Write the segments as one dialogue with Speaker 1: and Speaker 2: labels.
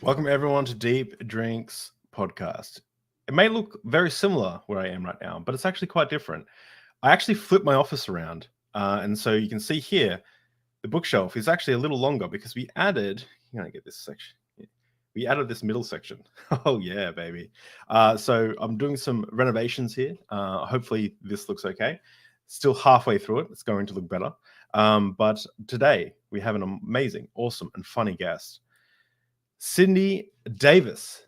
Speaker 1: Welcome everyone to Deep Drinks Podcast. It may look very similar where I am right now, but it's actually quite different. I actually flipped my office around, and so you can see here, the bookshelf is actually a little longer because we added, you're gonna get this section. We added this middle section. Oh yeah, baby. So I'm doing some renovations here. Hopefully this looks okay. Still halfway through it. It's going to look better. But today we have an amazing, awesome, and funny guest. Cindy Davis,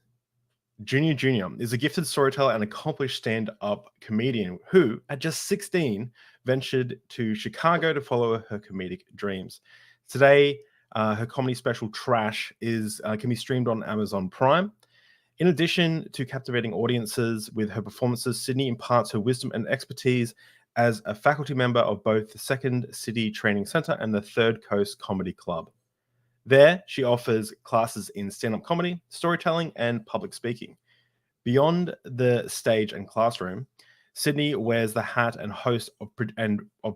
Speaker 1: Jr. is a gifted storyteller and accomplished stand-up comedian who, at just 16, ventured to Chicago to follow her comedic dreams. Today, her comedy special Trash can be streamed on Amazon Prime. In addition to captivating audiences with her performances, Sydney imparts her wisdom and expertise as a faculty member of both the Second City Training Center and the Third Coast Comedy Club. There, she offers classes in stand-up comedy, storytelling, and public speaking. Beyond the stage and classroom, Sydney wears the hat and host of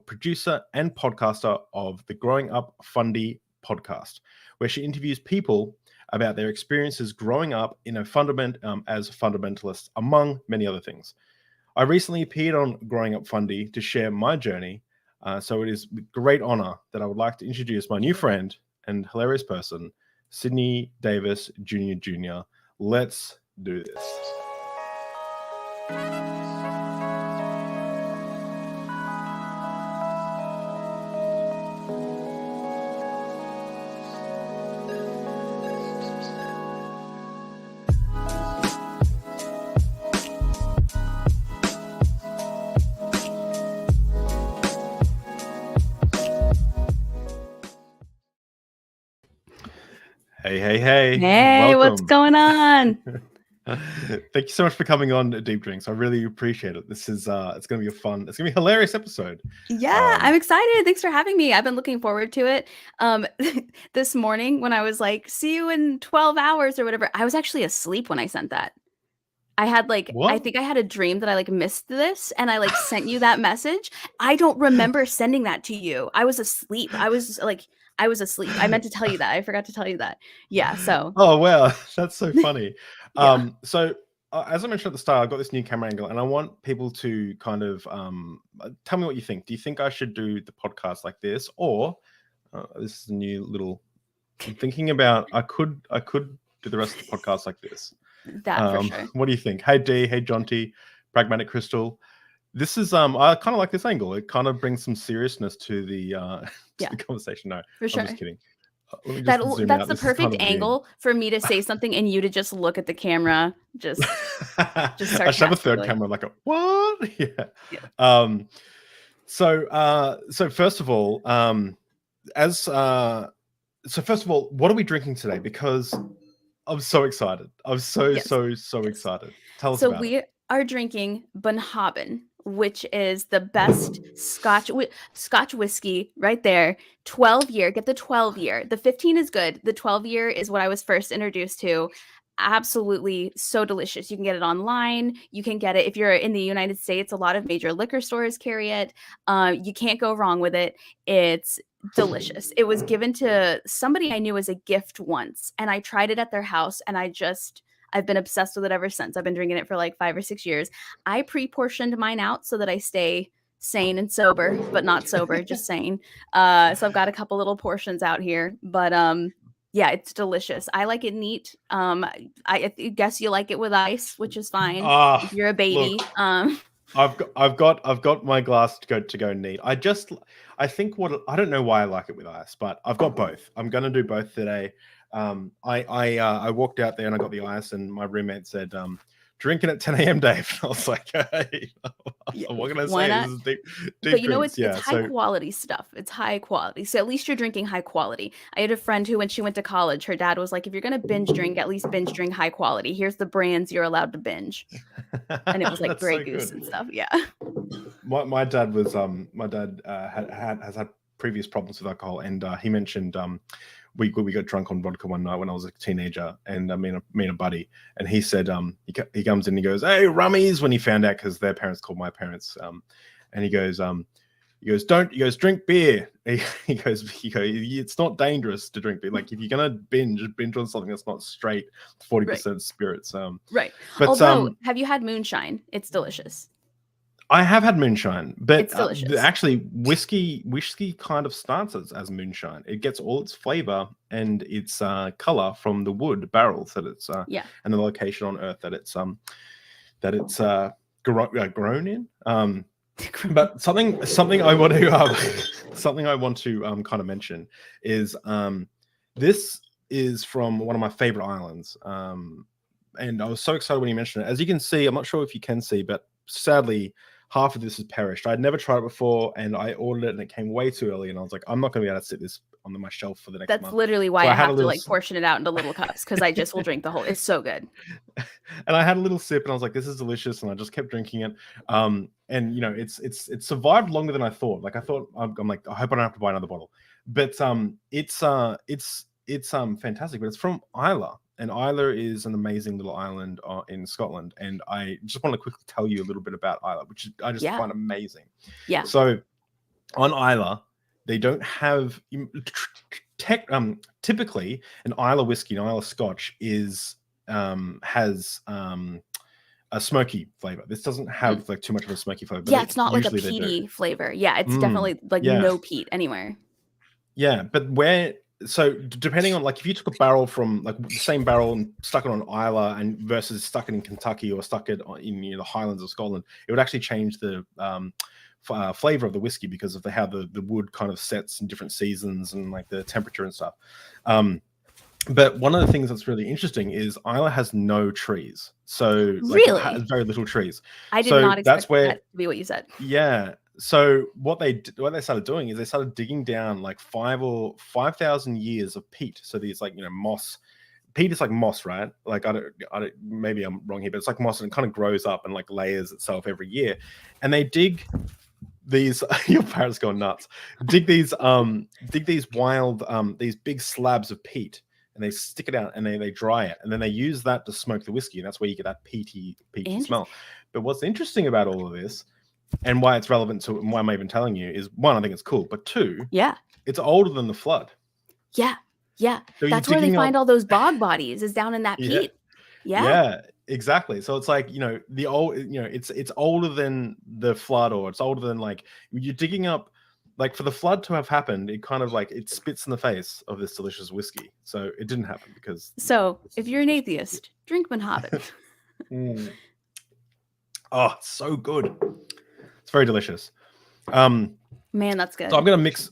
Speaker 1: producer and podcaster of the Growing Up Fundie Podcast, where she interviews people about their experiences growing up in as fundamentalists, among many other things. I recently appeared on Growing Up Fundie to share my journey, so it is with great honor that I would like to introduce my new friend and hilarious person, Sydney Davis, Jr. Let's do this. Hey.
Speaker 2: Hey,
Speaker 1: Welcome.
Speaker 2: what's going on?
Speaker 1: Thank you so much for coming on Deep Drinks. I really appreciate it. This is it's gonna be it's gonna be a hilarious episode.
Speaker 2: Yeah, I'm excited. Thanks for having me. I've been looking forward to it. This morning when I was like, see you in 12 hours or whatever, I was actually asleep when I sent that. I had
Speaker 1: What?
Speaker 2: I think I had a dream that I missed this and I sent you that message. I don't remember sending that to you. I was asleep. I was asleep. I meant to tell you that. I forgot to tell you that. Yeah, so.
Speaker 1: Oh, wow. That's so funny.
Speaker 2: Yeah.
Speaker 1: So as I mentioned at the start, I've got this new camera angle and I want people to kind of tell me what you think. Do you think I should do the podcast like this, or this is a new little, I'm thinking about, I could do the rest of the podcast like this.
Speaker 2: That for sure.
Speaker 1: What do you think? Hey D, hey Jonty, Pragmatic Crystal. This is I kind of like this angle. It kind of brings some seriousness to the the conversation. No,
Speaker 2: for sure.
Speaker 1: I'm just kidding.
Speaker 2: That's the perfect angle for me to say something and you to just look at the camera. Just
Speaker 1: I should have a third camera like a what? Yeah. So first of all, what are we drinking today? Because I'm so excited. I'm so excited. Tell us about it.
Speaker 2: So we are drinking Bunnahabhain, which is the best Scotch whiskey right there. 12-year. Get the 12-year. The 15 is good. The 12-year is what I was first introduced to. Absolutely so delicious. You can get it online. You can get it if you're in the United States. A lot of major liquor stores carry it. You can't go wrong with it. It's delicious. It was given to somebody I knew as a gift once, and I tried it at their house, and I've been obsessed with it ever since. I've been drinking it for 5 or 6 years. I pre-portioned mine out so that I stay sane and sober, but not sober, just sane. So I've got a couple little portions out here, but yeah, it's delicious. I like it neat. I guess you like it with ice, which is fine. If you're a baby.
Speaker 1: Look, I've got my glass to go neat. I don't know why I like it with ice, but I've got both. I'm gonna do both today. I walked out there and I got the ice, and my roommate said, "Drinking at 10 a.m., Dave." And I was like, "Hey, what can I say?
Speaker 2: Not?
Speaker 1: This is deep
Speaker 2: but you know,
Speaker 1: drinks.
Speaker 2: it's high quality stuff. It's high quality. So at least you're drinking high quality. I had a friend who, when she went to college, her dad was like, if you're going to binge drink, at least binge drink high quality. Here's the brands you're allowed to binge. And it was Grey Goose and stuff. Yeah.
Speaker 1: My dad was, has had previous problems with alcohol. And he mentioned, we got drunk on vodka one night when I was a teenager, and me and a buddy, and he said, he comes in and he goes, "Hey, rummies," when he found out, because their parents called my parents, and he goes, He goes, don't. He goes, drink beer. He goes, it's not dangerous to drink beer. Like if you're gonna binge on something that's not straight 40% spirits.
Speaker 2: Right.
Speaker 1: But
Speaker 2: Although, have you had moonshine? It's delicious.
Speaker 1: I have had moonshine, but
Speaker 2: It's delicious.
Speaker 1: Actually, whiskey kind of starts as moonshine. It gets all its flavor and its color from the wood barrels that it's and the location on Earth that it's grown in. But something I want to kind of mention is this is from one of my favorite islands. And I was so excited when you mentioned it. As you can see, I'm not sure if you can see, but sadly, half of this has perished. I'd never tried it before, and I ordered it, and it came way too early. And I was like, I'm not going to be able to sit this on my shelf for the next month.
Speaker 2: That's literally why I have to like portion it out into little cups, because I just will drink the whole. It's so good.
Speaker 1: And I had a little sip, and I was like, this is delicious, and I just kept drinking it. And you know, it's survived longer than I thought. Like I thought, I'm like, I hope I don't have to buy another bottle. But it's fantastic. But it's from Islay. And Islay is an amazing little island in Scotland. And I just want to quickly tell you a little bit about Islay, which I just find amazing. Yeah. So on Islay, they don't have typically an Islay whiskey, an Islay Scotch has a smoky flavor. This doesn't have like too much of a smoky flavor.
Speaker 2: Yeah, it's not like a peaty flavor. Yeah, it's definitely like no peat anywhere.
Speaker 1: Yeah, but depending on like if you took a barrel from like the same barrel and stuck it on Islay and versus stuck it in Kentucky or stuck it in the Highlands of Scotland, it would actually change the flavor of the whiskey because of how the wood kind of sets in different seasons and like the temperature and stuff. But one of the things that's really interesting is Islay has no trees. So like, it has very little trees.
Speaker 2: I did not expect that to be what you said.
Speaker 1: Yeah. So what they started doing is they started digging down like 5,000 years of peat. So these like, moss. Peat is like moss, right? Like I don't maybe I'm wrong here, but it's like moss and it kind of grows up and like layers itself every year. And they dig these your parents going nuts. Dig these wild these big slabs of peat. And they stick it out and they dry it. And then they use that to smoke the whiskey. And that's where you get that peaty smell. But what's interesting about all of this and why it's relevant to why I'm even telling you is, one, I think it's cool. But two, it's older than the flood.
Speaker 2: Yeah. Yeah. So that's where they find all those bog bodies is down in that peat.
Speaker 1: Yeah, exactly. So it's like, it's older than the flood, or it's older than like you're digging up. Like for the flood to have happened, it kind of like it spits in the face of this delicious whiskey. So it didn't happen because. So
Speaker 2: if you're an atheist, drink Bunhabin.
Speaker 1: Oh, it's so good. It's very delicious.
Speaker 2: Man, that's good.
Speaker 1: So I'm gonna mix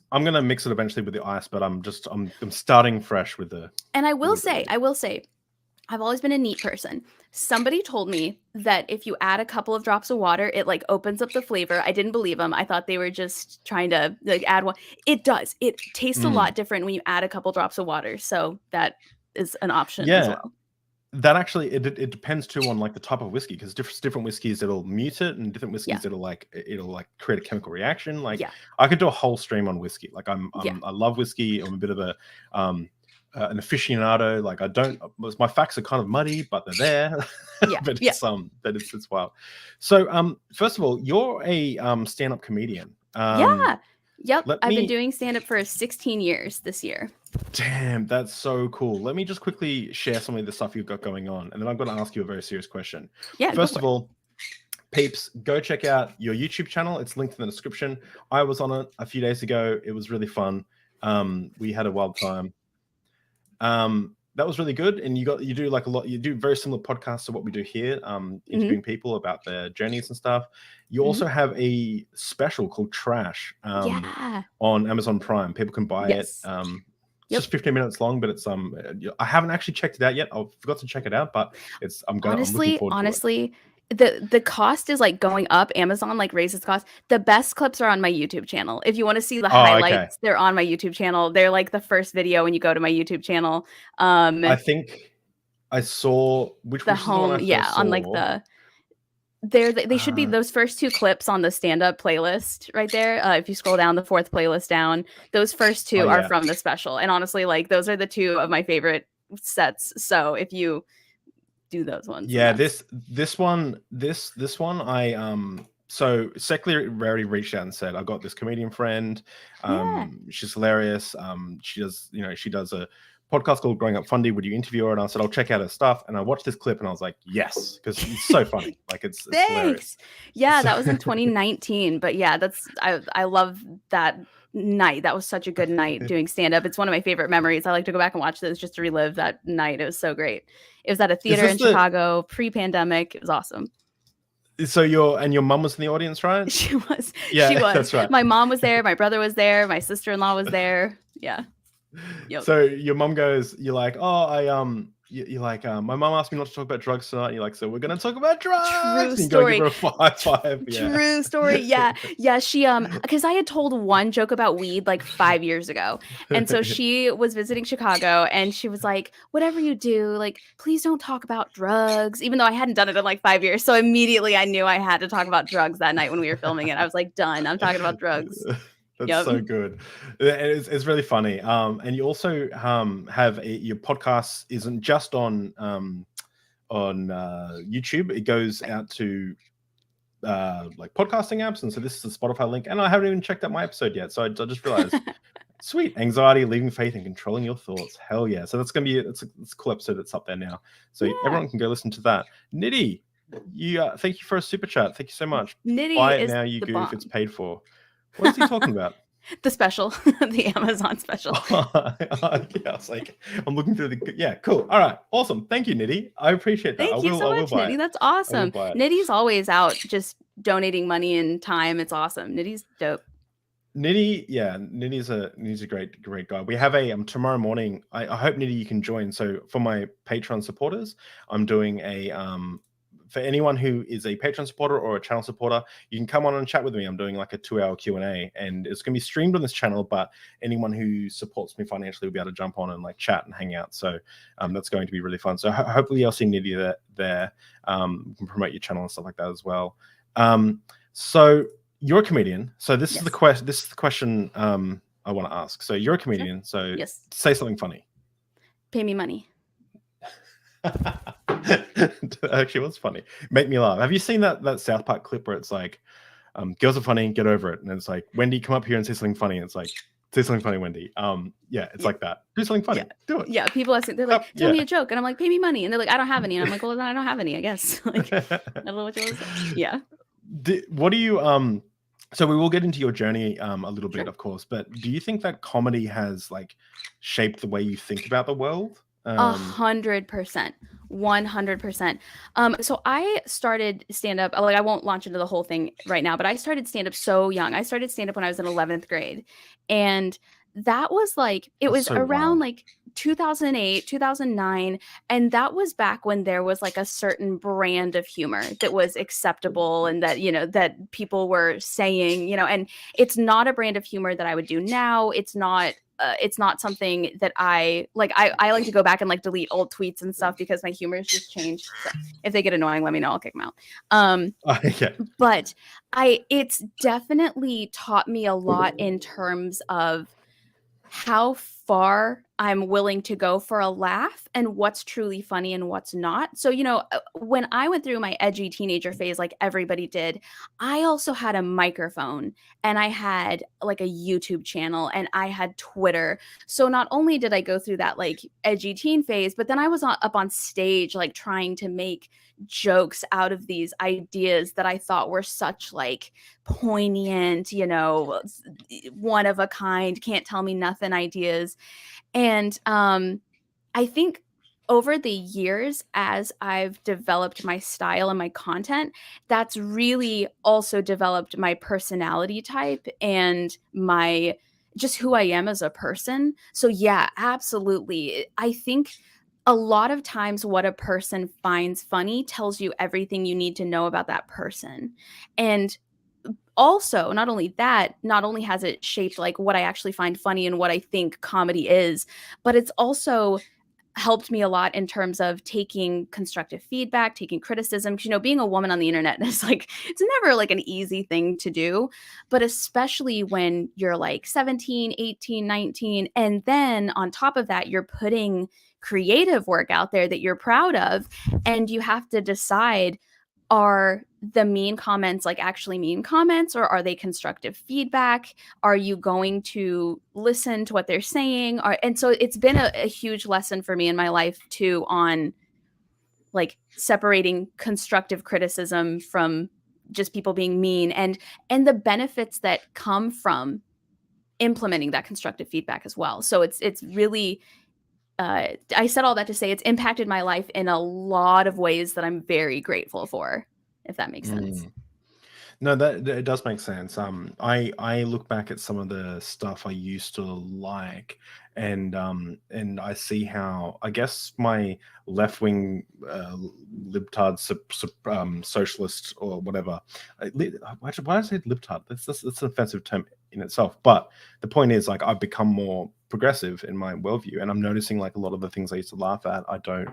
Speaker 1: it eventually with the ice, but I'm starting fresh with the.
Speaker 2: And I will say, I've always been a neat person. Somebody told me that if you add a couple of drops of water, it like opens up the flavor. I didn't believe them. I thought they were just trying to like add one. It does. It tastes a lot different when you add a couple drops of water. So that is an option as well.
Speaker 1: That actually, it depends too on like the type of whiskey, because different whiskeys it'll mute it, and different whiskeys it'll create a chemical reaction. Like I could do a whole stream on whiskey. Like I love whiskey. I'm a bit of a an aficionado. Like my facts are kind of muddy, but they're there. But it's wild. So first of all, you're a stand-up comedian.
Speaker 2: Yep. I've been doing stand-up for 16 years this year.
Speaker 1: Damn, that's so cool. Let me just quickly share some of the stuff you've got going on, and then I'm going to ask you a very serious question. First of all, peeps, go check out your YouTube channel. It's linked in the description. I was on it a few days ago. It was really fun. We had a wild time. That was really good. And you do like a lot, you do very similar podcasts to what we do here, interviewing people about their journeys and stuff. You also have a special called Trash on Amazon Prime. People can buy it. It's just 15 minutes long, but it's I haven't actually checked it out yet. I forgot to check it out, but I'm looking forward to it.
Speaker 2: The cost is like going up. Amazon like raises cost. The best clips are on my YouTube channel. If you want to see the highlights, they're on my YouTube channel. They're like the first video when you go to my YouTube channel.
Speaker 1: I think I saw the home.
Speaker 2: On like they should be those first two clips on the stand-up playlist right there. If you scroll down the fourth playlist down, those first two are from the special. And honestly, like those are the two of my favorite sets. So if you do those ones.
Speaker 1: This one I so Secular already reached out and said, I got this comedian friend. She's hilarious. She does a podcast called Growing Up Fundie. Would you interview her? And I said, I'll check out her stuff. And I watched this clip and I was like, yes, because it's so funny. Like it's hilarious.
Speaker 2: Yeah, that was in 2019. But yeah, I love that night. That was such a good night doing stand-up. It's one of my favorite memories. I like to go back and watch those just to relive that night. It was so great. It was at a theater in Chicago, pre-pandemic. It was awesome.
Speaker 1: So your mum was in the audience, right?
Speaker 2: She was.
Speaker 1: Yeah,
Speaker 2: she was.
Speaker 1: That's right.
Speaker 2: My mom was there. My brother was there. My sister-in-law was there. Yeah.
Speaker 1: Yep. So your mum goes, you're like, oh, you're like, my mom asked me not to talk about drugs tonight. And you're like, so we're gonna talk about drugs.
Speaker 2: True story.
Speaker 1: Give her a 5. Yeah.
Speaker 2: True story. Yeah. Yeah. She because I had told one joke about weed like 5 years ago. And so she was visiting Chicago and she was like, whatever you do, like, please don't talk about drugs, even though I hadn't done it in like 5 years. So immediately I knew I had to talk about drugs that night when we were filming it. I was like, done. I'm talking about drugs.
Speaker 1: That's so good. It's really funny. And you also have your podcast isn't just on YouTube. It goes out to like podcasting apps. And so this is a Spotify link. And I haven't even checked out my episode yet. So I just realized, sweet, anxiety, leaving faith, and controlling your thoughts. Hell yeah. So that's going to be it's a cool episode that's up there now. So everyone can go listen to that. Nitty, thank you for a super chat. Thank you so much.
Speaker 2: Nitty
Speaker 1: Buy it
Speaker 2: is
Speaker 1: now, you
Speaker 2: the
Speaker 1: goof.
Speaker 2: bomb.
Speaker 1: It's paid for. What is he talking about?
Speaker 2: The special, the Amazon special.
Speaker 1: Yeah, I was like, I'm looking through cool. All right, awesome. Thank you, Nitty. I appreciate that.
Speaker 2: Thank you so much, Nitty. That's awesome. Nitty's always out just donating money and time. It's awesome. Nitty's dope. Nitty's a great guy. We have a tomorrow morning. I hope, Nitty, you can join. So for my Patreon supporters, I'm doing a for anyone who is a Patreon supporter or a channel supporter, you can come on and chat with me. I'm doing like a 2-hour Q&A, and it's going to be streamed on this channel, but anyone who supports me financially will be able to jump on and like chat and hang out. So that's going to be really fun. So hopefully I'll see Nitty there. You can promote your channel and stuff like that as well. So you're a comedian. So this is the question. This is the question I want to ask. So you're a comedian. So say something funny. Pay me money.
Speaker 1: Actually, what's funny? Make me laugh. Have you seen that South Park clip where it's like, girls are funny, get over it, and it's like, Wendy, come up here and say something funny. And it's like, say something funny, Wendy. It's like that. Do something funny. Do it.
Speaker 2: Yeah, people ask, they're like, tell me a joke, and I'm like, pay me money, and they're like, I don't have any, and I'm like, well, then I don't have any, I guess. Like, I don't know what you want to say. Yeah.
Speaker 1: What do you So we will get into your journey a little bit, of course, but do you think that comedy has like shaped the way you think about the world?
Speaker 2: 100%. 100%. So I started stand-up, like I won't launch into the whole thing right now, but I started stand-up so young. I started stand-up when I was in 11th grade. And that was like, it was so around like 2008, 2009. And that was back when there was like a certain brand of humor that was acceptable and that, that people were saying, and it's not a brand of humor that I would do now. It's not something that I like. I like to go back and like delete old tweets and stuff because my humor has just changed. So if they get annoying, let me know. I'll kick them out. But it's definitely taught me a lot in terms of how far I'm willing to go for a laugh and what's truly funny and what's not. So, when I went through my edgy teenager phase, like everybody did, I also had a microphone and I had like a YouTube channel and I had Twitter. So not only did I go through that like edgy teen phase, but then I was up on stage, like trying to make jokes out of these ideas that I thought were such like poignant, one of a kind, can't tell me nothing ideas. And I think over the years, as I've developed my style and my content, that's really also developed my personality type and my just who I am as a person. So yeah, absolutely. I think a lot of times what a person finds funny tells you everything you need to know about that person. And also, not only has it shaped like what I actually find funny and what I think comedy is, but it's also helped me a lot in terms of taking constructive feedback, taking criticism. Because, being a woman on the internet is like, it's never like an easy thing to do, but especially when you're like 17, 18, 19. And then on top of that, you're putting creative work out there that you're proud of. And you have to decide, are the mean comments like actually mean comments, or are they constructive feedback? Are you going to listen to what they're saying? And so it's been a huge lesson for me in my life too, on like separating constructive criticism from just people being mean, and the benefits that come from implementing that constructive feedback as well. So it's really I said all that to say it's impacted my life in a lot of ways that I'm very grateful for, if that makes sense.
Speaker 1: No, that it does make sense. I look back at some of the stuff I used to like, and I see how, I guess, my left wing libtard socialist or whatever. Why did I say libtard? That's an offensive term in itself. But the point is, like, I've become more progressive in my worldview, and I'm noticing like a lot of the things I used to laugh at, I don't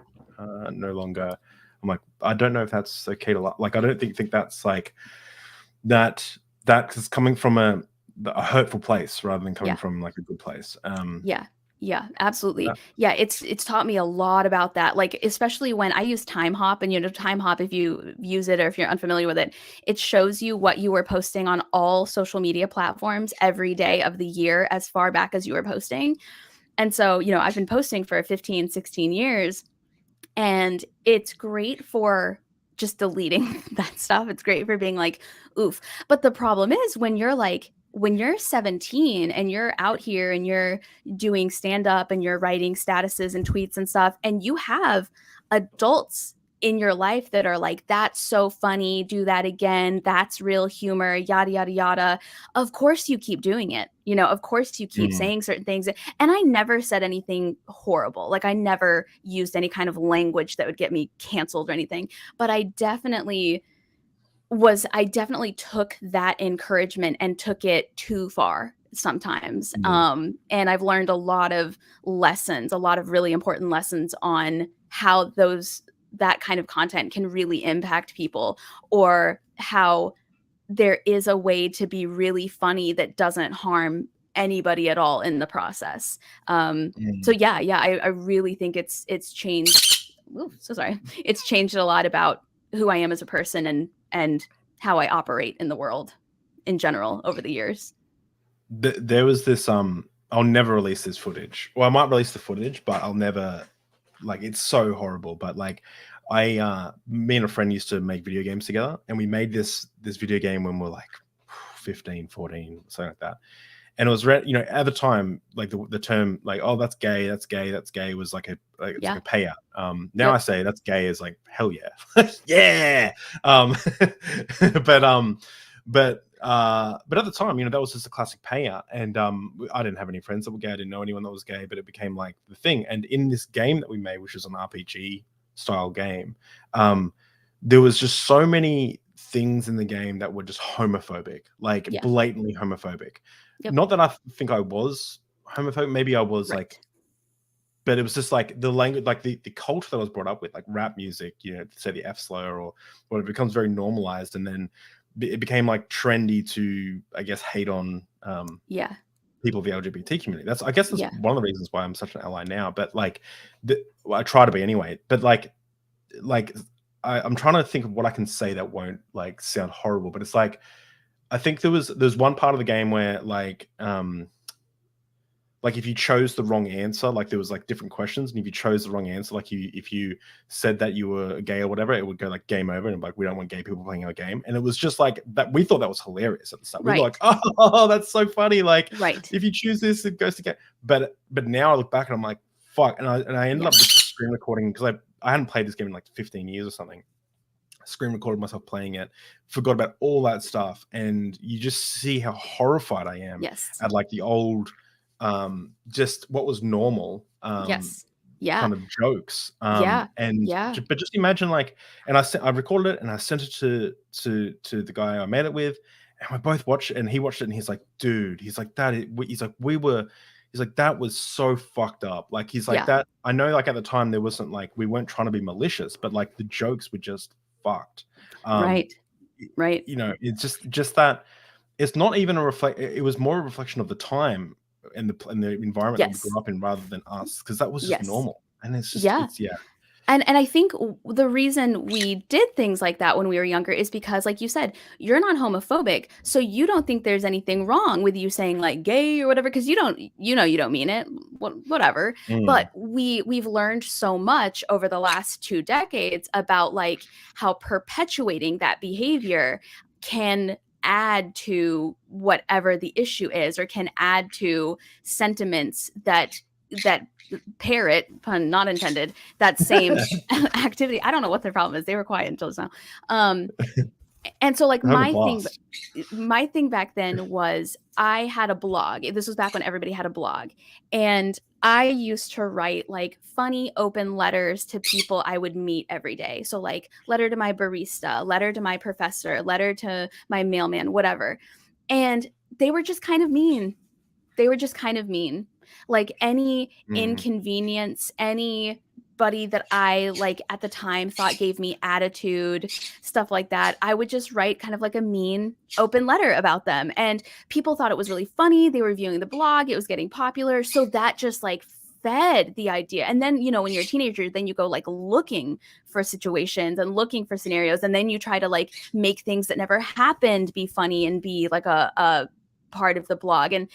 Speaker 1: no longer. I'm like, I don't know if that's okay to like. I don't think that's like that is coming from a hurtful place rather than coming from like a good place.
Speaker 2: Yeah, absolutely. Yeah, it's taught me a lot about that. Like, especially when I use Time Hop, and Time Hop, if you use it or if you're unfamiliar with it, it shows you what you were posting on all social media platforms every day of the year, as far back as you were posting. And so, I've been posting for 15, 16 years, and it's great for just deleting that stuff. It's great for being like, oof. But the problem is when you're 17 and you're out here and you're doing stand-up and you're writing statuses and tweets and stuff, and you have adults in your life that are like, that's so funny, do that again, that's real humor, yada, yada, yada. Of course you keep doing it. Of course you keep saying certain things. And I never said anything horrible. Like, I never used any kind of language that would get me canceled or anything. But I definitely took that encouragement and took it too far sometimes. And I've learned a lot of lessons, a lot of really important lessons on how that kind of content can really impact people, or how there is a way to be really funny that doesn't harm anybody at all in the process. So yeah, I really think it's changed. Ooh, so sorry. It's changed a lot about who I am as a person and how I operate in the world in general over the years.
Speaker 1: There was this, I'll never release this footage. Well, I might release the footage, but I'll never, like, it's so horrible. But like, me and a friend used to make video games together, and we made this video game when we were like 15, 14, something like that. And it was, at the time, like the term like, oh, that's gay was like like a payout. Now I say that's gay is like, hell yeah. Yeah. But at the time, that was just a classic payout. And I didn't have any friends that were gay. I didn't know anyone that was gay, but it became like the thing. And in this game that we made, which was an RPG style game, there was just so many things in the game that were just homophobic, like blatantly homophobic. Yep. Not that I think I was homophobic. Maybe I was like, but it was just like the language, like the culture that I was brought up with, like rap music, say the F slur or it becomes very normalized. And then it became like trendy to, I guess, hate on people of the LGBT community. I guess that's one of the reasons why I'm such an ally now. But like, I try to be anyway. But like I'm trying to think of what I can say that won't like sound horrible. But it's like, I think there's one part of the game where like if you chose the wrong answer, like there was like different questions, and if you chose the wrong answer, like if you said that you were gay or whatever, it would go like game over, and like, we don't want gay people playing our game. And it was just like that. We thought that was hilarious at the start. We were like, oh, that's so funny. Like, if you choose this, it goes to gay. But now I look back and I'm like, fuck. And I ended up with screen recording, because I hadn't played this game in like 15 years or something. Screen recorded myself playing it, forgot about all that stuff, and you just see how horrified I am at like the old just what was normal kind of jokes. But just imagine like, and I recorded it and I sent it to the guy I made it with, and we both watched it, and he watched it, and he's like, dude, he's like, that was so fucked up. Like, he's like, that, I know, like at the time there wasn't like, we weren't trying to be malicious, but like the jokes were just fucked.
Speaker 2: Right.
Speaker 1: It's just that it's not even it was more a reflection of the time and the environment that we grew up in, rather than us, because that was just normal. And it's just
Speaker 2: And I think the reason we did things like that when we were younger is because, like you said, you're not homophobic, so you don't think there's anything wrong with you saying like gay or whatever, because you don't, you don't mean it, whatever.
Speaker 1: Mm.
Speaker 2: But we've learned so much over the last 2 decades about like how perpetuating that behavior can add to whatever the issue is, or can add to sentiments that parrot, pun not intended, that same activity. I don't know what their problem is. They were quiet until just now. And so like my thing back then was I had a blog. This was back when everybody had a blog. And I used to write like funny open letters to people I would meet every day. So like letter to my barista, letter to my professor, letter to my mailman, whatever. And they were just kind of mean. Like any inconvenience, anybody that I like at the time thought gave me attitude, stuff like that, I would just write kind of like a mean open letter about them. And people thought it was really funny. They were viewing the blog. It was getting popular. So that just like fed the idea. And then, when you're a teenager, then you go like looking for situations and looking for scenarios. And then you try to like make things that never happened be funny and be like a part of the blog. And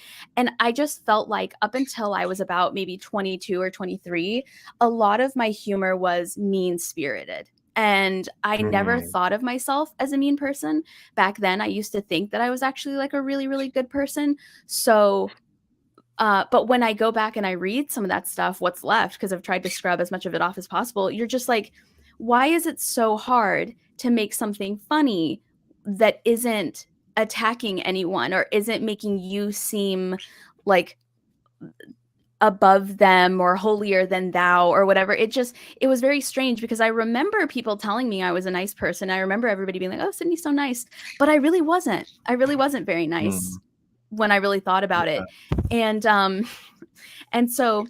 Speaker 2: I just felt like up until I was about maybe 22 or 23, a lot of my humor was mean-spirited. And I never thought of myself as a mean person. Back then, I used to think that I was actually like a really, really good person. So, but when I go back and I read some of that stuff, what's left, because I've tried to scrub as much of it off as possible, you're just like, why is it so hard to make something funny that isn't attacking anyone or isn't making you seem like above them or holier than thou or whatever? It was very strange, because I remember people telling me I was a nice person. I remember everybody being like, oh, Sydney's so nice, but I really wasn't very nice when I really thought about it. And so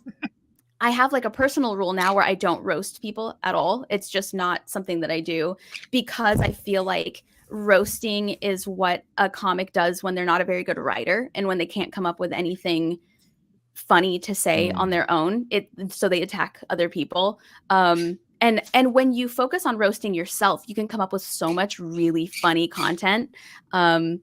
Speaker 2: I have like a personal rule now where I don't roast people at all. It's just not something that I do, because I feel like roasting is what a comic does when they're not a very good writer and when they can't come up with anything funny to say on their own. So they attack other people. And when you focus on roasting yourself, you can come up with so much really funny content. I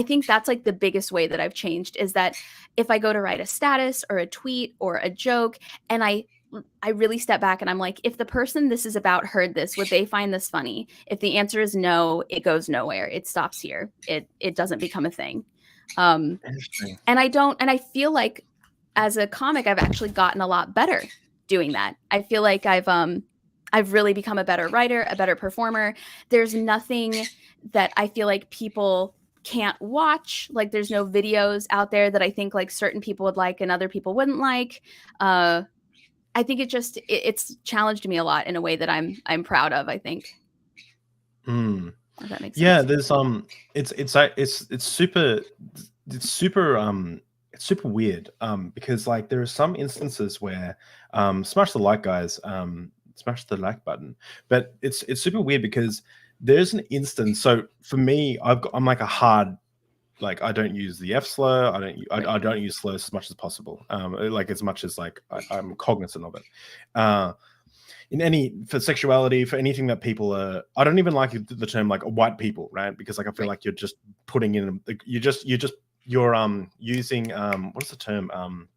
Speaker 2: think that's like the biggest way that I've changed, is that if I go to write a status or a tweet or a joke, and I really step back and I'm like, if the person this is about heard this, would they find this funny? If the answer is no, it goes nowhere. It stops here. It doesn't become a thing. And I feel like as a comic, I've actually gotten a lot better doing that. I feel like I've really become a better writer, a better performer. There's nothing that I feel like people can't watch. Like there's no videos out there that I think like certain people would like and other people wouldn't like. I think it's challenged me a lot in a way that I'm proud of, I think. If that makes sense.
Speaker 1: Yeah, there's it's super weird because like there are some instances where smash the like, guys, smash the like button, but it's super weird because there's an instance. So for me, I'm like a hard, like I don't use the F slur. I don't use slurs as much as possible. Like as much as like I'm cognizant of it. For sexuality, for anything that people are, I don't even like the term like white people, right? Because like I feel like you're just putting in, you're using what's the term?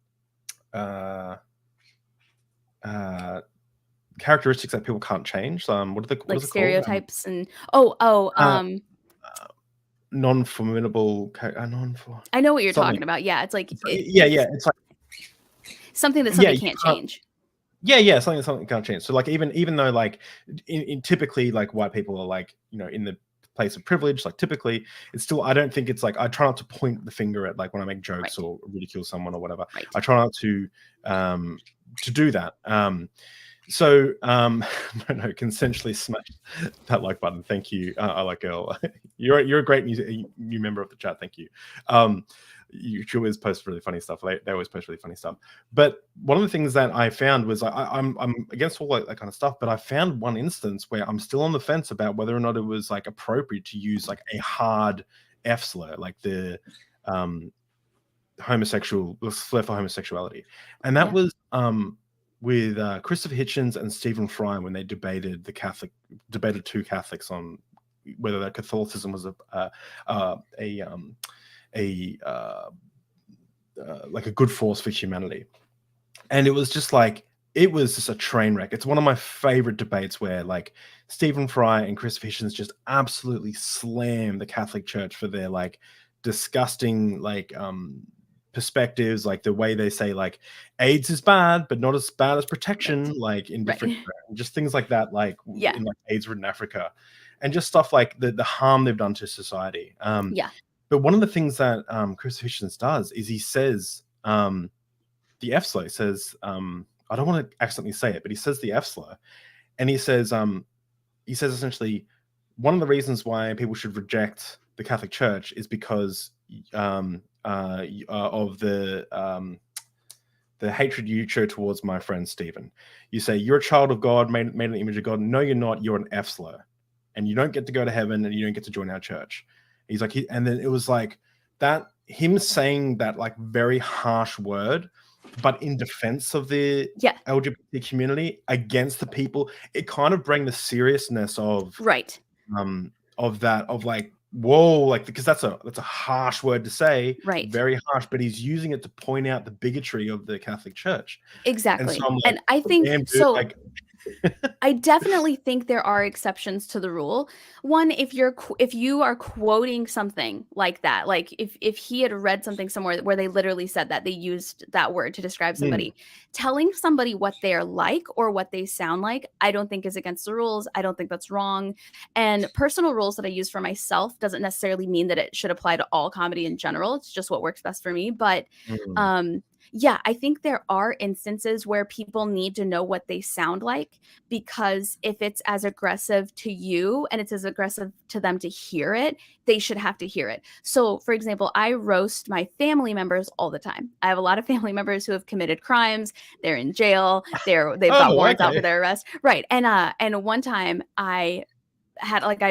Speaker 1: Characteristics that people can't change. What is it
Speaker 2: stereotypes
Speaker 1: called?
Speaker 2: And
Speaker 1: non-formidable.
Speaker 2: I know what you're talking about. Yeah, it's like
Speaker 1: it's like
Speaker 2: something that somebody can't change.
Speaker 1: Yeah, something can't change. So like even though like in typically like white people are like in the place of privilege, like typically it's still, I don't think it's like, I try not to point the finger at like when I make jokes or ridicule someone or whatever. I try not to do that. So no, consensually smash that like button. Thank you. I like girl. You're a great new member of the chat. Thank you. You always post really funny stuff. They always post really funny stuff. But one of the things that I found was I'm against all that kind of stuff. But I found one instance where I'm still on the fence about whether or not it was like appropriate to use like a hard F slur, like the slur for homosexuality, and that was Christopher Hitchens and Stephen Fry when they debated two Catholics on whether that Catholicism was like a good force for humanity. And it was just a train wreck. It's one of my favorite debates where like Stephen Fry and Christopher Hitchens just absolutely slam the Catholic Church for their like disgusting perspectives, like the way they say like AIDS is bad but not as bad as protection, like in different just things like that, like in like AIDS-ridden Africa, and just stuff like the harm they've done to society. But one of the things that Chris Hitchens does is he says the F slur. Says I don't want to accidentally say it, but he says the F slur, and he says essentially one of the reasons why people should reject the Catholic Church is because of the hatred you show towards my friend Stephen. You say you're a child of God, made in the image of God. No, you're not. You're an F slur, and you don't get to go to heaven, and you don't get to join our church. He's like, and then it was like that. Him saying that like very harsh word, but in defense of the LGBT community against the people, it kind of bring the seriousness of like whoa, like because that's a harsh word to say, very harsh, but he's using it to point out the bigotry of the Catholic Church.
Speaker 2: Exactly.
Speaker 1: And, so
Speaker 2: and I think so.
Speaker 1: Like,
Speaker 2: I definitely think there are exceptions to the rule. One, if you are quoting something like that, like if he had read something somewhere where they literally said that, they used that word to describe somebody, telling somebody what they're like or what they sound like, I don't think is against the rules. I don't think that's wrong. And personal rules that I use for myself doesn't necessarily mean that it should apply to all comedy in general. It's just what works best for me. But yeah, I think there are instances where people need to know what they sound like, because if it's as aggressive to you and it's as aggressive to them to hear it, they should have to hear it. So, for example, I roast my family members all the time. I have a lot of family members who have committed crimes. They're in jail. They've got warrants out for their arrest. Right. And one time I'd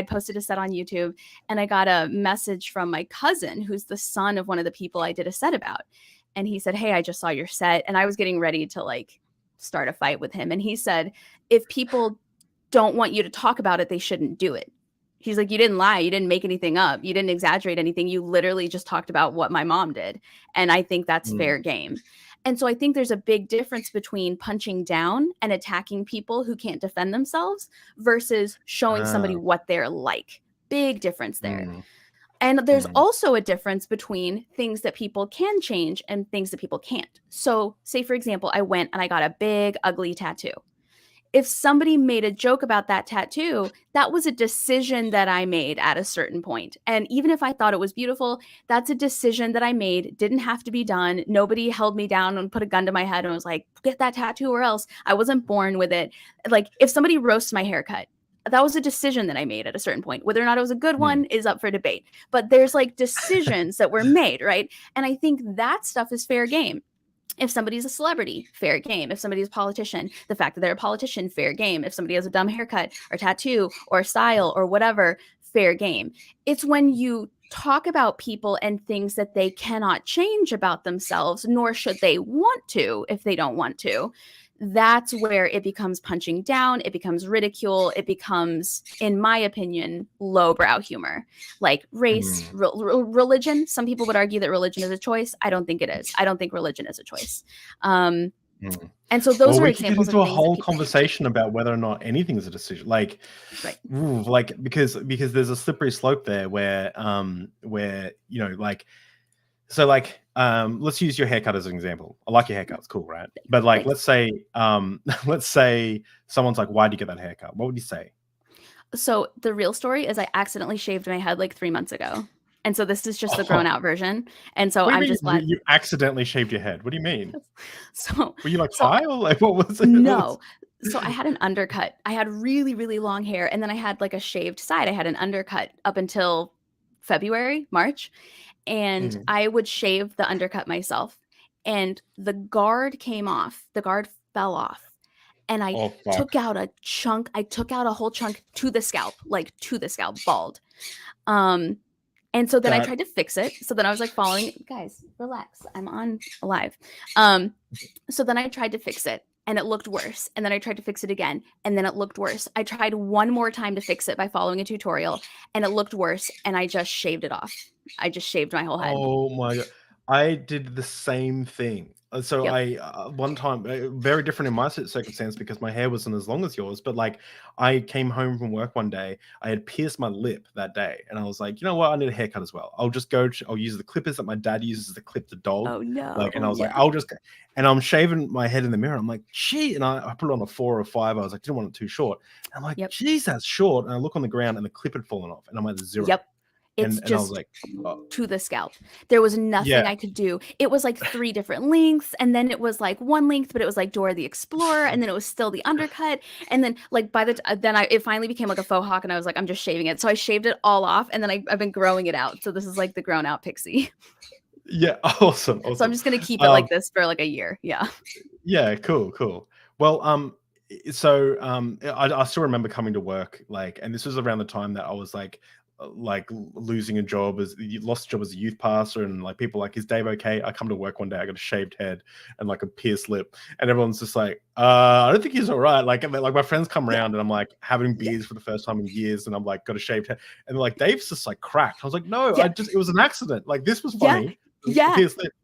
Speaker 2: posted a set on YouTube, and I got a message from my cousin, who's the son of one of the people I did a set about. And he said, "Hey, I just saw your set." And I was getting ready to like start a fight with him. And he said, "If people don't want you to talk about it, they shouldn't do it." He's like, "You didn't lie. You didn't make anything up. You didn't exaggerate anything. You literally just talked about what my mom did." And I think that's fair game. And so I think there's a big difference between punching down and attacking people who can't defend themselves versus showing somebody what they're like. Big difference there. And there's also a difference between things that people can change and things that people can't. So say, for example, I went and I got a big, ugly tattoo. If somebody made a joke about that tattoo, that was a decision that I made at a certain point. And even if I thought it was beautiful, that's a decision that I made. Didn't have to be done. Nobody held me down and put a gun to my head and was like, "Get that tattoo or else." I wasn't born with it. Like if somebody roasts my haircut, that was a decision that I made at a certain point. Whether or not it was a good one is up for debate. But there's like decisions that were made, right? And I think that stuff is fair game. If somebody's a celebrity, fair game. If somebody's a politician, the fact that they're a politician, fair game. If somebody has a dumb haircut or tattoo or style or whatever, fair game. It's when you talk about people and things that they cannot change about themselves, nor should they want to if they don't want to. That's where it becomes punching down. It becomes ridicule. It becomes, in my opinion, lowbrow humor. Like race, religion. Some people would argue that religion is a choice. I don't think it is. I don't think religion is a choice. And so those are examples of things. We could get into a whole
Speaker 1: conversation about whether or not anything is a decision. Like, because there's a slippery slope there where you know, like, so like, let's use your haircut as an example. I like your haircut; it's cool, right? But like, let's say someone's like, "Why did you get that haircut?" What would you say?
Speaker 2: So the real story is I accidentally shaved my head like 3 months ago. And so this is just the grown out version. And so I'm just glad
Speaker 1: you accidentally shaved your head. What do you mean?
Speaker 2: So
Speaker 1: were you like high or like what was it?
Speaker 2: No. So I had an undercut. I had really, really long hair. And then I had like a shaved side. I had an undercut up until February, March. And I would shave the undercut myself. And the guard came off. The guard fell off. And I took out a chunk. I took out a whole chunk to the scalp, bald. And so then I tried to fix it. So then I was like following, guys, relax. I'm on live. So then I tried to fix it. and it looked worse. And then I tried to fix it again, and then it looked worse. I tried one more time to fix it by following a tutorial, and it looked worse, and I just shaved it off. I just shaved my whole head.
Speaker 1: Oh my God. I did the same thing. So
Speaker 2: Yep.
Speaker 1: I one time, very different in my circumstance because my hair wasn't as long as yours, but like I came home from work one day, I had pierced my lip that day, and I was like, you know what, I need a haircut as well. I'll use the clippers that my dad uses to clip the dog.
Speaker 2: Oh no.
Speaker 1: Like, and I was like,
Speaker 2: Yeah.
Speaker 1: and I'm shaving my head in the mirror. I'm like, gee, and I put it on a 4 or 5. I was like, didn't want it too short. And I'm like,
Speaker 2: Yep.
Speaker 1: geez, that's short. And I look on the ground and the clip had fallen off, and I'm at 0.
Speaker 2: Yep. It's
Speaker 1: And I was
Speaker 2: just
Speaker 1: like, oh,
Speaker 2: to the scalp. There was nothing
Speaker 1: yeah.
Speaker 2: I could do. It was like 3 different lengths, and then it was like one length, but it was like Dora the Explorer, and then it was still the undercut, and then like by the then it finally became like a faux hawk, and I was like, I'm just shaving it. So I shaved it all off, and then I've been growing it out. So this is like the grown out pixie.
Speaker 1: Yeah, awesome.
Speaker 2: So I'm just gonna keep it like this for like a year. Yeah.
Speaker 1: Yeah, cool. Well, I still remember coming to work, like, and this was around the time that I was like losing a job you lost a job as a youth pastor, and like people like, is Dave okay? I come to work one day, I got a shaved head and like a pierced lip, and everyone's just like, I don't think he's all right. Like my friends come around and I'm like having beers for the first time in years, and I'm like got a shaved head, and they're like, Dave's just like cracked. I was like, no, it was an accident. Like, this was funny.
Speaker 2: Yeah.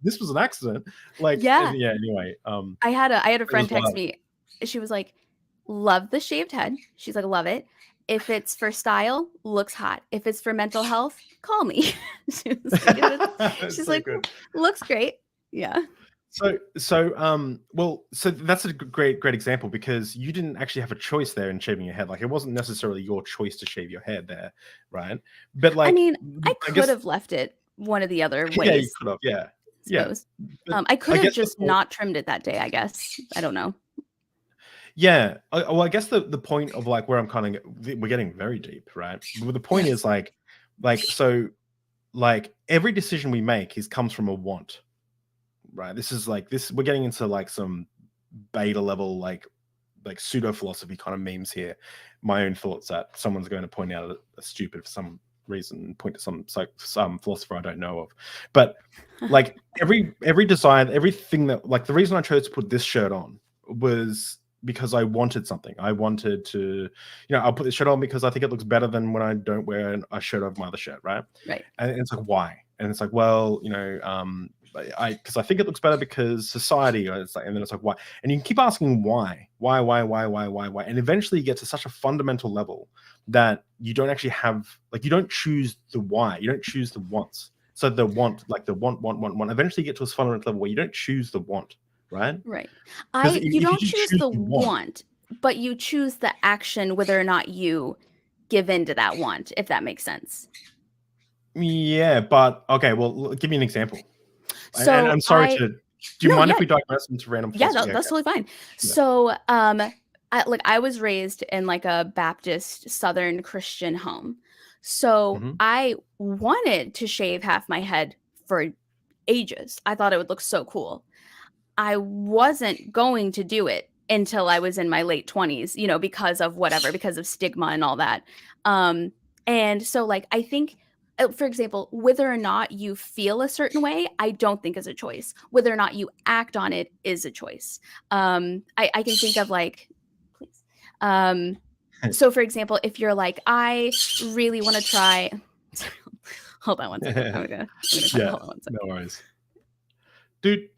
Speaker 1: This was an accident. Like,
Speaker 2: Yeah.
Speaker 1: Anyway,
Speaker 2: I had a friend text
Speaker 1: wild.
Speaker 2: me. She was like, love the shaved head. She's like, love it. If it's for style, looks hot. If it's for mental health, call me. She's like,
Speaker 1: good.
Speaker 2: looks great. Yeah.
Speaker 1: So that's a great example, because you didn't actually have a choice there in shaving your head. Like, it wasn't necessarily your choice to shave your head there, right? But like,
Speaker 2: I mean, I
Speaker 1: guess-
Speaker 2: could have left it one of the other ways.
Speaker 1: Yeah, you could have. Yeah.
Speaker 2: Suppose.
Speaker 1: But
Speaker 2: I could have
Speaker 1: guess
Speaker 2: just not trimmed it that day, I guess. I don't know.
Speaker 1: Yeah. Well, I guess the point of like where I'm kind of, we're getting very deep, right? But the point is like so like every decision we make comes from a want, right? This is like we're getting into like some beta level like pseudo philosophy kind of memes here. My own thoughts that someone's going to point out are stupid for some reason and point to some philosopher I don't know of. But like every desire, everything that, like, the reason I chose to put this shirt on was because I wanted something. I wanted to, I'll put this shirt on because I think it looks better than when I don't wear a shirt over my other shirt, right?
Speaker 2: Right.
Speaker 1: And it's like, why? And it's like, well, because I think it looks better because society, or it's like, and then it's like, why? And you can keep asking why, and eventually you get to such a fundamental level that you don't actually have, like, you don't choose the why, you don't choose the wants. So the want, like the want. Eventually you get to a fundamental level where you don't choose the want, right?
Speaker 2: Right.
Speaker 1: if
Speaker 2: You don't
Speaker 1: you
Speaker 2: choose the want, but you choose the action whether or not you give in to that want, if that makes sense.
Speaker 1: Yeah, but okay, well, give me an example.
Speaker 2: So
Speaker 1: and I'm sorry do you mind if we digress into random philosophy?
Speaker 2: Yeah, that's totally fine.
Speaker 1: Yeah.
Speaker 2: So I was raised in like a Baptist Southern Christian home. So I wanted to shave half my head for ages. I thought it would look so cool. I wasn't going to do it until I was in my late 20s, because of stigma and all that. And so, like, I think, for example, whether or not you feel a certain way, I don't think is a choice. Whether or not you act on it is a choice. I can think of, like, please. So, for example, if you're like, I really want to try. Hold on one second. I'm gonna hold on one second.
Speaker 1: No worries. I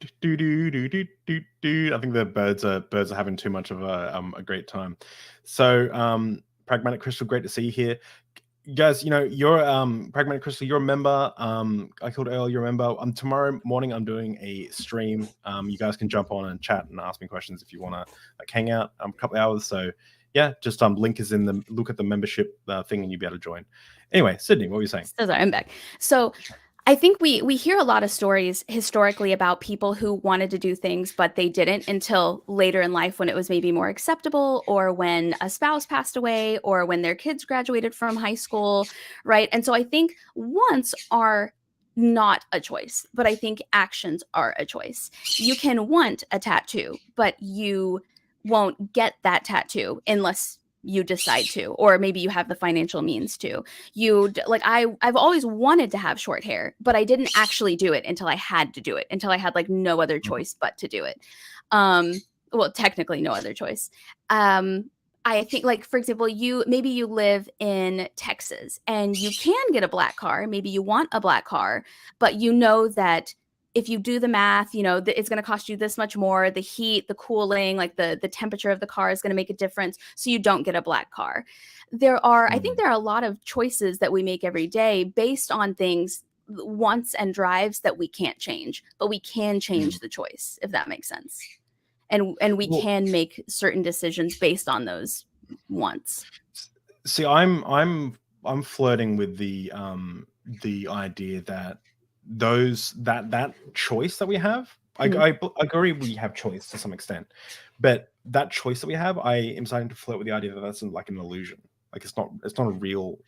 Speaker 1: think the birds are having too much of a great time. So Pragmatic Crystal, great to see you here. Guys, you're Pragmatic Crystal, you're a member. I called earlier, you're a member. Tomorrow morning I'm doing a stream. You guys can jump on and chat and ask me questions if you want to hang out a couple of hours. So yeah, just link is in the look at the membership thing and you'll be able to join. Anyway, Sydney, what were you saying?
Speaker 2: So sorry, I'm back. So I think we hear a lot of stories historically about people who wanted to do things, but they didn't until later in life when it was maybe more acceptable, or when a spouse passed away, or when their kids graduated from high school, right? And so I think wants are not a choice, but I think actions are a choice. You can want a tattoo, but you won't get that tattoo unless you decide to, or maybe you have the financial means to. I've always wanted to have short hair, but I didn't actually do it until I had to do it, until I had like no other choice but to do it. well, technically no other choice. I think, like, for example, maybe you live in Texas and you can get a black car. Maybe you want a black car, but you know that if you do the math, you know, it's going to cost you this much more. The heat, the cooling, like the temperature of the car is going to make a difference. So you don't get a black car. I think there are a lot of choices that we make every day based on things, wants and drives that we can't change, but we can change the choice, if that makes sense. And we can make certain decisions based on those wants.
Speaker 1: See, I'm flirting with the idea that that choice that we have, I agree we have choice to some extent, but that choice that we have, I am starting to flirt with the idea that that's like an illusion. Like it's not a real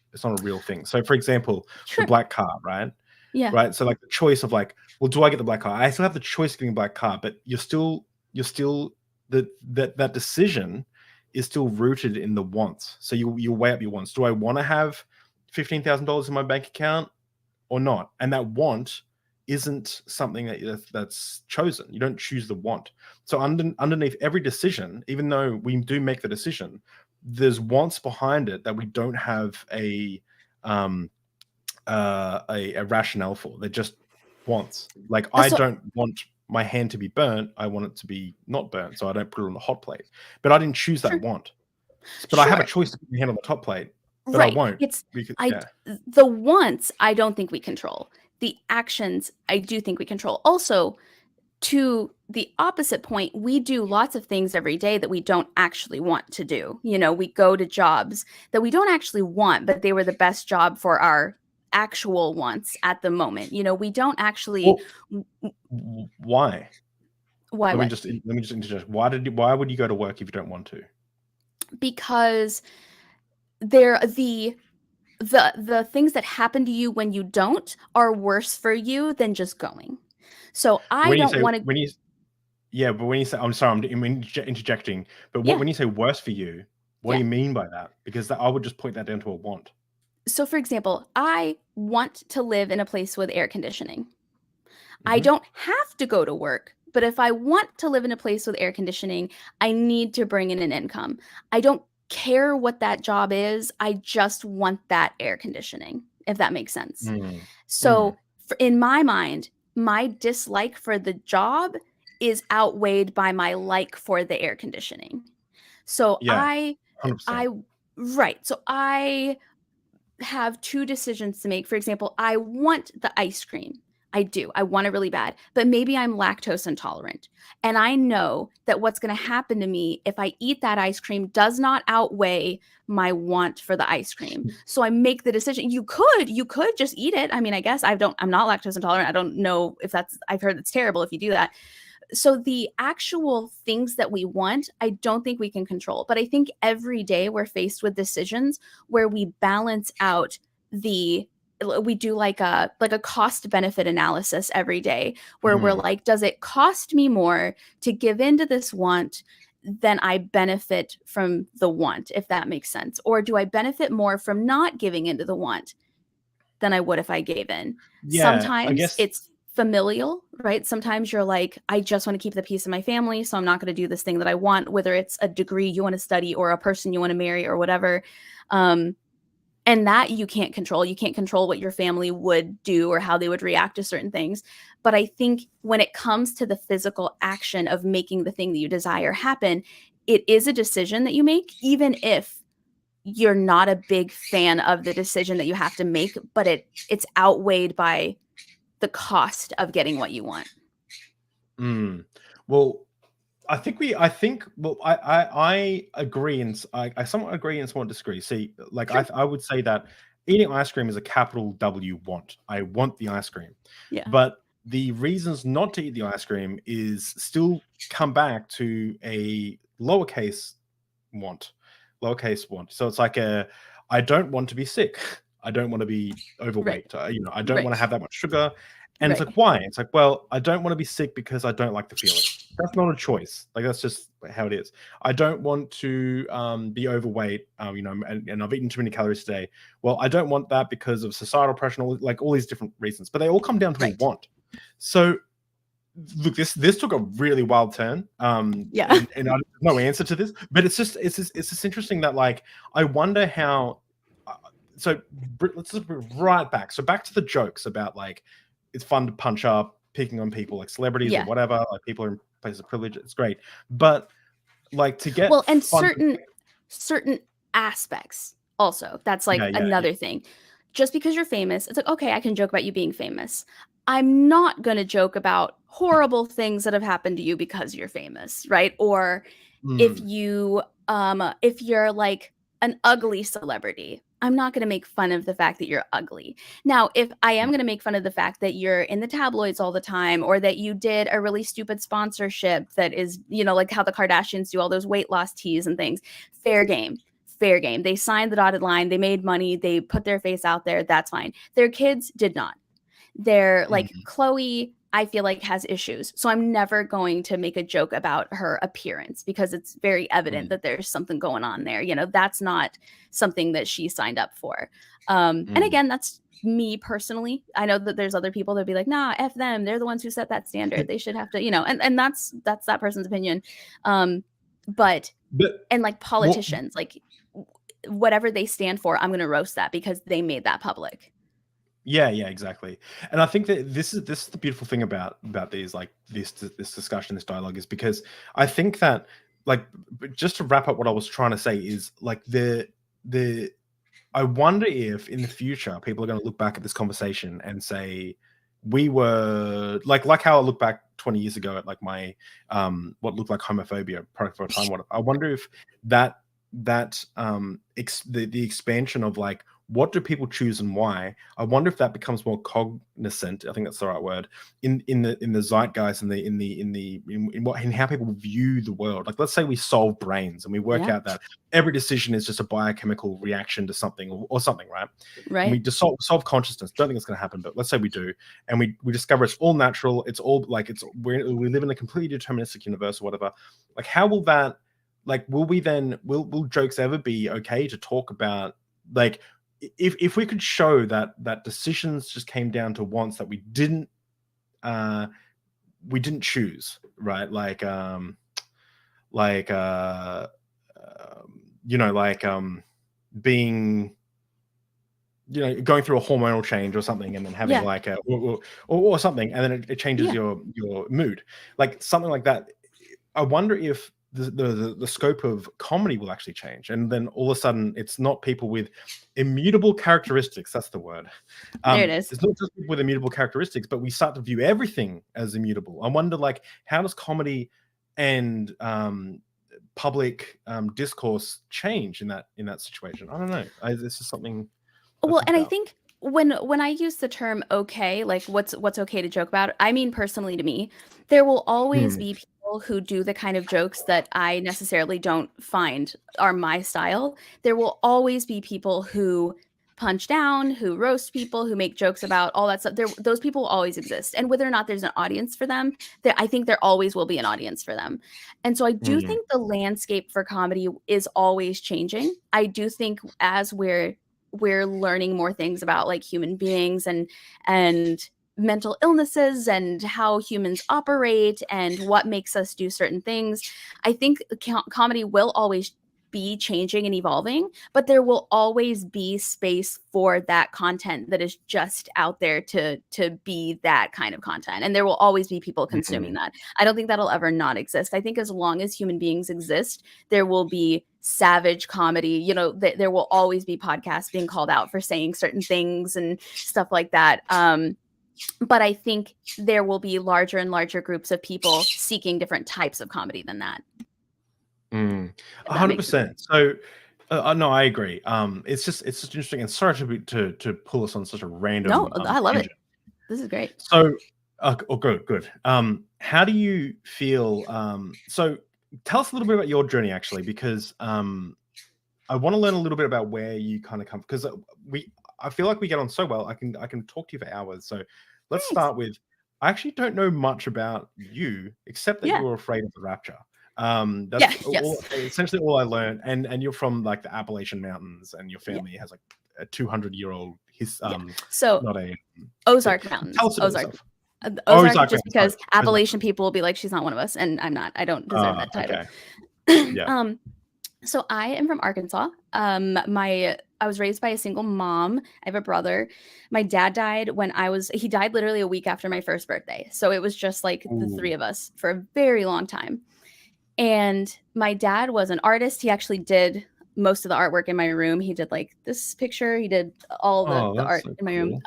Speaker 1: thing. So for example, the black car, right?
Speaker 2: Yeah.
Speaker 1: Right. So like the choice of like, well, do I get the black car? I still have the choice of getting a black car, but you're still that decision is still rooted in the wants. So you weigh up your wants. Do I want to have $15,000 in my bank account or not? And that want isn't something that's chosen. You don't choose the want. So underneath every decision, even though we do make the decision, there's wants behind it that we don't have a rationale for. They're just wants. Like I don't want my hand to be burnt. I want it to be not burnt, so I don't put it on the hot plate. But I didn't choose that want. But I have a choice to put my hand on the top plate. But I won't.
Speaker 2: The wants I don't think we control. The actions I do think we control. Also, to the opposite point, we do lots of things every day that we don't actually want to do. You know, we go to jobs that we don't actually want, but they were the best job for our actual wants at the moment. You know, we don't actually.
Speaker 1: Well, why?
Speaker 2: Why?
Speaker 1: Let me just interject. Why would you go to work if you don't want to?
Speaker 2: Because the things that happen to you when you don't are worse for you than just going. So I don't want to.
Speaker 1: Yeah, but when you say, I'm sorry, I'm interjecting. But when you say worse for you, what do you mean by that? Because I would just point that down to a want.
Speaker 2: So, for example, I want to live in a place with air conditioning. I don't have to go to work, but if I want to live in a place with air conditioning, I need to bring in an income. I don't care what that job is. I just want that air conditioning, if that makes sense. So in my mind, my dislike for the job is outweighed by my like for the air conditioning. So
Speaker 1: 100%.
Speaker 2: So I have two decisions to make. For example, I want the ice cream. I do. I want it really bad, but maybe I'm lactose intolerant. And I know that what's going to happen to me if I eat that ice cream does not outweigh my want for the ice cream. So I make the decision. You could just eat it. I mean, I guess I'm not lactose intolerant. I don't know if I've heard it's terrible if you do that. So the actual things that we want, I don't think we can control. But I think every day we're faced with decisions where we balance out we do like a cost benefit analysis every day where we're like, does it cost me more to give into this want than I benefit from the want, if that makes sense? Or do I benefit more from not giving into the want than I would if I gave in? Sometimes it's familial, right? Sometimes you're like, I just want to keep the peace of my family, so I'm not going to do this thing that I want, whether it's a degree you want to study or a person you want to marry or whatever. And that you can't control. You can't control what your family would do or how they would react to certain things. But I think when it comes to the physical action of making the thing that you desire happen, it is a decision that you make, even if you're not a big fan of the decision that you have to make, but it's outweighed by the cost of getting what you want.
Speaker 1: Well, I agree, and I somewhat agree and somewhat disagree. See, like I would say that eating ice cream is a capital W want. I want the ice cream.
Speaker 2: Yeah.
Speaker 1: But the reasons not to eat the ice cream is still come back to a lowercase want. So it's like I don't want to be sick. I don't want to be overweight. I don't want to have that much sugar. And it's like, why? It's like, well, I don't want to be sick because I don't like the feeling. That's not a choice. Like, that's just how it is. I don't want to be overweight, and I've eaten too many calories today. Well, I don't want that because of societal pressure and all these different reasons. But they all come down to a want. So look, this took a really wild turn.
Speaker 2: Yeah.
Speaker 1: And I have no answer to this, but it's just interesting that, like, I wonder how. So let's just bring it right back. So back to the jokes about, like, it's fun to punch up, picking on people like celebrities or whatever, like people in places of privilege. It's great, but like to get
Speaker 2: and certain aspects also. That's like another thing. Just because you're famous, it's like, okay, I can joke about you being famous. I'm not going to joke about horrible things that have happened to you because you're famous, right? Or if you're like an ugly celebrity, I'm not going to make fun of the fact that you're ugly. Now, if I am going to make fun of the fact that you're in the tabloids all the time, or that you did a really stupid sponsorship that is, like how the Kardashians do all those weight loss teas and things, fair game. Fair game. They signed the dotted line. They made money. They put their face out there. That's fine. Their kids did not. They're like Chloe, I feel like, has issues. So I'm never going to make a joke about her appearance because it's very evident that there's something going on there. That's not something that she signed up for. And again, that's me personally. I know that there's other people that'd be like, nah, F them. They're the ones who set that standard. They should have to, and that's that person's opinion. But like politicians, like whatever they stand for, I'm going to roast that because they made that public.
Speaker 1: Yeah, exactly. And I think that this is the beautiful thing about these, like this discussion, this dialogue, is because I think that, like, just to wrap up what I was trying to say is, like, I wonder if in the future people are going to look back at this conversation and say, we were like how I look back 20 years ago at, like, my what looked like homophobia product for a time. I wonder if the expansion of, like, what do people choose and why? I wonder if that becomes more cognizant. I think that's the right word in the zeitgeist and in how people view the world. Like, let's say we solve brains and we work out that every decision is just a biochemical reaction to something or something, right?
Speaker 2: Right.
Speaker 1: And we just solve consciousness. Don't think it's going to happen, but let's say we do, and we discover it's all natural. It's all like we live in a completely deterministic universe or whatever. Like, how will that? Like, will jokes ever be okay to talk about? Like, if we could show that decisions just came down to wants that we didn't choose, right? Being, going through a hormonal change or something, and then having like or something, and then it changes your mood, like something like that. I wonder if the scope of comedy will actually change, and then all of a sudden it's not people with immutable characteristics. That's the word.
Speaker 2: There it is.
Speaker 1: It's not just people with immutable characteristics, but we start to view everything as immutable. I wonder, like, how does comedy and public discourse change in that situation? I don't know. This is something.
Speaker 2: Well, and I think when I use the term okay, like what's okay to joke about, I mean, personally, to me, there will always be people who do the kind of jokes that I necessarily don't find are my style. There will always be people who punch down, who roast people, who make jokes about all that stuff. Those people will always exist. And whether or not there's an audience for them, I think there always will be an audience for them. And so I do think the landscape for comedy is always changing. I do think as we're learning more things about, like, human beings and mental illnesses and how humans operate and what makes us do certain things, I think comedy will always be changing and evolving, but there will always be space for that content that is just out there to be that kind of content. And there will always be people consuming that. I don't think that'll ever not exist. I think as long as human beings exist, there will be savage comedy. There will always be podcasts being called out for saying certain things and stuff like that. But I think there will be larger and larger groups of people seeking different types of comedy than that.
Speaker 1: 100%. So no, I agree. It's just interesting, and sorry to pull us on such a random.
Speaker 2: No, I love it. This is great.
Speaker 1: So, good. How do you feel? So, tell us a little bit about your journey, actually, because I want to learn a little bit about where you kind of come, because I feel like we get on so well. I can talk to you for hours. So, let's start with. I actually don't know much about you except that you were afraid of the rapture. That's essentially all I learned. And you're from, like, the Appalachian Mountains, and your family has, like, a 200-year-old
Speaker 2: so
Speaker 1: not a
Speaker 2: Ozark Mountains.
Speaker 1: Tell us about
Speaker 2: Ozark.
Speaker 1: yourself.
Speaker 2: Ozark, just because Appalachian people will be like, she's not one of us, and I'm not. I don't deserve that title.
Speaker 1: Okay. Yeah.
Speaker 2: So I am from Arkansas. I was raised by a single mom. I have a brother. My dad died he died literally a week after my first birthday. So it was just like the three of us for a very long time. And my dad was an artist. He actually did most of the artwork in my room. He did like this picture. He did all the art in my room.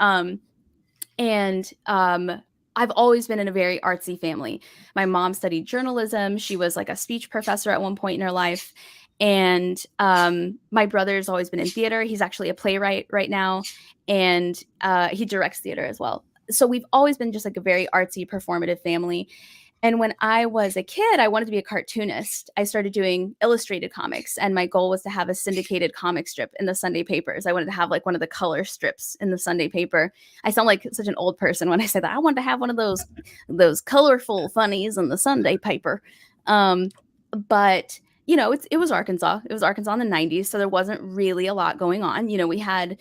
Speaker 2: I've always been in a very artsy family. My mom studied journalism. She was like a speech professor at one point in her life. And my brother's always been in theater. He's actually a playwright right now. And he directs theater as well. So we've always been just like a very artsy, performative family. And when I was a kid, I wanted to be a cartoonist. I started doing illustrated comics, and my goal was to have a syndicated comic strip in the Sunday papers. I wanted to have like one of the color strips in the Sunday paper. I sound like such an old person when I say that. I wanted to have one of those colorful funnies in the Sunday paper. But you know, it was Arkansas. It was Arkansas in the 90s, so there wasn't really a lot going on. You know, we had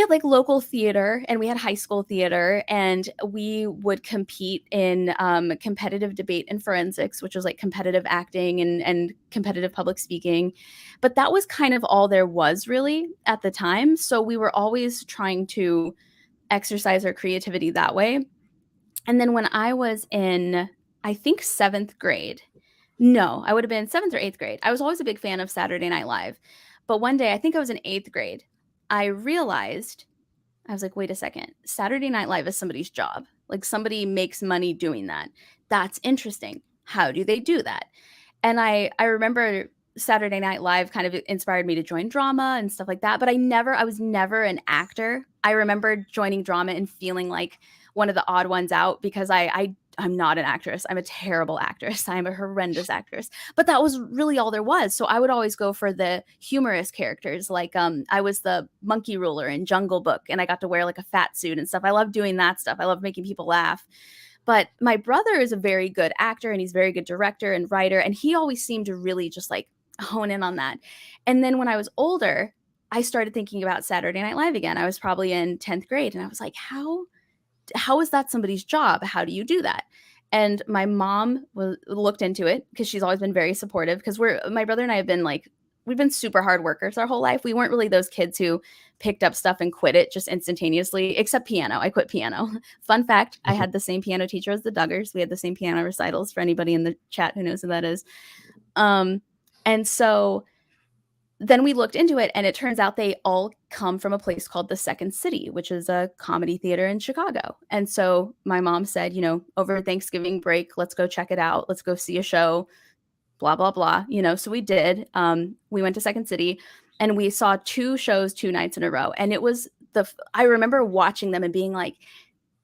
Speaker 2: like local theater, and we had high school theater, and we would compete in competitive debate and forensics, which was like competitive acting and competitive public speaking. But that was kind of all there was really at the time. So we were always trying to exercise our creativity that way. And then when I was in, I think, 7th grade, no, I would have been 7th or 8th grade. I was always a big fan of Saturday Night Live. But one day, I think I was in 8th grade, I realized, I was like, wait a second, Saturday Night Live is somebody's job. Like somebody makes money doing that. That's interesting. How do they do that? And I remember Saturday Night Live kind of inspired me to join drama and stuff like that. But I was never an actor. I remember joining drama and feeling like one of the odd ones out because I'm not an actress. I'm a terrible actress. I'm a horrendous actress. But that was really all there was. So I would always go for the humorous characters. Like I was the monkey ruler in Jungle Book, and I got to wear like a fat suit and stuff. I love doing that stuff. I love making people laugh. But my brother is a very good actor, and he's a very good director and writer. And he always seemed to really just like hone in on that. And then when I was older, I started thinking about Saturday Night Live again. I was probably in 10th grade, and I was like, how is that somebody's job? How do you do that? And my mom looked into it because she's always been very supportive, because my brother and I have been we've been super hard workers our whole life. We weren't really those kids who picked up stuff and quit it just instantaneously, except piano. I quit piano. Fun fact, I had the same piano teacher as the Duggars. We had the same piano recitals, for anybody in the chat who knows who that is. And so then we looked into it, and it turns out they all come from a place called the Second City, which is a comedy theater in Chicago. And so my mom said, you know, over Thanksgiving break, let's go check it out. Let's go see a show, blah, blah, blah. You know, so we did. We went to Second City, and we saw 2 shows 2 nights in a row. And it was I remember watching them and being like,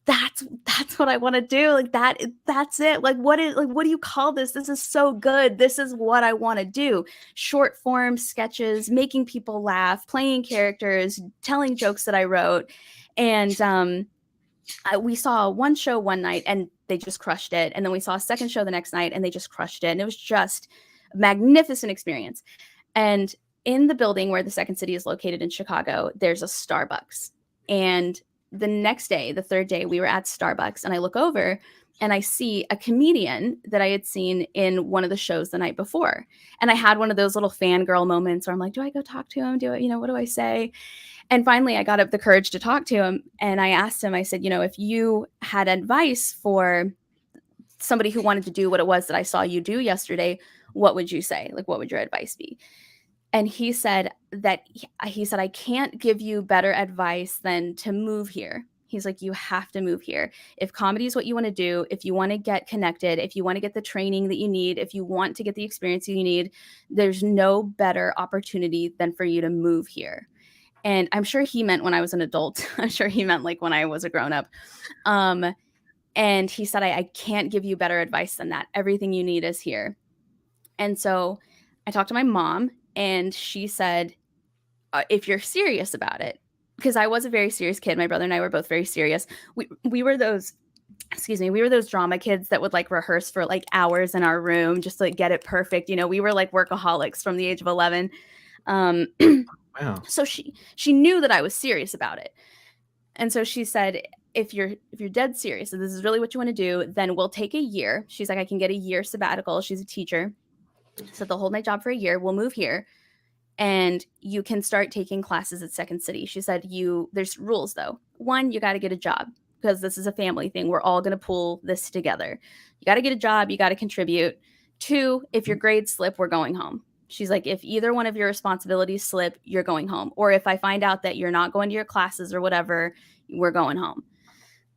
Speaker 2: that's what I want to do. Like that's it. Like what do you call this? This is so good. This is what I want to do. Short form sketches, making people laugh, playing characters, telling jokes that I wrote. And we saw one show one night, and they just crushed it. And then we saw a second show the next night, and they just crushed it. And it was just a magnificent experience. And in the building where the Second City is located in Chicago, there's a Starbucks. And the next day, the 3rd day, we were at Starbucks, and I look over and I see a comedian that I had seen in one of the shows the night before. And I had one of those little fangirl moments where I'm like, do I go talk to him? What do I say? And finally I got up the courage to talk to him. And I asked him, I said, you know, if you had advice for somebody who wanted to do what it was that I saw you do yesterday, what would you say? Like, what would your advice be? And he said, I can't give you better advice than to move here. He's like, you have to move here. If comedy is what you want to do, if you want to get connected, if you want to get the training that you need, if you want to get the experience you need, there's no better opportunity than for you to move here. And I'm sure he meant when I was an adult. I'm sure he meant like when I was a grown up. And he said, I can't give you better advice than that. Everything you need is here. And so I talked to my mom, and she said, if you're serious about it, because I was a very serious kid. My brother and I were both very serious. We were those drama kids that would like rehearse for like hours in our room just to like get it perfect. You know, we were like workaholics from the age of 11.
Speaker 1: Wow.
Speaker 2: So she knew that I was serious about it. And so she said, if you're dead serious, and this is really what you want to do, then we'll take a year. She's like, I can get a year sabbatical. She's a teacher. So they'll hold my job for a year. We'll move here and you can start taking classes at Second City. She said, there's rules though. One, you got to get a job because this is a family thing. We're all going to pull this together. You got to get a job. You got to contribute. Two, if your grades slip, we're going home. She's like, if either one of your responsibilities slip, you're going home. Or if I find out that you're not going to your classes or whatever, we're going home.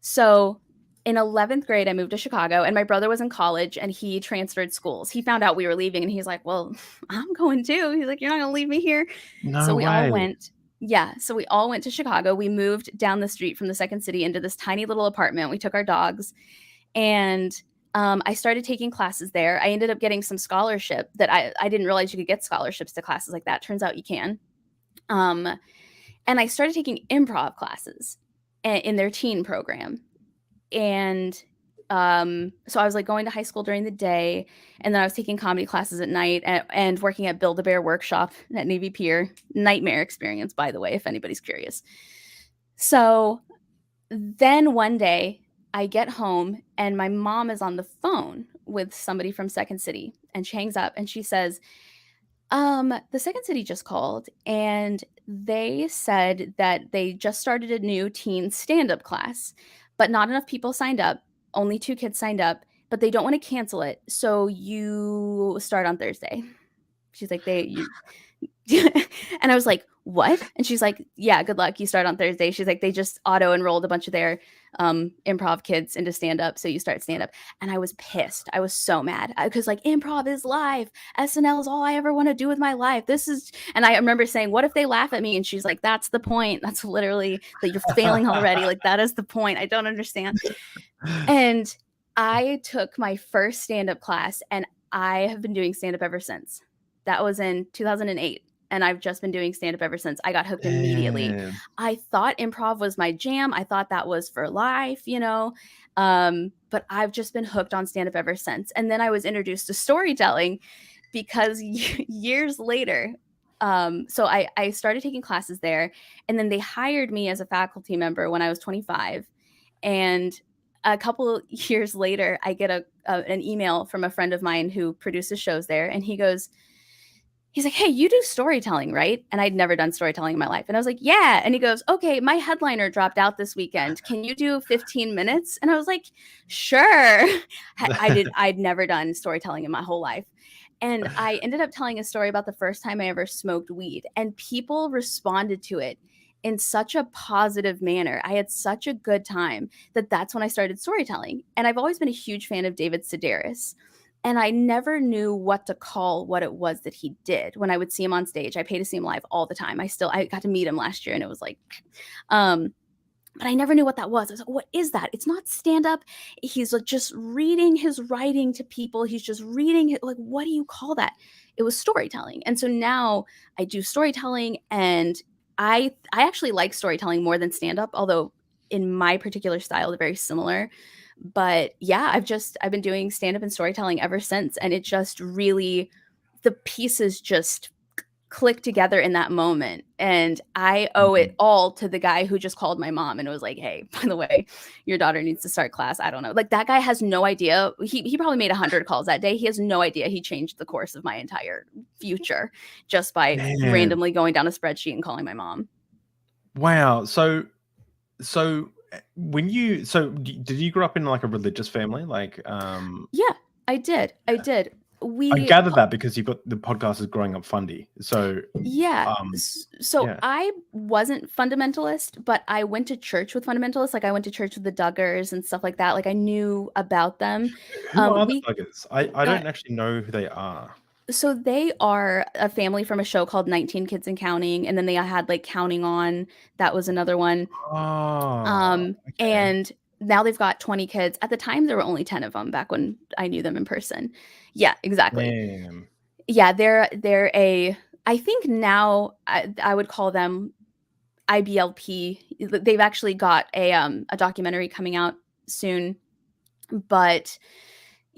Speaker 2: So in 11th grade, I moved to Chicago and my brother was in college and he transferred schools. He found out we were leaving and he's like, well, I'm going too. He's like, you're not going to leave me here.
Speaker 1: No
Speaker 2: so we
Speaker 1: way.
Speaker 2: all went. Yeah. So we all went to Chicago. We moved down the street from the Second City into this tiny little apartment. We took our dogs and I started taking classes there. I ended up getting some scholarship that I didn't realize you could get scholarships to classes like that. Turns out you can. And I started taking improv classes in their teen program. And so I was like going to high school during the day, and then I was taking comedy classes at night and working at Build-A-Bear Workshop at Navy Pier. Nightmare experience, by the way, if anybody's curious. So then one day I get home and my mom is on the phone with somebody from Second City, and she hangs up and she says, the Second City just called and they said that they just started a new teen stand-up class, but not enough people signed up. Only 2 kids signed up, but they don't want to cancel it. So you start on Thursday. She's like, and I was like, what? And she's like, yeah, good luck. You start on Thursday. She's like, they just auto enrolled a bunch of their improv kids into stand up. So you start stand up. And I was pissed. I was so mad because like improv is life. SNL is all I ever want to do with my life. And I remember saying, what if they laugh at me? And she's like, that's the point. That's literally that you're failing already. Like that is the point. I don't understand. And I took my first stand up class and I have been doing stand up ever since. That was in 2008. And I've just been doing stand-up ever since. I got hooked immediately. I thought improv was my jam. I thought that was for life, but I've just been hooked on stand-up ever since. And then I was introduced to storytelling because years later, so I started taking classes there. And then they hired me as a faculty member when I was 25. And a couple years later, I get an email from a friend of mine who produces shows there. And he's like, hey, you do storytelling, right? And I'd never done storytelling in my life. And I was like, yeah. And he goes, okay, my headliner dropped out this weekend. Can you do 15 minutes? And I was like, sure. I'd never done storytelling in my whole life. And I ended up telling a story about the first time I ever smoked weed. And people responded to it in such a positive manner. I had such a good time that's when I started storytelling. And I've always been a huge fan of David Sedaris. And I never knew what to call what it was that he did when I would see him on stage. I pay to see him live all the time. I got to meet him last year and it was like, but I never knew what that was. I was like, what is that? It's not stand up. He's just reading his writing to people. He's just reading it. Like, what do you call that? It was storytelling. And so now I do storytelling and I actually like storytelling more than stand up, although in my particular style, they're very similar. But yeah, I've been doing stand-up and storytelling ever since. And it just really, the pieces just click together in that moment. And I owe it all to the guy who just called my mom and was like, hey, by the way, your daughter needs to start class. I don't know. Like that guy has no idea. He probably made 100 calls that day. He has no idea. He changed the course of my entire future just by randomly going down a spreadsheet and calling my mom.
Speaker 1: Wow. So did you grow up in like a religious family? Like,
Speaker 2: yeah, I did. I
Speaker 1: gathered that because you've got the podcast is Growing Up Fundie. So
Speaker 2: yeah. I wasn't fundamentalist, but I went to church with fundamentalists. Like I went to church with the Duggars and stuff like that. Like I knew about them.
Speaker 1: Who are the Duggars? I don't actually know who they are.
Speaker 2: So they are a family from a show called 19 Kids and Counting. And then they had like Counting On. That was another one.
Speaker 1: Okay.
Speaker 2: And now they've got 20 kids. At the time, there were only 10 of them back when I knew them in person. Yeah, exactly.
Speaker 1: Damn.
Speaker 2: Yeah, I think now I would call them IBLP. They've actually got a documentary coming out soon. But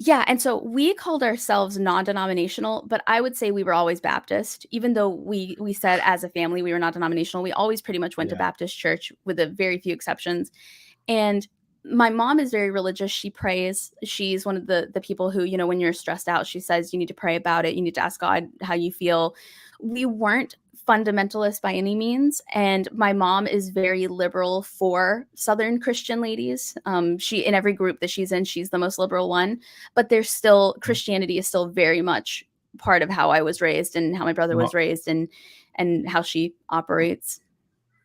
Speaker 2: yeah, and so we called ourselves non-denominational, but I would say we were always Baptist. Even though we said as a family we were not denominational, we always pretty much went to Baptist church with a very few exceptions. And my mom is very religious. She prays. She's one of the people who, when you're stressed out, she says you need to pray about it. You need to ask God how you feel. We weren't fundamentalist by any means, and my mom is very liberal for Southern Christian ladies. She, in every group that she's in, she's the most liberal one, but there's still, Christianity is still very much part of how I was raised and how my brother was raised, and how she operates.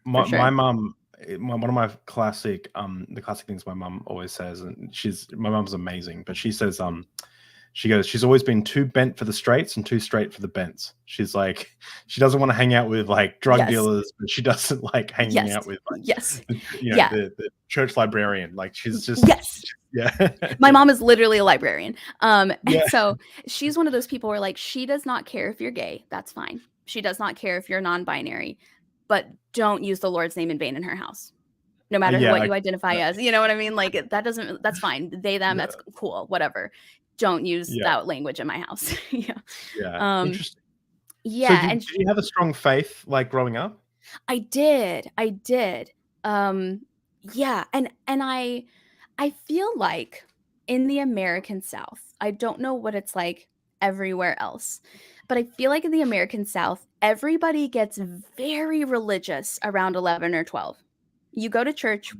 Speaker 1: My mom, one of my classic the classic things my mom always says, and my mom's amazing, but she says she goes, she's always been too bent for the straights and too straight for the bents. She's like, she doesn't want to hang out with like drug dealers, but she doesn't like hanging out with like, the church librarian. Like she's just
Speaker 2: My mom is literally a librarian. And so she's one of those people where like, she does not care if you're gay. That's fine. She does not care if you're non-binary, but don't use the Lord's name in vain in her house. No matter what you identify as, you know what I mean? Like that's fine. They, them, that's cool. Whatever. Don't use that language in my house.
Speaker 1: Interesting.
Speaker 2: Yeah.
Speaker 1: So did you have a strong faith like growing up?
Speaker 2: I did. Yeah. And I feel like in the American South, I don't know what it's like everywhere else, but I feel like in the American South, everybody gets very religious around 11 or 12. You go to church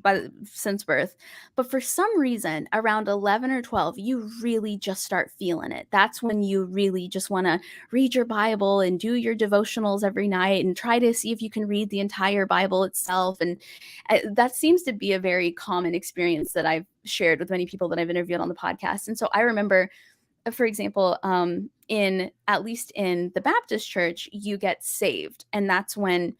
Speaker 2: since birth, but for some reason around 11 or 12, you really just start feeling it. That's when you really just want to read your Bible and do your devotionals every night and try to see if you can read the entire Bible itself. And that seems to be a very common experience that I've shared with many people that I've interviewed on the podcast. And so I remember, for example, at least in the Baptist church, you get saved. And that's when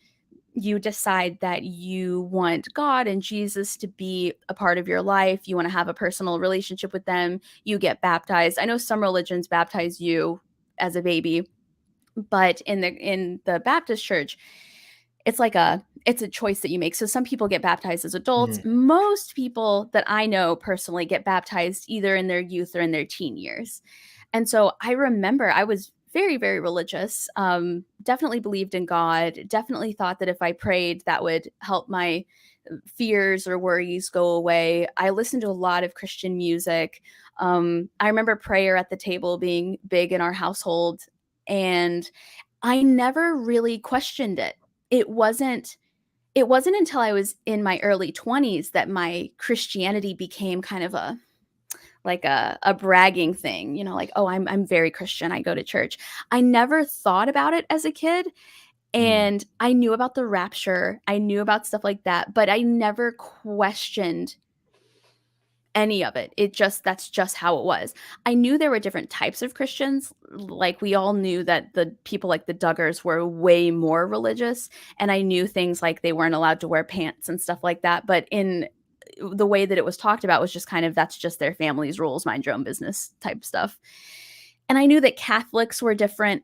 Speaker 2: you decide that you want God and Jesus to be a part of your life. You want to have a personal relationship with them. You get baptized. I know some religions baptize you as a baby, but in the Baptist church, it's a choice that you make. So some people get baptized as adults. Most people that I know personally get baptized either in their youth or in their teen years. And so I remember I was very, very religious, definitely believed in God, definitely thought that if I prayed, that would help my fears or worries go away. I listened to a lot of Christian music. I remember prayer at the table being big in our household, and I never really questioned it. It wasn't until I was in my early 20s that my Christianity became kind of a bragging thing, like, oh, I'm very Christian. I go to church. I never thought about it as a kid. And I knew about the rapture. I knew about stuff like that, but I never questioned any of it. That's just how it was. I knew there were different types of Christians. Like we all knew that the people like the Duggars were way more religious. And I knew things like they weren't allowed to wear pants and stuff like that. But in the way that it was talked about was just kind of, that's just their family's rules, mind your own business type stuff. And I knew that Catholics were different.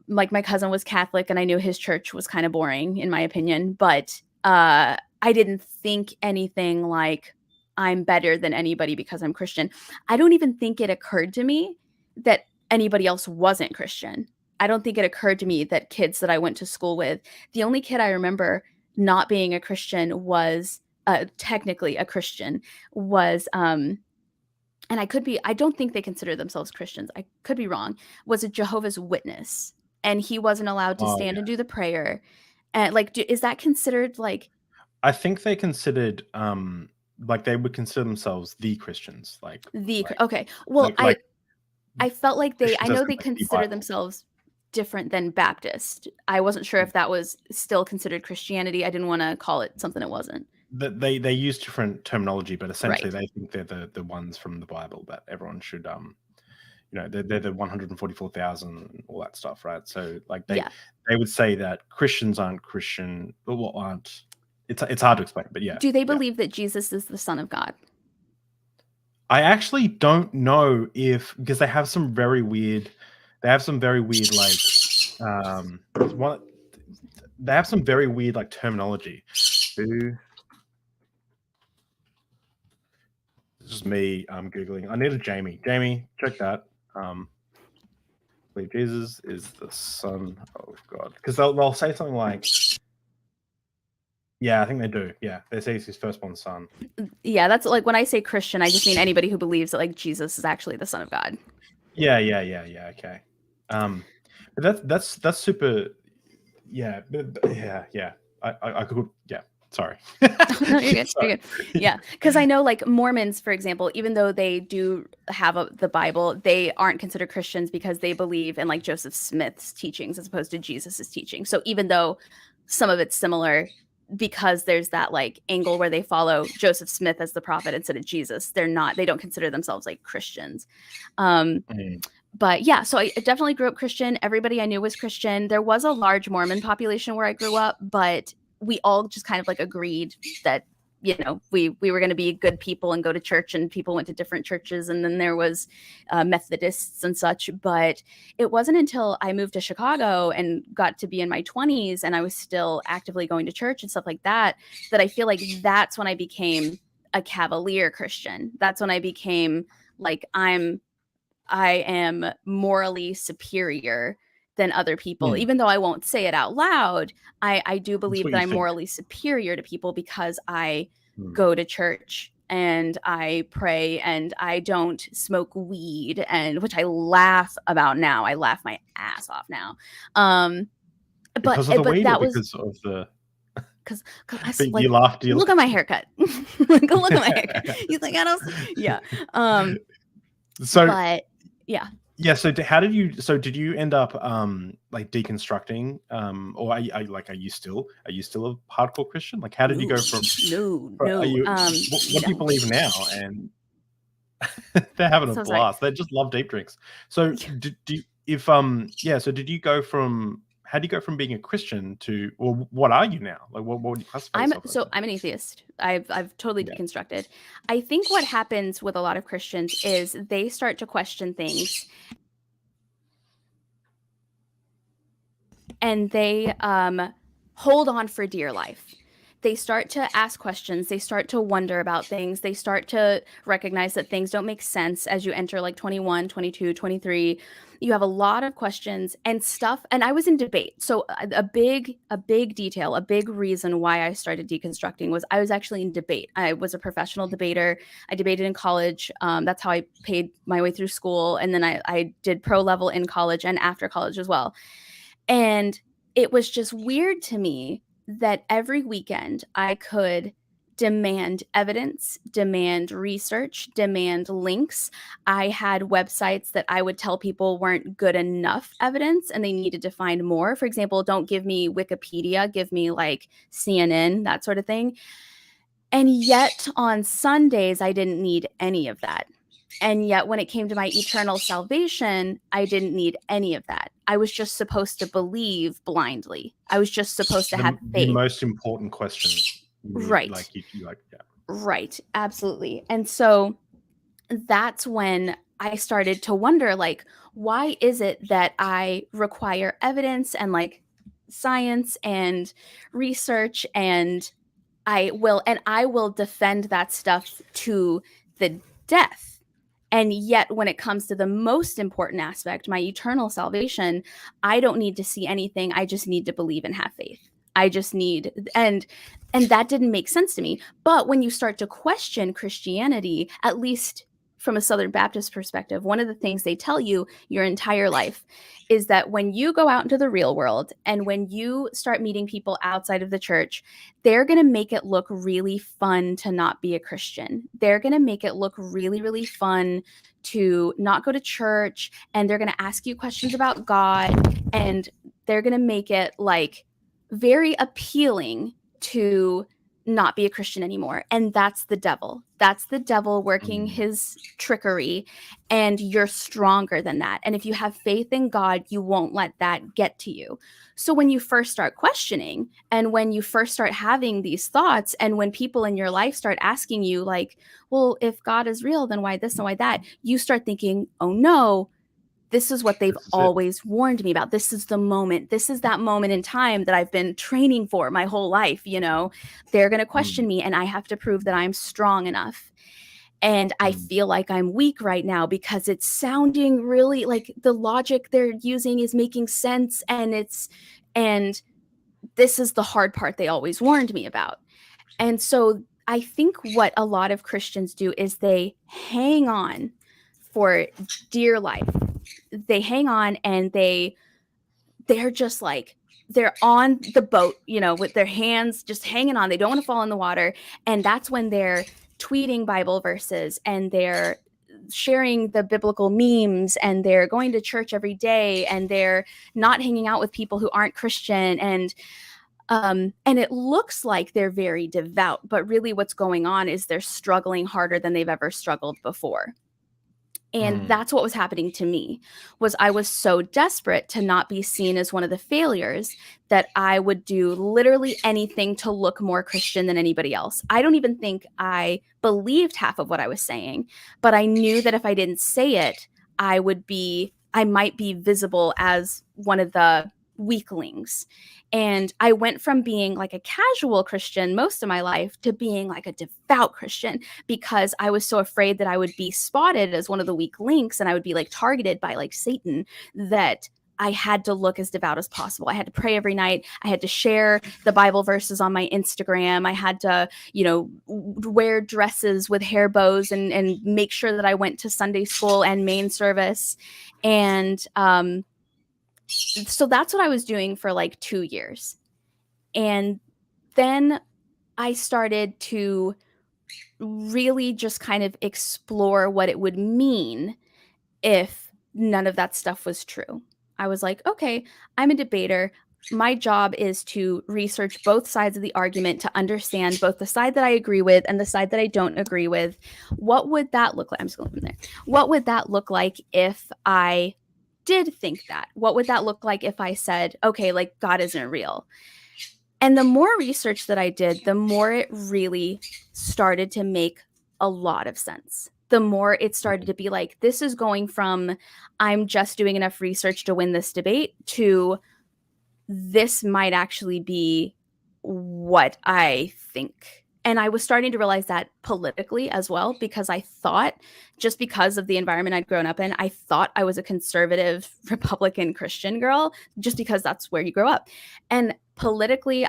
Speaker 2: Like my cousin was Catholic and I knew his church was kind of boring in my opinion, but I didn't think anything like I'm better than anybody because I'm Christian. I don't even think it occurred to me that anybody else wasn't Christian. I don't think it occurred to me that kids that I went to school with, the only kid I remember not being a Christian was technically a Christian was, and I don't think they consider themselves Christians. I could be wrong, was a Jehovah's Witness. And he wasn't allowed to stand and do the prayer. And is that considered like?
Speaker 1: I think they considered, like they would consider themselves the Christians.
Speaker 2: Okay. Well, I felt like I know they consider themselves different than Baptist. I wasn't sure if that was still considered Christianity. I didn't want to call it something it wasn't.
Speaker 1: They use different terminology, but essentially they think they're the ones from the Bible that everyone should they're the 144,000, all that stuff, right? So like they would say that Christians aren't Christian, but what aren't. It's hard to explain, but yeah.
Speaker 2: Do they believe that Jesus is the Son of God?
Speaker 1: I actually don't know because they have some very weird like they have some very weird like terminology. This is me Googling. I need a Jamie. Jamie, check that. Believe Jesus is the Son of God. Because they'll say something like Yeah, I think they do. Yeah, they say he's his firstborn son.
Speaker 2: Yeah, that's like when I say Christian, I just mean anybody who believes that like Jesus is actually the Son of God.
Speaker 1: Yeah. Okay. But that's super. Yeah, yeah. I could. Yeah. Sorry.
Speaker 2: No, you're good. You're good. Yeah, because I know like Mormons, for example, even though they do have the Bible, they aren't considered Christians because they believe in like Joseph Smith's teachings as opposed to Jesus's teaching. So even though some of it's similar, because there's that like angle where they follow Joseph Smith as the prophet instead of Jesus, they don't consider themselves like Christians. But yeah, so I definitely grew up Christian. Everybody I knew was Christian. There was a large Mormon population where I grew up, but we all just kind of like agreed that, you know, we were going to be good people and go to church, and people went to different churches. And then there was Methodists and such. But it wasn't until I moved to Chicago and got to be in my 20s and I was still actively going to church and stuff like that, that I feel like that's when I became a cavalier Christian. That's when I became like, I am morally superior than other people. Even though I won't say it out loud, I do believe that I'm morally superior to people because I go to church and I pray and I don't smoke weed, and which I laugh about now. I laugh my ass off now.
Speaker 1: Because of the weed, or because of the...
Speaker 2: Because
Speaker 1: you laughed.
Speaker 2: Look at my haircut. Look at my haircut. He's like, I don't. Yeah. But yeah.
Speaker 1: Yeah. So how did you? So did you end up like deconstructing? Or are you still a hardcore Christian? Like, how did you go from?
Speaker 2: No.
Speaker 1: What do you believe now? And they're having a blast. Sorry. They just love deep drinks. So So did you go from? How do you go from being a Christian to, well, what are you now? Like, what would you classify yourself as?
Speaker 2: I'm an atheist. I've totally deconstructed. I think what happens with a lot of Christians is they start to question things, and they hold on for dear life. They start to ask questions. They start to wonder about things. They start to recognize that things don't make sense as you enter like 21, 22, 23. You have a lot of questions and stuff. And I was in debate. So a big detail, a big reason why I started deconstructing was I was actually in debate. I was a professional debater. I debated in college. That's how I paid my way through school. And then I did pro level in college and after college as well. And it was just weird to me that every weekend I could demand evidence, demand research, demand links. I had websites that I would tell people weren't good enough evidence and they needed to find more. For example, don't give me Wikipedia, give me like CNN, that sort of thing. And yet on Sundays, I didn't need any of that. And yet when it came to my eternal salvation, I didn't need any of that. I was just supposed to believe blindly. I was just supposed to have faith.
Speaker 1: The most important question.
Speaker 2: Right.
Speaker 1: Yeah.
Speaker 2: Right. Absolutely. And so that's when I started to wonder, like, why is it that I require evidence and like science and research, and I will defend that stuff to the death. And yet when it comes to the most important aspect, my eternal salvation, I don't need to see anything. I just need to believe and have faith. I just need, and that didn't make sense to me. But when you start to question Christianity, at least from a Southern Baptist perspective, one of the things they tell you your entire life is that when you go out into the real world and when you start meeting people outside of the church, they're going to make it look really fun to not be a Christian. They're going to make it look really, really fun to not go to church, and they're going to ask you questions about God, and they're going to make it like very appealing to not be a Christian anymore. And that's the devil. That's the devil working his trickery, and you're stronger than that. And if you have faith in God, you won't let that get to you. So when you first start questioning, and when you first start having these thoughts, and when people in your life start asking you like, well, if God is real, then why this and why that? You start thinking, oh no, this is what they've always warned me about. This is the moment. This is that moment in time that I've been training for my whole life. You know, they're going to question me, and I have to prove that I'm strong enough. And I feel like I'm weak right now because it's sounding really like the logic they're using is making sense. And this is the hard part they always warned me about. And so I think what a lot of Christians do is they hang on for dear life. They hang on and they're just like, they're on the boat, with their hands just hanging on. They don't want to fall in the water. And that's when they're tweeting Bible verses and they're sharing the biblical memes and they're going to church every day and they're not hanging out with people who aren't Christian. And it looks like they're very devout, but really what's going on is they're struggling harder than they've ever struggled before. And that's what was happening to me, was I was so desperate to not be seen as one of the failures that I would do literally anything to look more Christian than anybody else. I don't even think I believed half of what I was saying, but I knew that if I didn't say it, I might be visible as one of the weaklings. And I went from being like a casual Christian most of my life to being like a devout Christian, because I was so afraid that I would be spotted as one of the weak links and I would be like targeted by like Satan, that I had to look as devout as possible. I had to pray every night. I had to share the Bible verses on my Instagram. I had to, wear dresses with hair bows and make sure that I went to Sunday school and main service. And, so that's what I was doing for like 2 years. And then I started to really just kind of explore what it would mean if none of that stuff was true. I was like, okay, I'm a debater. My job is to research both sides of the argument to understand both the side that I agree with and the side that I don't agree with. What would that look like? I'm just going from there. What would that look like if I did think that? What would that look like if I said, okay, like God isn't real? And the more research that I did, the more it really started to make a lot of sense. The more it started to be like, this is going from I'm just doing enough research to win this debate to this might actually be what I think. And I was starting to realize that politically as well, because I thought, just because of the environment I'd grown up in, I thought I was a conservative Republican Christian girl, just because that's where you grow up. And politically,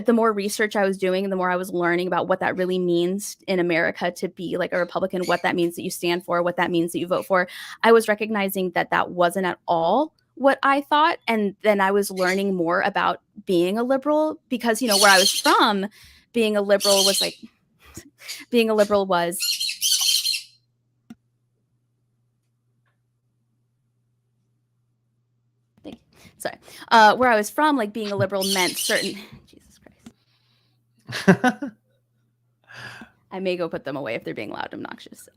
Speaker 2: the more research I was doing, the more I was learning about what that really means in America to be like a Republican, what that means that you stand for, what that means that you vote for. I was recognizing that that wasn't at all what I thought. And then I was learning more about being a liberal, because, where I was from, being a liberal was where I was from, like being a liberal meant certain, Jesus Christ. I may go put them away if they're being loud and obnoxious.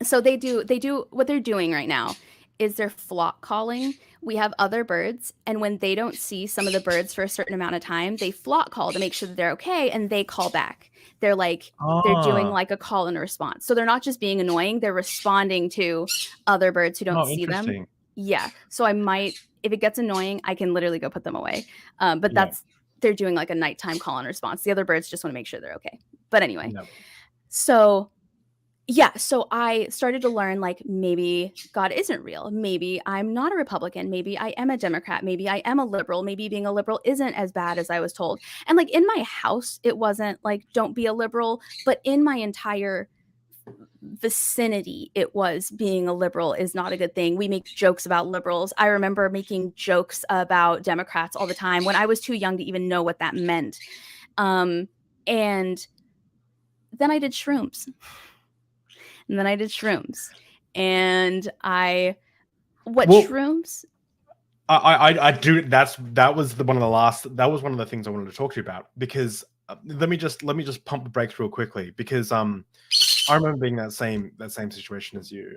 Speaker 2: So they do what they're doing right now is they're flock calling. We have other birds, and when they don't see some of the birds for a certain amount of time, they flock call to make sure that they're okay, and they call back. They're like, they're doing like a call and a response. So they're not just being annoying, they're responding to other birds who don't see them. Yeah. So I might, if it gets annoying, I can literally go put them away. But they're doing like a nighttime call and response. The other birds just want to make sure they're okay. But anyway, so I started to learn, like, maybe God isn't real. Maybe I'm not a Republican. Maybe I am a Democrat. Maybe I am a liberal. Maybe being a liberal isn't as bad as I was told. And like in my house, it wasn't like, don't be a liberal, but in my entire vicinity, it was being a liberal is not a good thing. We make jokes about liberals. I remember making jokes about Democrats all the time when I was too young to even know what that meant. And then I did shrooms. Shrooms?
Speaker 1: I do. That was one of the things I wanted to talk to you about, because let me just pump the brakes real quickly, because I remember being that same situation as you,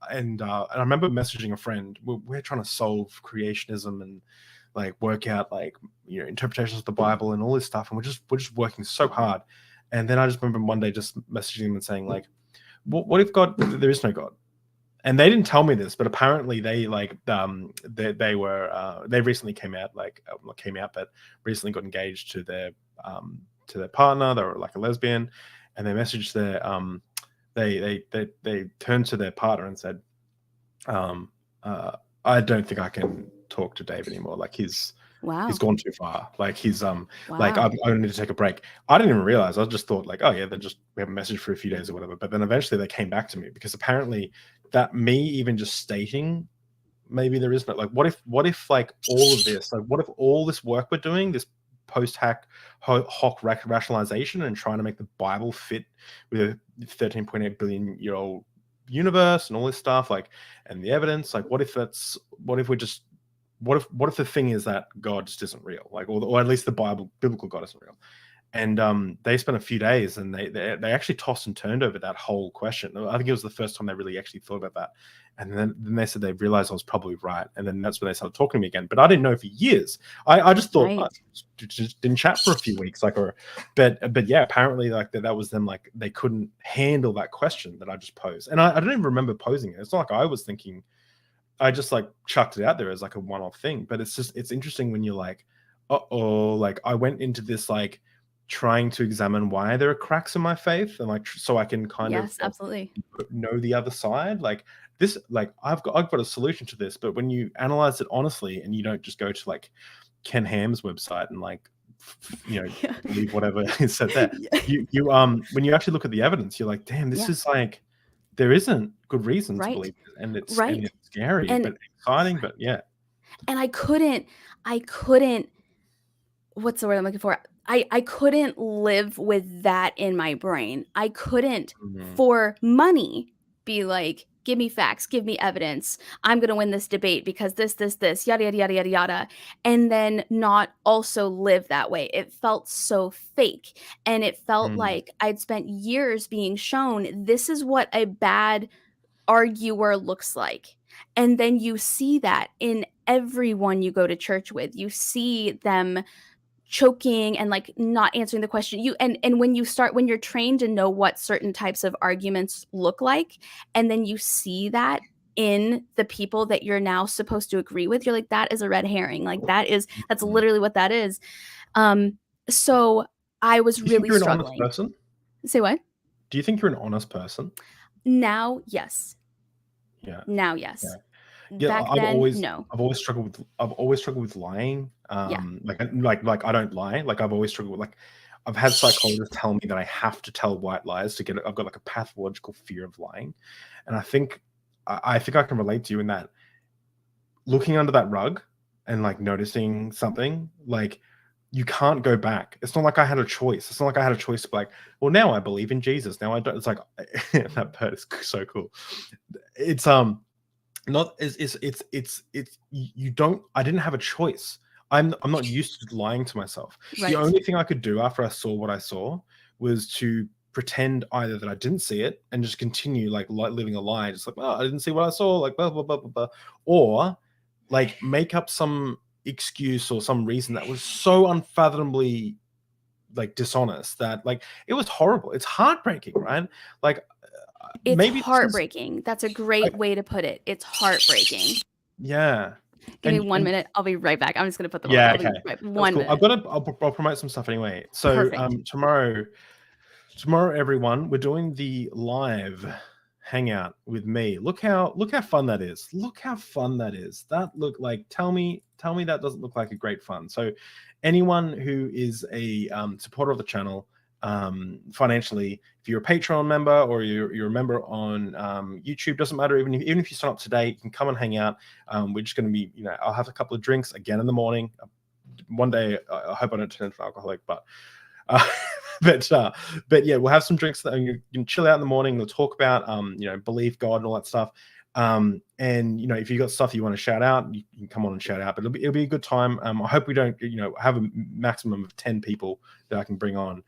Speaker 1: and I remember messaging a friend. We're trying to solve creationism and like work out like interpretations of the Bible and all this stuff, and we're just working so hard. And then I just remember one day just messaging them and saying like, what if there is no God? And they didn't tell me this, but apparently they like they recently came out, but recently got engaged to their partner. They were like a lesbian, and they messaged their they turned to their partner and said, I don't think I can talk to Dave anymore. Like he's
Speaker 2: Wow.
Speaker 1: He's gone too far. Like he's like
Speaker 2: Wow.
Speaker 1: I need to take a break. I didn't even realize. I just thought like, oh yeah, we have a message for a few days or whatever. But then eventually they came back to me because apparently that me even just stating maybe there is, but like what if like all of this, like what if all this work we're doing, this hoc rationalization and trying to make the Bible fit with a 13.8 billion year old universe and all this stuff, like, and the evidence, like what if the thing is that God just isn't real, like, or at least the biblical God isn't real. And they spent a few days and they actually tossed and turned over that whole question. I think it was the first time they really actually thought about that. And then they said they realized I was probably right. And then that's when they started talking to me again. But I didn't know for years. I just thought
Speaker 2: Right.
Speaker 1: just didn't chat for a few weeks. But yeah, apparently like that was them, like they couldn't handle that question that I just posed. And I don't even remember posing it. It's not like I was thinking, I just like chucked it out there as like a one-off thing. But it's interesting when you're like, like I went into this like trying to examine why there are cracks in my faith and like so I can kind of
Speaker 2: absolutely
Speaker 1: know the other side. Like this, like I've got a solution to this, but when you analyze it honestly and you don't just go to like Ken Ham's website and like believe whatever is said there, you when you actually look at the evidence, you're like, damn, this is like there isn't good reason to believe it, and it's scary but exciting, but yeah.
Speaker 2: And I couldn't what's the word I'm looking for? I couldn't live with that in my brain. I couldn't for money be like, give me facts, give me evidence. I'm going to win this debate because this, yada, yada, yada, yada, yada. And then not also live that way. It felt so fake. And it felt like I'd spent years being shown this is what a bad arguer looks like. And then you see that in everyone you go to church with. You see them choking and like not answering the question. And when you're trained to know what certain types of arguments look like, and then you see that in the people that you're now supposed to agree with, you're like, that is a red herring. Like that's literally what that is. So I was really struggling.
Speaker 1: An honest person?
Speaker 2: Say what?
Speaker 1: Do you think you're an honest person?
Speaker 2: Now, yes.
Speaker 1: Yeah.
Speaker 2: Now, yes.
Speaker 1: Yeah,
Speaker 2: back then, no.
Speaker 1: I've always struggled with lying. Like I don't lie. Like I've always struggled with, like, I've had psychologists tell me that I have to tell white lies to get it. I've got like a pathological fear of lying. And I think I can relate to you in that, looking under that rug and like noticing something, like you can't go back. It's not like I had a choice. It's not like I had a choice to be like, well, now I believe in Jesus. Now I don't. It's like that bird is so cool. It's not it's you don't. I didn't have a choice. I'm not used to lying to myself. Right. The only thing I could do after I saw what I saw was to pretend either that I didn't see it and just continue like living a lie, just like, oh, I didn't see what I saw, like blah blah blah blah blah, or like make up some excuse or some reason that was so unfathomably like dishonest that like it was horrible. It's heartbreaking, right? Like
Speaker 2: it's maybe heartbreaking. That's a great way to put it. It's heartbreaking.
Speaker 1: Yeah.
Speaker 2: Give me 1 minute. I'll be right back. I'm just gonna put them
Speaker 1: on.
Speaker 2: Yeah,
Speaker 1: okay.
Speaker 2: Right. 1 minute.
Speaker 1: I'll promote some stuff anyway. So tomorrow, everyone, we're doing the live hangout with me. Look how fun that is. Look how fun that is. That look like, tell me that doesn't look like a great fun. So anyone who is a supporter of the channel, financially, if you're a Patreon member or you're a member on YouTube, doesn't matter. Even if you sign up today, you can come and hang out. We're just going to be, I'll have a couple of drinks again in the morning. One day, I hope I don't turn into an alcoholic, but yeah, we'll have some drinks that you can chill out in the morning. We'll talk about belief, God, and all that stuff. And if you got stuff you want to shout out, you can come on and shout out. But it'll be a good time. I hope we don't have a maximum of 10 people that I can bring on.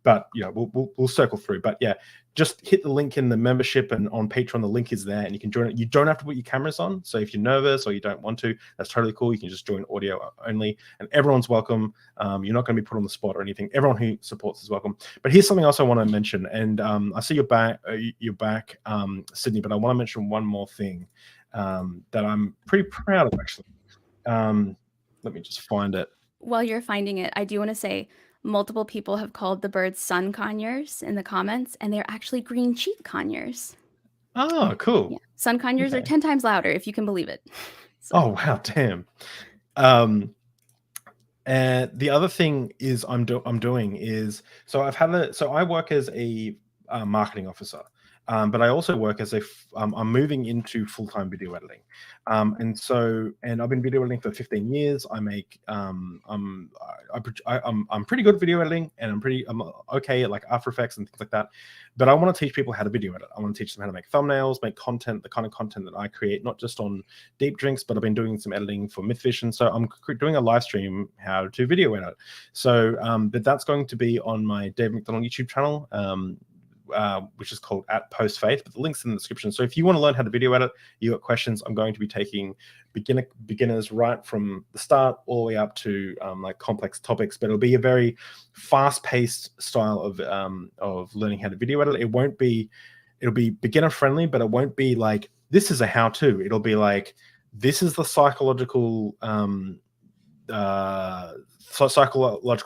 Speaker 1: But we'll circle through. But yeah, just hit the link in the membership, and on Patreon the link is there, and you can join it. You don't have to put your cameras on. So if you're nervous or you don't want to, that's totally cool. You can just join audio only, and everyone's welcome. You're not going to be put on the spot or anything. Everyone who supports is welcome. But here's something else I want to mention, and I see you're back, Sydney. But I want to mention one more thing that I'm pretty proud of, actually. Let me just find it.
Speaker 2: While you're finding it, I do want to say multiple people have called the birds sun conures in the comments, and they're actually green cheek conures.
Speaker 1: Oh, cool.
Speaker 2: Yeah. Sun conures are 10 times louder, if you can believe it.
Speaker 1: So. Oh, wow, damn. And the other thing is I'm doing is, so I work as a marketing officer, but I also work as I'm moving into full-time video editing, and I've been video editing for 15 years. I make I'm pretty good at video editing, and I'm okay at like After Effects and things like that. But I want to teach people how to video edit. I want to teach them how to make thumbnails, make content, the kind of content that I create, not just on Deep Drinks, but I've been doing some editing for MythVision. So I'm doing a live stream how to video edit. So, but that's going to be on my David McDonald YouTube channel, which is called @postfaith, but the link's in the description. So if you want to learn how to video edit, you got questions, I'm going to be taking beginners right from the start all the way up to like complex topics, but it'll be a very fast-paced style of learning how to video edit. It'll be beginner friendly, but it won't be like this is a how-to. It'll be like this is the psychological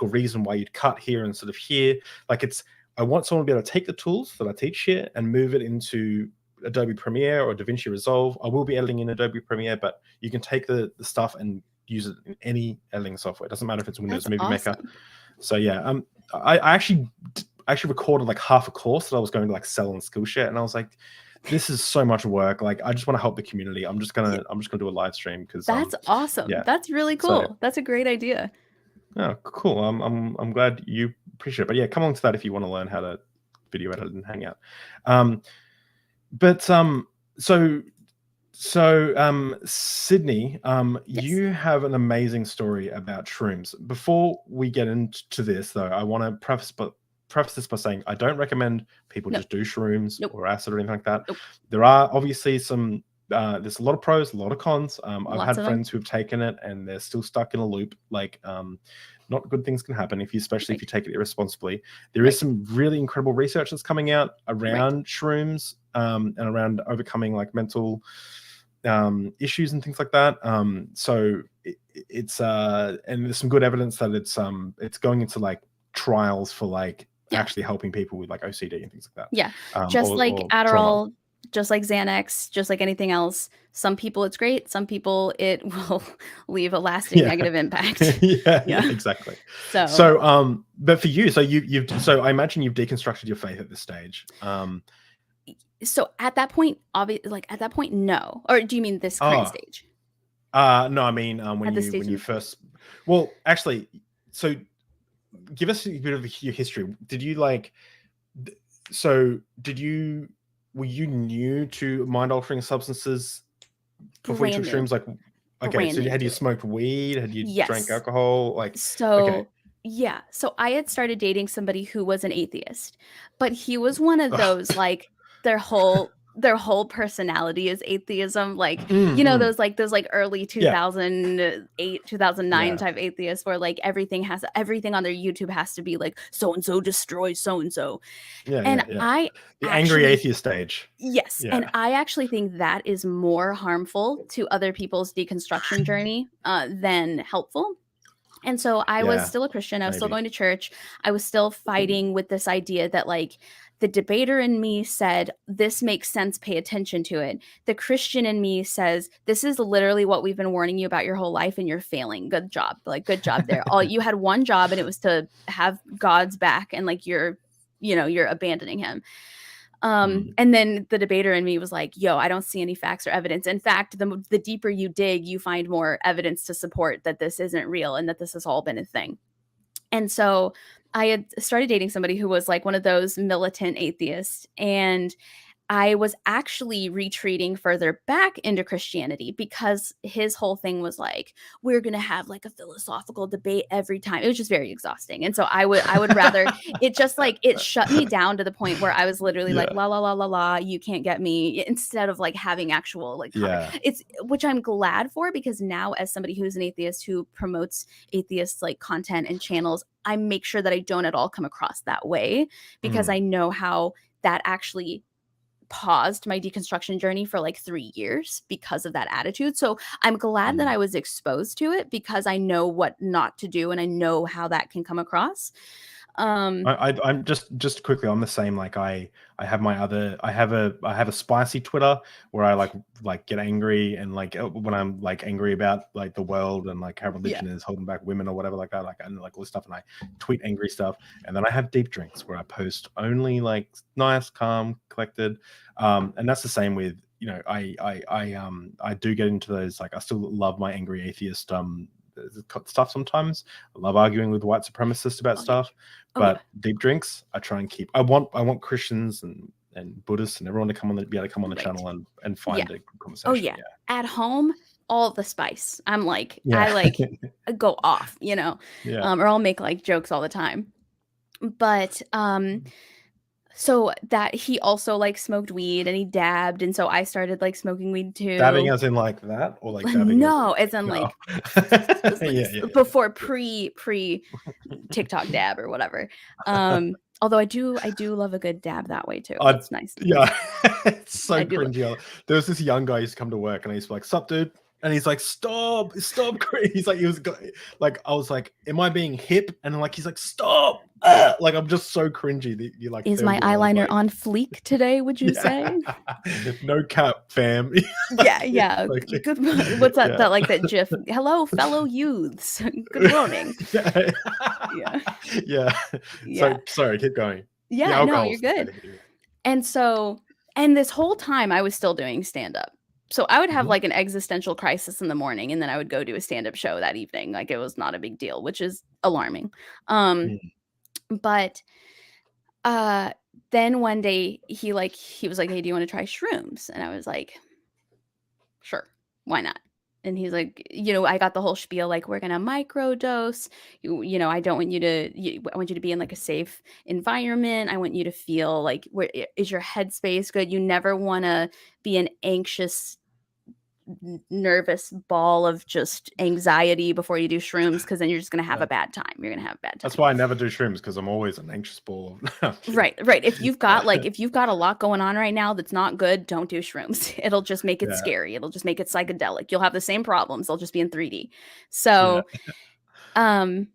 Speaker 1: reason why you'd cut here instead of here. Like I want someone to be able to take the tools that I teach here and move it into Adobe Premiere or DaVinci Resolve. I will be editing in Adobe Premiere, but you can take the stuff and use it in any editing software. It doesn't matter if it's Windows Movie Maker. So yeah, I actually recorded like half a course that I was going to like sell on Skillshare, and I was like, this is so much work. Like, I just want to help the community. I'm just gonna do a live stream because
Speaker 2: that's awesome. Yeah. That's really cool. So, that's a great idea.
Speaker 1: Oh, cool. I'm glad you appreciate it. But yeah, come on to that if you want to learn how to video edit and hang out. Sydney, yes. You have an amazing story about shrooms. Before we get into this, though, I want to preface this by saying I don't recommend people just do shrooms or acid or anything like that. There are obviously some. There's a lot of pros, a lot of cons. I've had friends who've taken it and they're still stuck in a loop. Like, not good things can happen especially if you take it irresponsibly. There is some really incredible research that's coming out around shrooms and around overcoming like mental issues and things like that. So it's and there's some good evidence that it's going into like trials for like actually helping people with like OCD and things like that.
Speaker 2: Yeah, just like Adderall. Trauma. Just like Xanax, just like anything else. Some people it's great. Some people it will leave a lasting negative impact.
Speaker 1: yeah, exactly. So, but for you, so I imagine you've deconstructed your faith at this stage.
Speaker 2: So at that point, no. Or do you mean this current stage?
Speaker 1: No, I mean when you first. Well, actually, so give us a bit of your history. Did you like? So did you? Were you new to mind-altering substances before you took shrooms? Like, okay, so had you smoked weed? Had you drank alcohol? Like,
Speaker 2: yeah. So I had started dating somebody who was an atheist, but he was one of those like their whole personality is atheism. Like, those early 2008, 2009 type atheists where like everything on their YouTube has to be like so-and-so destroys so-and-so. The
Speaker 1: angry atheist stage.
Speaker 2: Yes. Yeah. And I actually think that is more harmful to other people's deconstruction journey than helpful. And so I was still a Christian. I was still going to church. I was still fighting with this idea that like the debater in me said, this makes sense, pay attention to it. The Christian in me says, this is literally what we've been warning you about your whole life and you're failing. Good job. Like, good job there. You had one job and it was to have God's back and like you're abandoning him. And then the debater in me was like, yo, I don't see any facts or evidence. In fact, the deeper you dig, you find more evidence to support that this isn't real and that this has all been a thing. And so I had started dating somebody who was like one of those militant atheists. And I was actually retreating further back into Christianity because his whole thing was like, we're going to have like a philosophical debate every time. It was just very exhausting. And so I would rather it just like, it shut me down to the point where I was literally like, la, la, la, la, la, you can't get me, instead of like having actual like, it's, which I'm glad for, because now as somebody who's an atheist who promotes atheist like content and channels, I make sure that I don't at all come across that way, because I know how that actually paused my deconstruction journey for like 3 years because of that attitude. So I'm glad that I was exposed to it, because I know what not to do and I know how that can come across.
Speaker 1: I'm just quickly on the same. Like I have a spicy Twitter where I like get angry, and like when I'm like angry about like the world and like how religion is holding back women or whatever like that, like and like all this stuff, and I tweet angry stuff. And then I have deep drinks where I post only like nice, calm, collected. And that's the same with, you know, I do get into those, like I still love my angry atheist stuff sometimes. I love arguing with white supremacists about stuff. But deep drinks, I try and keep. I want Christians and Buddhists and everyone to be able to come on the channel and find a good conversation.
Speaker 2: Oh yeah. At home, all the spice. I'm like, I like go off, you know, or I'll make like jokes all the time. But so that he also like smoked weed and he dabbed, and so I started like smoking weed too.
Speaker 1: Dabbing as in like that, or like dabbing?
Speaker 2: No, as in like before pre TikTok dab or whatever. Although I do love a good dab that way too. It's nice.
Speaker 1: Yeah, it's so cringy. There was this young guy who used to come to work, and he's like, "Sup, dude?" And he's like, stop. He's like, I was like, am I being hip? And like, he's like, stop. Like, I'm just so cringy that you like.
Speaker 2: Is my eyeliner on fleek today? Would you say?
Speaker 1: No cap, fam.
Speaker 2: Yeah. Like, good. What's that? That like that GIF? Hello, fellow youths. Good morning.
Speaker 1: Yeah. So sorry, keep going.
Speaker 2: Yeah, no, you're good. And so, and this whole time I was still doing stand up. So I would have like an existential crisis in the morning, and then I would go do a stand-up show that evening. Like it was not a big deal, which is alarming. But then one day he was like, "Hey, do you want to try shrooms?" And I was like, "Sure, why not?" And he's like, you know, I got the whole spiel, like, we're going to microdose. You know, I don't want I want you to be in like a safe environment. I want you to feel like, is your headspace good? You never want to be an anxious, nervous ball of just anxiety before you do shrooms, because then you're just going to have a bad time. You're going to have a bad time.
Speaker 1: That's why I never do shrooms, because I'm always an anxious ball.
Speaker 2: Right. If you've got a lot going on right now that's not good, don't do shrooms. It'll just make it scary. It'll just make it psychedelic. You'll have the same problems. They'll just be in 3D. So, so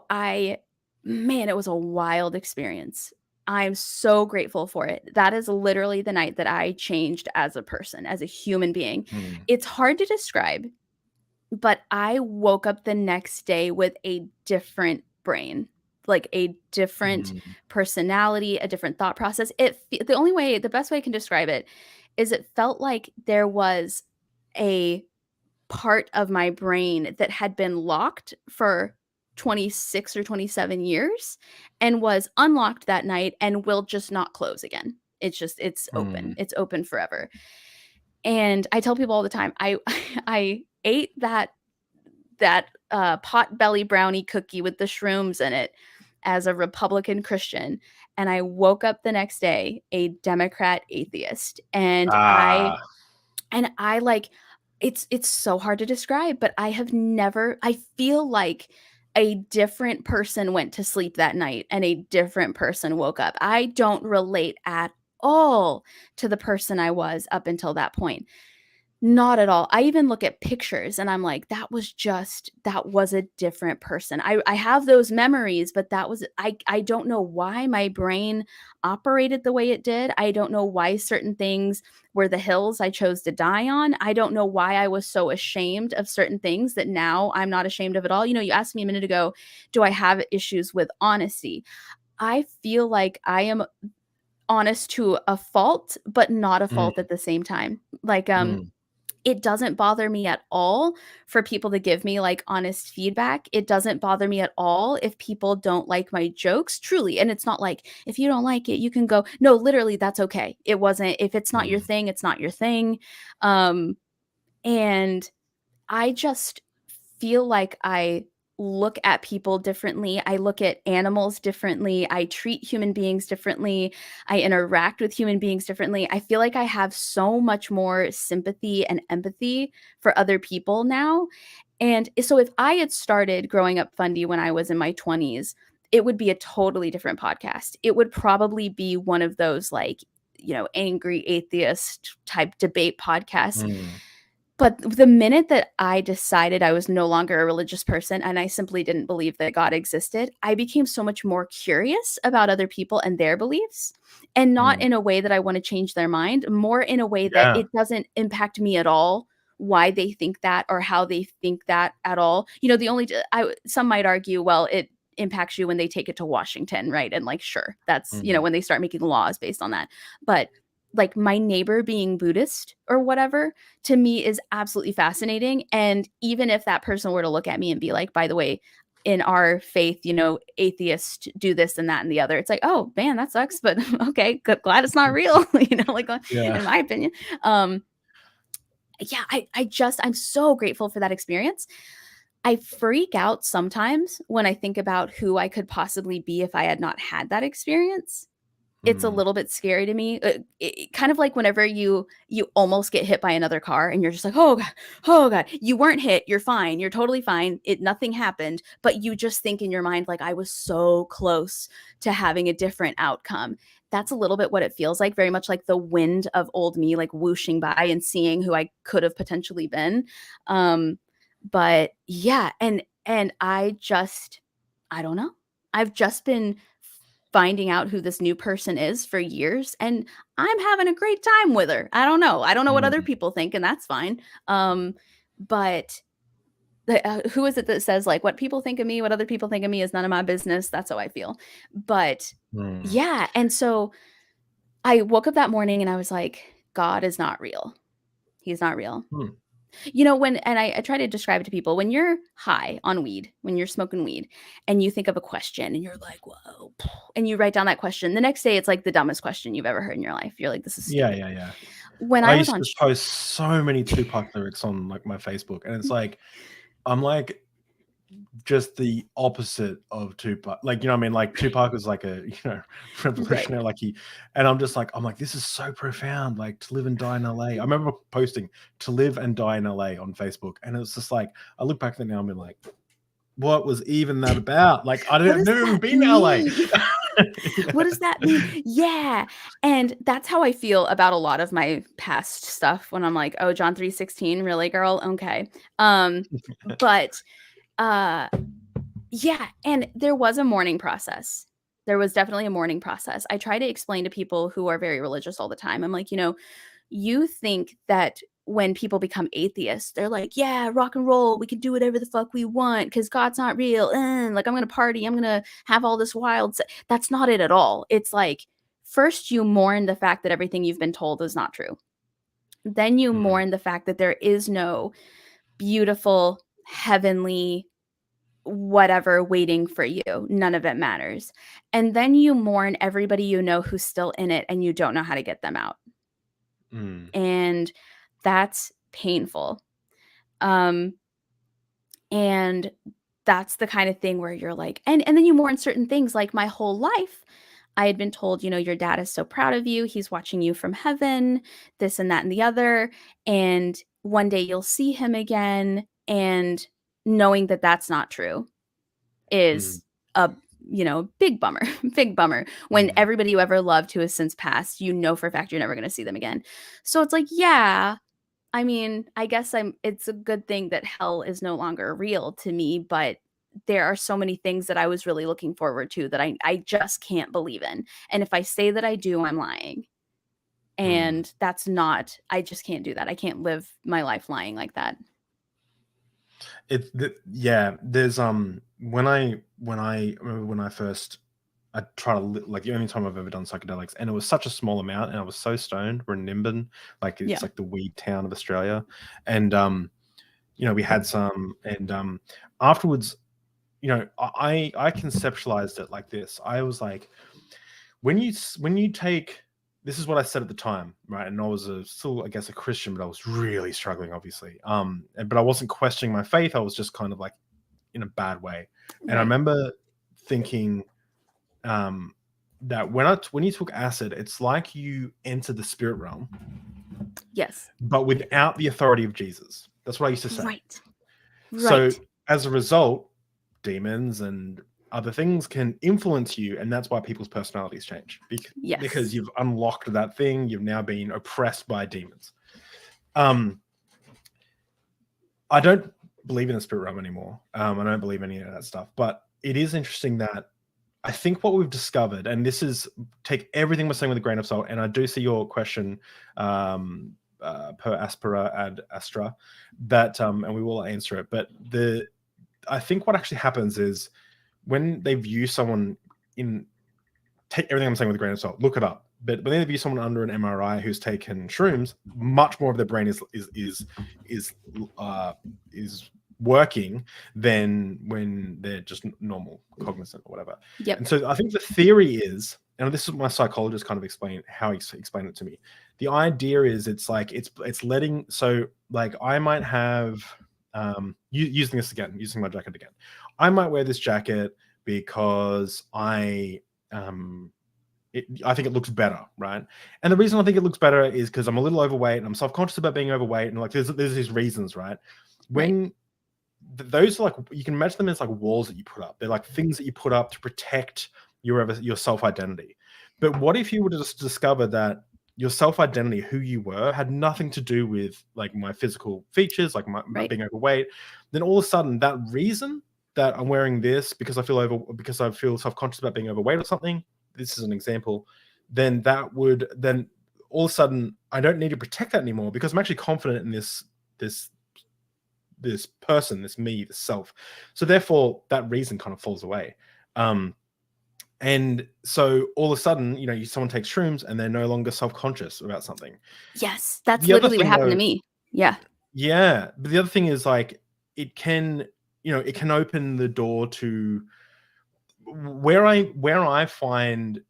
Speaker 2: it was a wild experience. I'm so grateful for it. That is literally the night that I changed as a person, as a human being. It's hard to describe, but I woke up the next day with a different brain, like a different personality, a different thought process. The best way I can describe it is it felt like there was a part of my brain that had been locked for 26 or 27 years and was unlocked that night and will just not close again. It's open. It's open forever. And I tell people all the time, I ate that potbelly brownie cookie with the shrooms in it as a Republican Christian, and I woke up the next day a Democrat atheist. And I like, it's so hard to describe, but I feel like a different person went to sleep that night and a different person woke up. I don't relate at all to the person I was up until that point. Not at all. I even look at pictures and I'm like, that was a different person. I have those memories, but I don't know why my brain operated the way it did. I don't know why certain things were the hills I chose to die on. I don't know why I was so ashamed of certain things that now I'm not ashamed of at all. You know, you asked me a minute ago, do I have issues with honesty? I feel like I am honest to a fault, but not a fault at the same time. Like, it doesn't bother me at all for people to give me like honest feedback. It doesn't bother me at all if people don't like my jokes, truly. And it's not like, if you don't like it, you can go. No, literally, that's okay. It wasn't, if it's not your thing, it's not your thing. And I just feel like I look at people differently. I look at animals differently. I treat human beings differently. I interact with human beings differently. I feel like I have so much more sympathy and empathy for other people now. And so if I had started Growing Up Fundie when I was in my 20s, it would be a totally different podcast. It would probably be one of those like, you know, angry atheist type debate podcasts. But the minute that I decided I was no longer a religious person and I simply didn't believe that God existed, I became so much more curious about other people and their beliefs, and not
Speaker 1: Mm.
Speaker 2: in a way that I want to change their mind, more in a way that
Speaker 1: Yeah.
Speaker 2: it doesn't impact me at all why they think that or how they think that at all. You know, the only some might argue, well, it impacts you when they take it to Washington, right? And like, sure, that's, you know, when they start making laws based on that. But like my neighbor being Buddhist or whatever, to me is absolutely fascinating. And even if that person were to look at me and be like, by the way, in our faith, you know, atheists do this and that and the other, it's like, oh man, that sucks, but okay, glad it's not real. You know, like
Speaker 1: Yeah.
Speaker 2: in my opinion. Yeah, I'm so grateful for that experience. I freak out sometimes when I think about who I could possibly be if I had not had that experience. It's a
Speaker 1: Mm.
Speaker 2: little bit scary to me. Kind of like whenever you almost get hit by another car and you're just like, oh god, oh god. You weren't hit. You're fine. You're totally fine. Nothing happened. But you just think in your mind, like, I was so close to having a different outcome. That's a little bit what it feels like. Very much like the wind of old me, like whooshing by and seeing who I could have potentially been. But yeah, and I don't know. I've just been finding out who this new person is for years, and I'm having a great time with her. I don't know. I don't know what other
Speaker 1: Mm.
Speaker 2: people think, and that's fine. But who is it that says like what people think of me, what other people think of me is none of my business? That's how I feel. But
Speaker 1: Mm.
Speaker 2: yeah, and so I woke up that morning and I was like, God is not real. He's not real.
Speaker 1: Mm.
Speaker 2: You know, I try to describe it to people, when you're high on weed, when you're smoking weed and you think of a question and you're like, whoa, and you write down that question. The next day, it's like the dumbest question you've ever heard in your life. You're like, this is
Speaker 1: Yeah,
Speaker 2: stupid.
Speaker 1: yeah.
Speaker 2: When
Speaker 1: I
Speaker 2: I was
Speaker 1: used
Speaker 2: on,
Speaker 1: to post so many Tupac lyrics on like my Facebook, and it's like I'm like just the opposite of Tupac. Like, you know what I mean? Like Tupac was like a,
Speaker 2: right.
Speaker 1: revolutionary, like and I'm like, this is so profound, like to live and die in LA. I remember posting to live and die in LA on Facebook. And it's just like, I look back then now and I'm like, what was even that about? Like, I've never even been to LA.
Speaker 2: What does that mean? Yeah. And that's how I feel about a lot of my past stuff when I'm like, oh, John 3:16, really, girl? Okay. But yeah, and there was a mourning process. There was definitely a mourning process. I try to explain to people who are very religious all the time. I'm like, you know, you think that when people become atheists, they're like, yeah, rock and roll, we can do whatever the fuck we want because God's not real. Like, I'm going to party, I'm going to have all this That's not it at all. It's like, first you mourn the fact that everything you've been told is not true. Then you mourn the fact that there is no beautiful, heavenly, whatever waiting for you. None of it matters. And then you mourn everybody you know who's still in it and you don't know how to get them out. And that's painful. And that's the kind of thing where you're like, and then you mourn certain things. Like my whole life, I had been told, you know, your dad is so proud of you. He's watching you from heaven, this and that and the other. And one day you'll see him again. And knowing that that's not true is a, you know, big bummer, big bummer when everybody you ever loved who has since passed, you know, for a fact, you're never going to see them again. So it's like, yeah, I mean, I guess it's a good thing that hell is no longer real to me, but there are so many things that I was really looking forward to that I just can't believe in. And if I say that I do, I'm lying. And that's not, I just can't do that. I can't live my life lying like that.
Speaker 1: There's when I remember when I first I tried to like the only time I've ever done psychedelics, and it was such a small amount, and I was so stoned. We're in Nimbin, like it's like the weed town of Australia, and you know, we had some, and afterwards, you know, I conceptualized it like this. I was like, when you take, this is what I said at the time, right? And I was still, I guess, a Christian, but I was really struggling, obviously. But I wasn't questioning my faith. I was just kind of like in a bad way. And I remember thinking that when you took acid, it's like you enter the spirit realm.
Speaker 2: Yes.
Speaker 1: But without the authority of Jesus. That's what I used to say.
Speaker 2: Right.
Speaker 1: So as a result, demons and other things can influence you, and that's why people's personalities change because you've unlocked that thing. You've now been oppressed by demons. I don't believe in the spirit realm anymore. I don't believe any of that stuff. But it is interesting that I think what we've discovered, and this is take everything we're saying with a grain of salt, and I do see your question per aspera ad astra, that and we will answer it. But I think what actually happens is when they view someone take everything I'm saying with a grain of salt, look it up. But when they view someone under an MRI who's taken shrooms, much more of their brain is working than when they're just normal, cognizant or whatever.
Speaker 2: Yep.
Speaker 1: And so I think the theory is, and this is my psychologist kind of explained how he explained it to me. The idea is it's letting, so like I might have using my jacket again. I might wear this jacket because I think it looks better, right? And the reason I think it looks better is because I'm a little overweight and I'm self-conscious about being overweight, and like there's these reasons, right? When those are like, you can imagine them as like walls that you put up. They're like things that you put up to protect your self-identity. But what if you were to just discover that your self-identity, who you were, had nothing to do with like my physical features, like my being overweight? Then all of a sudden, that reason that I'm wearing this because I feel self-conscious about being overweight or something, this is an example, then all of a sudden I don't need to protect that anymore because I'm actually confident in this person, this me, this self. So therefore that reason kind of falls away. And so all of a sudden, someone takes shrooms and they're no longer self-conscious about something.
Speaker 2: Yes, that's literally what happened to me. Yeah.
Speaker 1: Yeah. But the other thing is like, it can open the door to where I find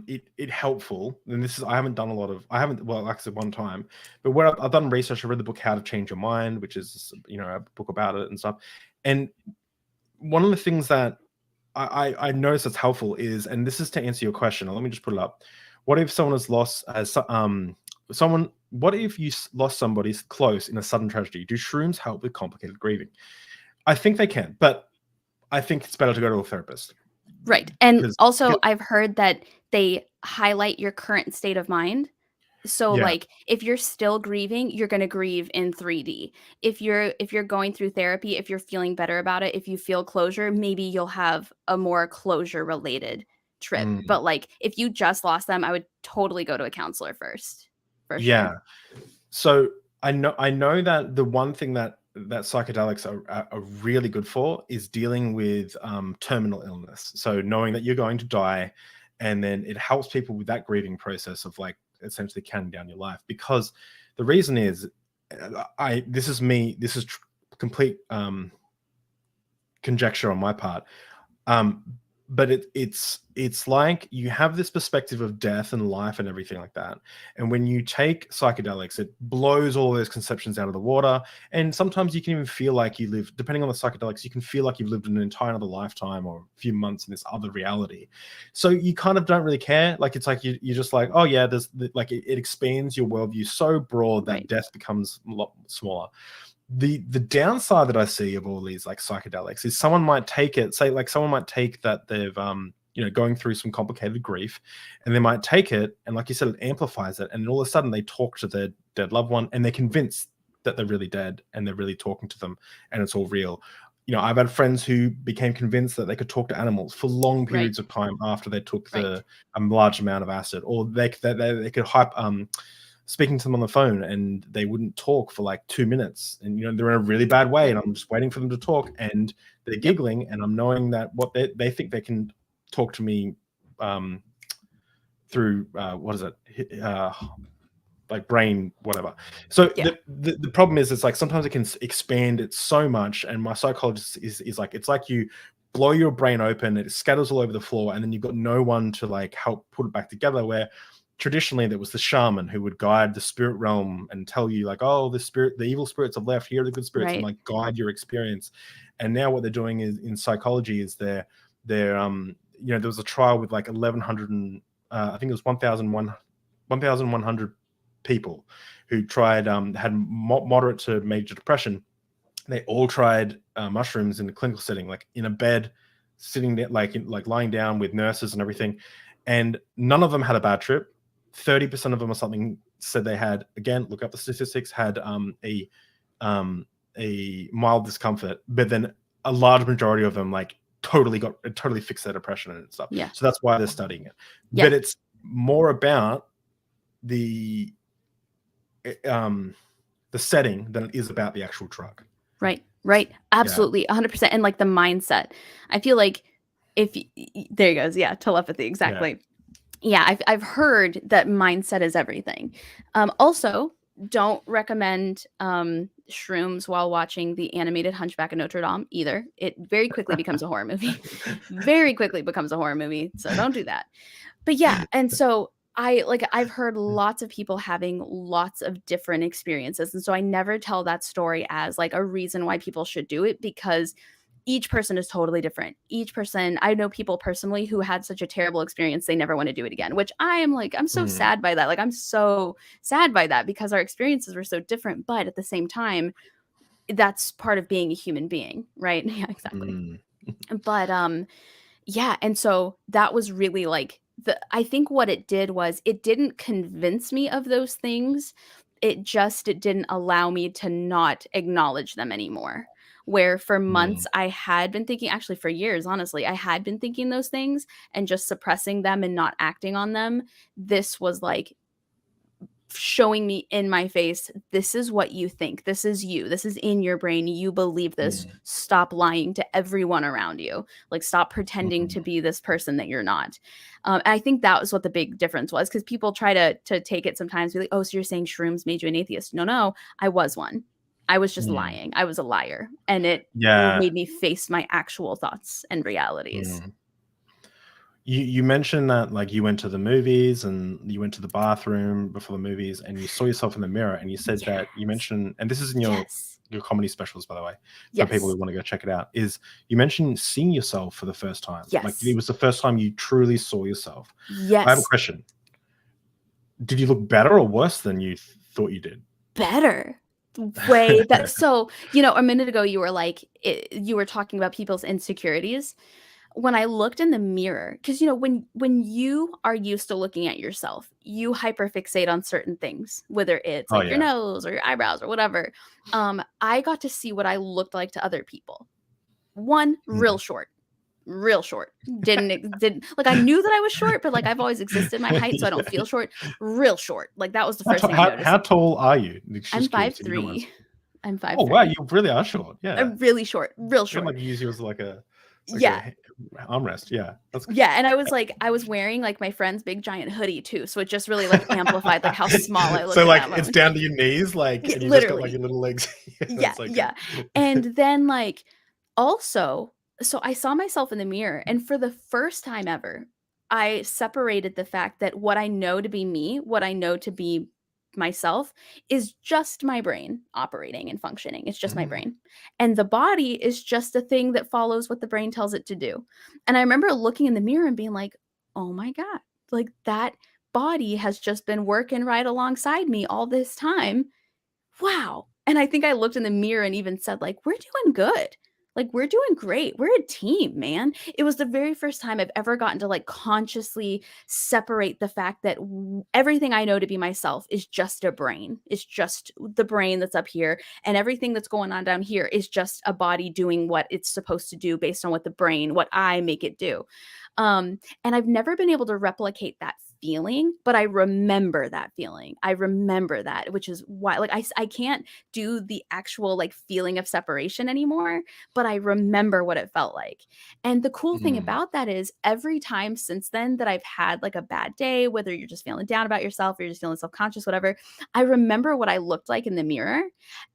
Speaker 1: it helpful, and this is, I haven't, like I said, one time, but where I've done research, I read the book How to Change Your Mind, which is, a book about it and stuff. And one of the things that I notice that's helpful is, and this is to answer your question, let me just put it up. What if someone has lost, what if you lost somebody close in a sudden tragedy? Do shrooms help with complicated grieving? I think they can, but I think it's better to go to a therapist.
Speaker 2: Right. And also I've heard that they highlight your current state of mind. So like if you're still grieving, you're going to grieve in 3D. If you're going through therapy, if you're feeling better about it, if you feel closure, maybe you'll have a more closure related trip. But like if you just lost them, I would totally go to a counselor first. For sure.
Speaker 1: So I know that the one thing that psychedelics are really good for is dealing with terminal illness. So knowing that you're going to die, and then it helps people with that grieving process of like essentially counting down your life. Because the reason is, this is complete conjecture on my part. But it's like you have this perspective of death and life and everything like that. And when you take psychedelics, it blows all those conceptions out of the water. And sometimes you can even feel like you live, depending on the psychedelics, you can feel like you've lived an entire other lifetime or a few months in this other reality. So you kind of don't really care. Like it's like you're just like, oh yeah, it expands your worldview so broad that death becomes a lot smaller. The downside that I see of all these like psychedelics is someone might take that they've going through some complicated grief, and they might take it, and like you said, it amplifies it, and all of a sudden they talk to their dead loved one and they're convinced that they're really dead and they're really talking to them and it's all real. I've had friends who became convinced that they could talk to animals for long periods of time after they took a large amount of acid, or they could speaking to them on the phone and they wouldn't talk for like 2 minutes, and they're in a really bad way, and I'm just waiting for them to talk, and they're giggling, and I'm knowing that what they think they can talk to me through what is it, like brain whatever. So the problem is, it's like sometimes it can expand it so much, and my psychologist is like, it's like you blow your brain open, it scatters all over the floor, and then you've got no one to like help put it back together, where traditionally there was the shaman who would guide the spirit realm and tell you like, oh, the evil spirits have left, here are the good spirits, and like guide your experience. And now what they're doing is, in psychology, is there was a trial with like 1,100 and I think it was 1,100 people who tried had moderate to major depression. They all tried mushrooms in the clinical setting, like in a bed, sitting there, like lying down with nurses and everything, and none of them had a bad trip. 30% of them or something said they had, again, look up the statistics, had a mild discomfort, but then a large majority of them like totally fixed their depression and stuff.
Speaker 2: Yeah.
Speaker 1: So that's why they're studying it.
Speaker 2: Yeah.
Speaker 1: But it's more about the setting than it is about the actual drug.
Speaker 2: Right. Absolutely. 100%. And like the mindset. I feel like there he goes. Yeah. Telepathy. Exactly. Yeah. I've heard that mindset is everything. Also, don't recommend shrooms while watching the animated Hunchback of Notre Dame either. It very quickly becomes a horror movie. So don't do that. But yeah. And so I've heard lots of people having lots of different experiences. And so I never tell that story as like a reason why people should do it, because each person is totally different. Each person, I know people personally who had such a terrible experience, they never want to do it again, which I'm so sad by that. Like, I'm so sad by that because our experiences were so different. But at the same time, that's part of being a human being, right? Yeah, exactly. But yeah. And so that was really like, I think what it did was it didn't convince me of those things. It didn't allow me to not acknowledge them anymore. Where for months I had been thinking, actually for years, honestly, I had been thinking those things and just suppressing them and not acting on them. This was like showing me in my face, this is what you think. This is you. This is in your brain. You believe this. Stop lying to everyone around you. Like, stop pretending to be this person that you're not. I think that was what the big difference was, because people try to take it sometimes, be like, oh, so you're saying shrooms made you an atheist? No, I was one. I was just lying. I was a liar. And it made me face my actual thoughts and realities.
Speaker 1: You mentioned that like you went to the movies and you went to the bathroom before the movies and you saw yourself in the mirror, and you said that you mentioned, and this is in your comedy specials, by the way, for people who want to go check it out, is you mentioned seeing yourself for the first time. Like, it was the first time you truly saw yourself. I have a question. Did you look better or worse than you thought you did?
Speaker 2: Better. Way better. So, a minute ago you were like, you were talking about people's insecurities. When I looked in the mirror, because when you are used to looking at yourself, you hyperfixate on certain things, whether it's like your nose or your eyebrows or whatever. I got to see what I looked like to other people. One, real short. Didn't like, I knew that I was short, but like, I've always existed my height, so I don't feel short. Real short. Like, that was the first thing I noticed.
Speaker 1: How tall are you?
Speaker 2: I'm 5'3". I'm 5'3".
Speaker 1: Oh wow, you really are short. Yeah,
Speaker 2: I'm really short. Real short.
Speaker 1: Like, use you as like a armrest. That's good.
Speaker 2: And I was wearing like my friend's big giant hoodie too, so it just really like amplified like how small I look.
Speaker 1: So like it's down to your knees, like, and you just got like your little legs.
Speaker 2: And then like also, so I saw myself in the mirror, and for the first time ever, I separated the fact that what I know to be me, what I know to be myself, is just my brain operating and functioning. It's just my brain. And the body is just a thing that follows what the brain tells it to do. And I remember looking in the mirror and being like, oh my God, like, that body has just been working right alongside me all this time. Wow. And I think I looked in the mirror and even said, like, we're doing good. Like, we're doing great. We're a team, man. It was the very first time I've ever gotten to like consciously separate the fact that everything I know to be myself is just a brain. It's just the brain that's up here, and everything that's going on down here is just a body doing what it's supposed to do based on what I make it do. And I've never been able to replicate that feeling, but I remember that feeling. I remember that, which is why like I can't do the actual like feeling of separation anymore, but I remember what it felt like. And the cool thing about that is every time since then that I've had like a bad day, whether you're just feeling down about yourself or you're just feeling self-conscious, whatever, I remember what I looked like in the mirror.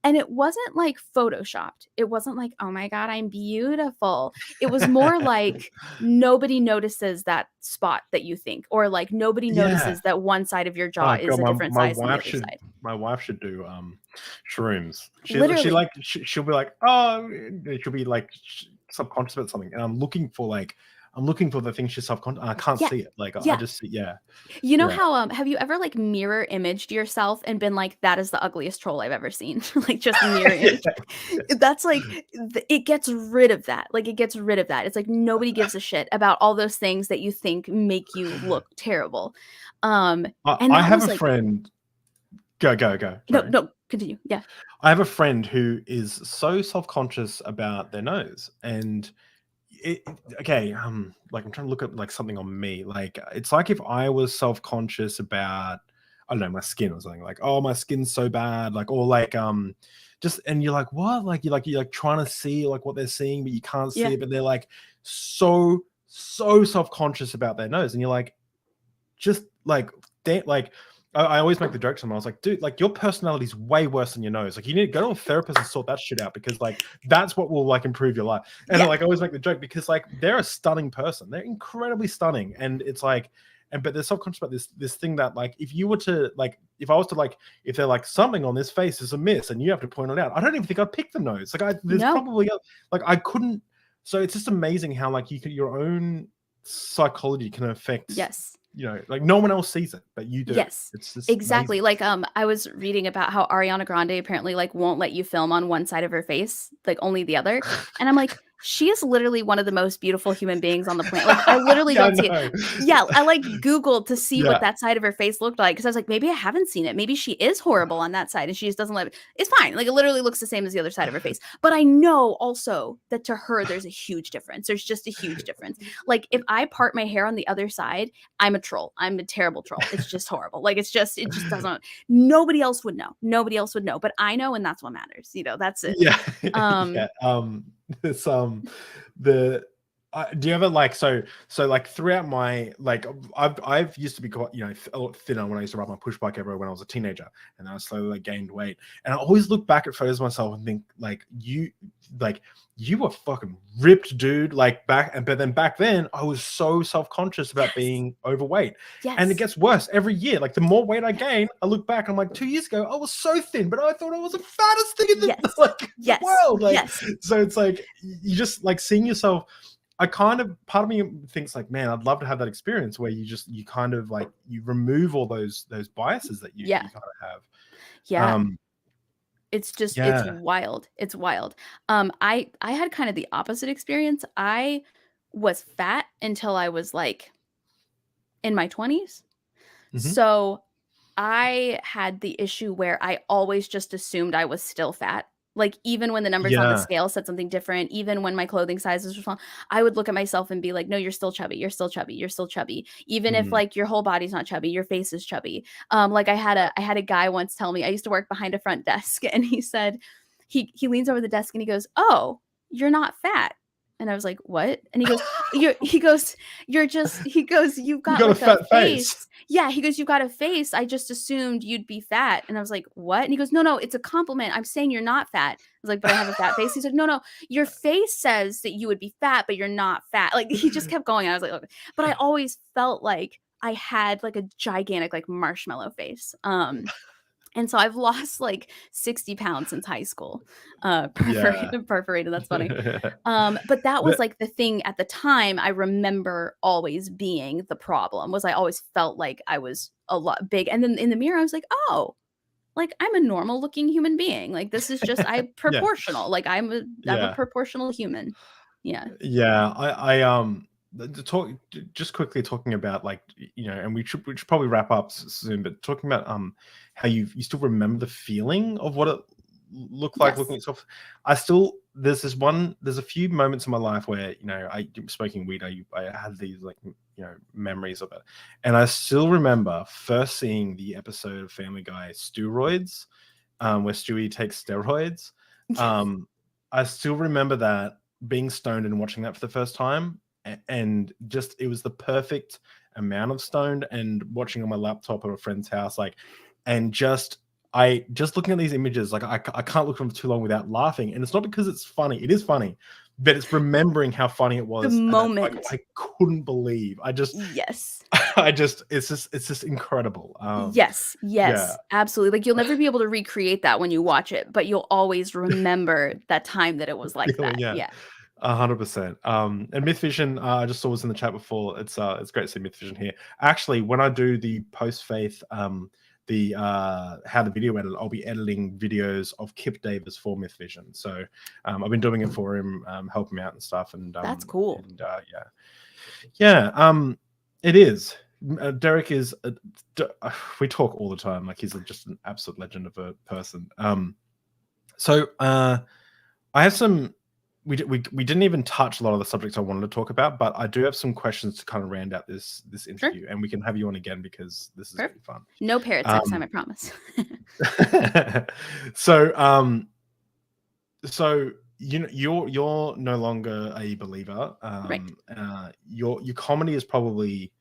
Speaker 2: And it wasn't like photoshopped. It wasn't like, oh my God, I'm beautiful. It was more like nobody notices that spot that you think, or like nobody notices that one side of your jaw is a different size than the other side.
Speaker 1: My wife should do shrooms. She'll be like, oh, she'll be like subconscious about something, and I'm looking for the thing she's subconscious. I can't see it. Like, I just see.
Speaker 2: You know how have you ever like mirror imaged yourself and been like, that is the ugliest troll I've ever seen? Like, just mirror image. That's like, it gets rid of that. Like, it gets rid of that. It's like nobody gives a shit about all those things that you think make you look terrible. And
Speaker 1: I have a friend Go. Sorry.
Speaker 2: No, continue. Yeah.
Speaker 1: I have a friend who is so self-conscious about their nose, and like I'm trying to look at like something on me. Like it's like if I was self-conscious about, I don't know, my skin or something, like, oh, my skin's so bad, like, or like just, and you're like, what? Like you're like trying to see like what they're seeing, but you can't see
Speaker 2: Yeah.
Speaker 1: it, but they're like so self-conscious about their nose, and you're like, just like they like I always make the joke to them. I was like, dude, like your personality is way worse than your nose. Like you need to go to a therapist and sort that shit out, because like that's what will like improve your life. And
Speaker 2: Yeah.
Speaker 1: like I always make the joke because like they're a stunning person. They're incredibly stunning. And it's like, but they're self-conscious about this thing that like if you were to like, if I was to like, if they're like something on this face is amiss and you have to point it out, I don't even think I'd pick the nose. Like there's
Speaker 2: No.
Speaker 1: probably like I couldn't. So it's just amazing how like you could, your own psychology can affect.
Speaker 2: Yes.
Speaker 1: You know, like no one else sees it, but you do.
Speaker 2: Yes,
Speaker 1: it's just
Speaker 2: exactly.
Speaker 1: amazing.
Speaker 2: Like I was reading about how Ariana Grande apparently like won't let you film on one side of her face, like only the other. And I'm like, she is literally one of the most beautiful human beings on the planet. Like I literally don't see it. Yeah, I like Googled to see what that side of her face looked like, because I was like, maybe I haven't seen it. Maybe she is horrible on that side and she just doesn't let it. It's fine. Like it literally looks the same as the other side of her face. But I know also that to her there's a huge difference. There's just a huge difference. Like if I part my hair on the other side, I'm a troll. I'm a terrible troll. It's just horrible. Like it just doesn't. Nobody else would know. Nobody else would know. But I know, and that's what matters. You know, that's it.
Speaker 1: Yeah. It's the do you ever like so like throughout my like I've used to be quite, you know, a lot thinner when I used to ride my push bike everywhere when I was a teenager, and then I slowly like gained weight, and I always look back at photos of myself and think like you were fucking ripped, dude, like but then back then I was so self-conscious about being overweight. And it gets worse every year. Like the more weight I gain, I look back, I'm like 2 years ago I was so thin, but I thought I was the fattest thing in the world. Like so it's like you just like seeing yourself. I kind of, part of me thinks like, man, I'd love to have that experience where you kind of like, you remove all those biases that you kind of have.
Speaker 2: Yeah. It's just, it's wild. It's wild. I had kind of the opposite experience. I was fat until I was like in my 20s.
Speaker 1: Mhm.
Speaker 2: So I had the issue where I always just assumed I was still fat. Like even when the numbers on the scale said something different, even when my clothing sizes were small, I would look at myself and be like, no, you're still chubby. You're still chubby. You're still chubby. Even if like your whole body's not chubby, your face is chubby. Like I had a guy once tell me, I used to work behind a front desk, and he said, he leans over the desk and he goes, oh, you're not fat. And I was like, what? And he goes, you've got like
Speaker 1: a fat face.
Speaker 2: Yeah. He goes, you've got a face. I just assumed you'd be fat. And I was like, what? And he goes, no, it's a compliment. I'm saying you're not fat. I was like, but I have a fat face. He said, no, your face says that you would be fat, but you're not fat. Like he just kept going. I was like, okay. But I always felt like I had like a gigantic like marshmallow face. And so I've lost like 60 pounds since high school. Perforated. That's funny. But that was like the thing at the time. I remember always being the problem was I always felt like I was a lot big. And then in the mirror, I was like, oh, like I'm a normal looking human being. Like this is just, I'm proportional. Like I'm a proportional human. Yeah.
Speaker 1: Yeah. Talk just quickly talking about like, you know, and we should probably wrap up soon, but talking about how you still remember the feeling of what it looked like looking at yourself. There's a few moments in my life where, you know, smoking weed, I had these like, you know, memories of it, and I still remember first seeing the episode of Family Guy Steroids, where Stewie takes steroids. I still remember that, being stoned and watching that for the first time, and just it was the perfect amount of stoned, and watching on my laptop at a friend's house, like, and just looking at these images, like I can't look at them for too long without laughing. And it's not because it's funny, it is funny, but it's remembering how funny it was.
Speaker 2: The moment.
Speaker 1: I couldn't believe. It's just incredible.
Speaker 2: Yes, absolutely. Like you'll never be able to recreate that when you watch it, but you'll always remember that time that it was like that. Yeah.
Speaker 1: 100%. And Myth Vision, I just saw was in the chat before. It's great to see Myth Vision here. Actually, when I do the post faith, how the video edit, I'll be editing videos of Kip Davis for Myth Vision. So I've been doing it for him, help him out and stuff. And
Speaker 2: that's cool.
Speaker 1: And it is Derek is we talk all the time. Like, he's just an absolute legend of a person. So I have some. We didn't even touch a lot of the subjects I wanted to talk about, but I do have some questions to kind of round out this interview, and we can have you on again because this is really fun.
Speaker 2: No parrots next time, I promise.
Speaker 1: So you're no longer a believer.
Speaker 2: Right.
Speaker 1: Your comedy has probably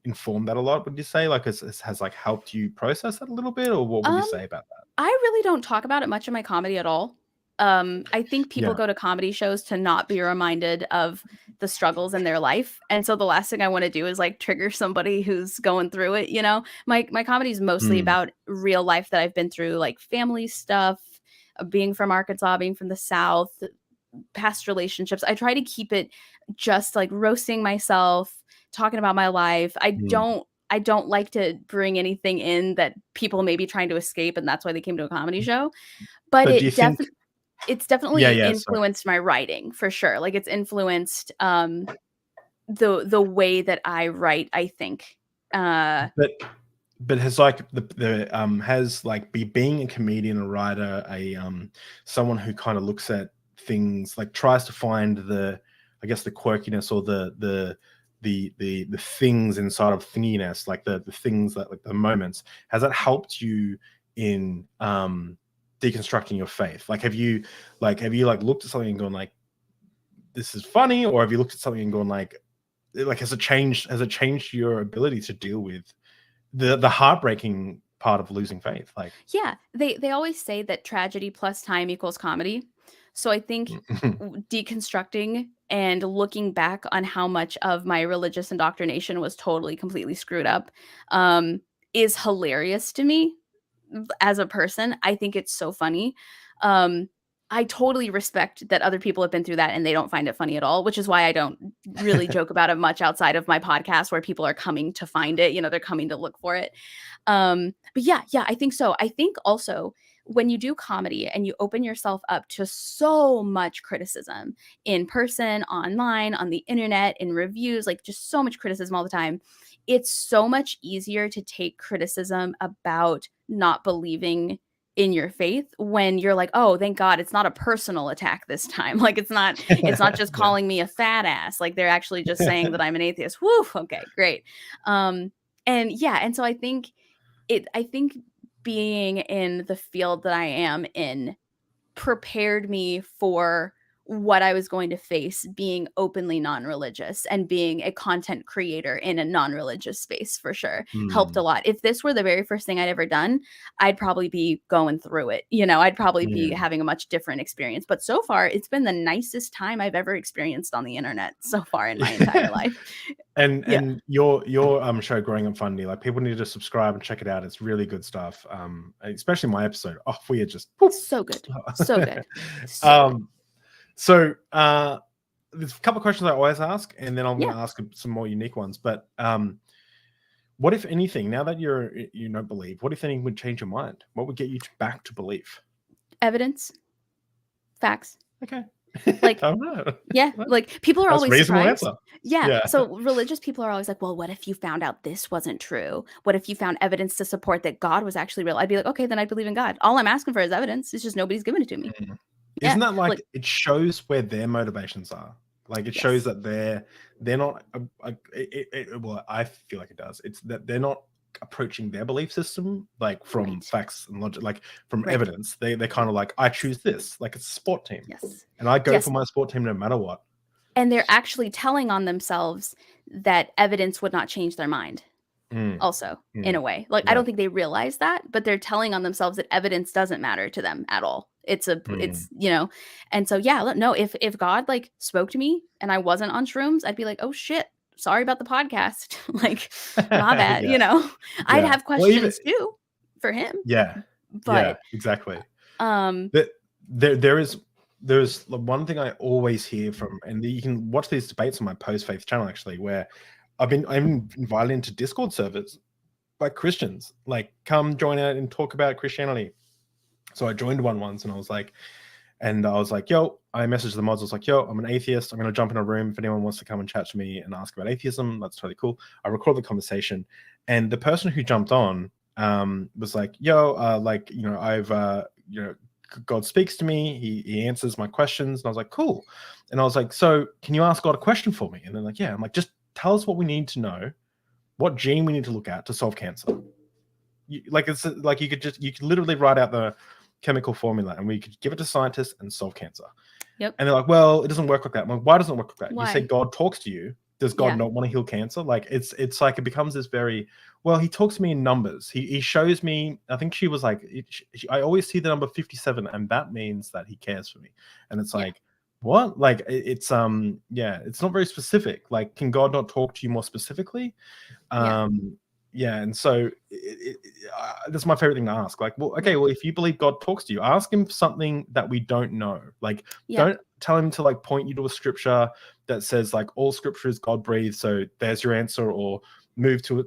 Speaker 1: informed that a lot. Would you say, like, has like helped you process that a little bit, or what would you say about that?
Speaker 2: I really don't talk about it much in my comedy at all. I think people go to comedy shows to not be reminded of the struggles in their life. And so the last thing I want to do is like trigger somebody who's going through it. You know, my comedy is mostly about real life that I've been through, like family stuff, being from Arkansas, being from the South, past relationships. I try to keep it just like roasting myself, talking about my life. I don't like to bring anything in that people may be trying to escape, and that's why they came to a comedy show. But it's definitely influenced my writing, for sure. Like, it's influenced the way that I write, I think.
Speaker 1: But has like has like being a comedian, a writer, someone who kind of looks at things, like tries to find the quirkiness or the things inside of thinginess, like the things that, like, the moments, has that helped you in deconstructing your faith? Like, have you looked at something and gone like, this is funny, or have you looked at something and gone like has it changed your ability to deal with the heartbreaking part of losing faith? Like,
Speaker 2: yeah, they always say that tragedy plus time equals comedy. So I think deconstructing and looking back on how much of my religious indoctrination was totally, completely screwed up is hilarious to me as a person. I think it's so funny. I totally respect that other people have been through that and they don't find it funny at all, which is why I don't really joke about it much outside of my podcast, where people are coming to find it. You know, they're coming to look for it. But yeah, I think so. I think also when you do comedy and you open yourself up to so much criticism in person, online, on the internet, in reviews, like just so much criticism all the time, it's so much easier to take criticism about not believing in your faith when you're like, oh, thank God it's not a personal attack this time. Like, it's not just calling me a fat ass. Like, they're actually just saying that I'm an atheist. Woo, okay, great. And so I think being in the field that I am in prepared me for what I was going to face, being openly non-religious and being a content creator in a non-religious space, for sure. Helped a lot. If this were the very first thing I'd ever done, I'd probably be going through it. You know, I'd probably be having a much different experience. But so far, it's been the nicest time I've ever experienced on the internet so far in my entire life.
Speaker 1: And your show, Growing Up Fundie, like, people need to subscribe and check it out. It's really good stuff. Especially my episode. Oh, we are just
Speaker 2: so good. So good.
Speaker 1: So there's a couple of questions I always ask, and then I'm going to ask some more unique ones. But what, if anything, now that you don't believe, what if anything would change your mind? What would get you back to belief?
Speaker 2: Evidence, facts.
Speaker 1: Okay.
Speaker 2: Like,
Speaker 1: I don't know.
Speaker 2: Yeah, like, people are always surprised.
Speaker 1: Answer.
Speaker 2: Yeah. So religious people are always like, well, what if you found out this wasn't true? What if you found evidence to support that God was actually real? I'd be like, okay, then I believe in God. All I'm asking for is evidence. It's just nobody's giving it to me.
Speaker 1: Isn't that like it shows where their motivations are? Like, it shows that they're not. Well, I feel like it does. It's that they're not approaching their belief system like from facts and logic, like from evidence. They're kind of like, I choose this. Like, it's a sport team, and I go for my sport team no matter what.
Speaker 2: And they're actually telling on themselves that evidence would not change their mind. Also, in a way, like, I don't think they realize that, but they're telling on themselves that evidence doesn't matter to them at all. It's you know, and so no, if God like spoke to me and I wasn't on shrooms, I'd be like, oh shit, sorry about the podcast, like, my bad. You know, I'd have questions too for him. But
Speaker 1: exactly. There's one thing I always hear from, and you can watch these debates on my post-faith channel actually, where I'm invited into Discord servers by Christians, like, come join out and talk about Christianity. So I joined one once, and I was like, And I was like, yo, I messaged the mods. I was like, yo, I'm an atheist. I'm going to jump in a room. If anyone wants to come and chat to me and ask about atheism, that's totally cool. I recorded the conversation. And the person who jumped on was like, yo, I've, God speaks to me. He answers my questions. And I was like, cool. And I was like, so can you ask God a question for me? And they're like, yeah. I'm like, just tell us what we need to know, what gene we need to look at to solve cancer. You could literally write out the chemical formula and we could give it to scientists and solve cancer.
Speaker 2: Yep.
Speaker 1: And they're like, well, it doesn't work like that. I'm like, why doesn't it work like that?
Speaker 2: Why?
Speaker 1: You say God talks to you. Does God not want to heal cancer? Like it's like it becomes this very, well, he talks to me in numbers. He shows me, I think she was like, I always see the number 57 and that means that he cares for me. And it's like, what? Like it's not very specific. Like, can God not talk to you more specifically? And so that's my favorite thing to ask. Like, well, okay, well, if you believe God talks to you, ask him something that we don't know. Like, don't tell him to like point you to a scripture that says like all scripture is God breathed, so there's your answer, or move to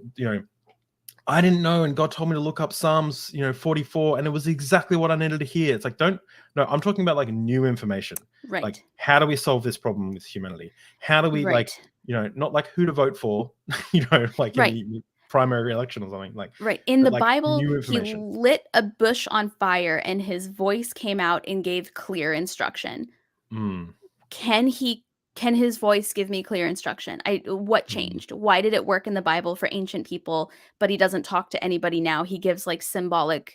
Speaker 1: I didn't know, and God told me to look up Psalms 44, and it was exactly what I needed to hear. It's like, I'm talking about like new information.
Speaker 2: Right.
Speaker 1: Like, how do we solve this problem with humanity? How do we not like who to vote for, in the primary election or something like.
Speaker 2: Right. In the
Speaker 1: like
Speaker 2: Bible, he lit a bush on fire and his voice came out and gave clear instruction. Can his voice give me clear instruction? What changed? Why did it work in the Bible for ancient people, but he doesn't talk to anybody now? He gives like symbolism,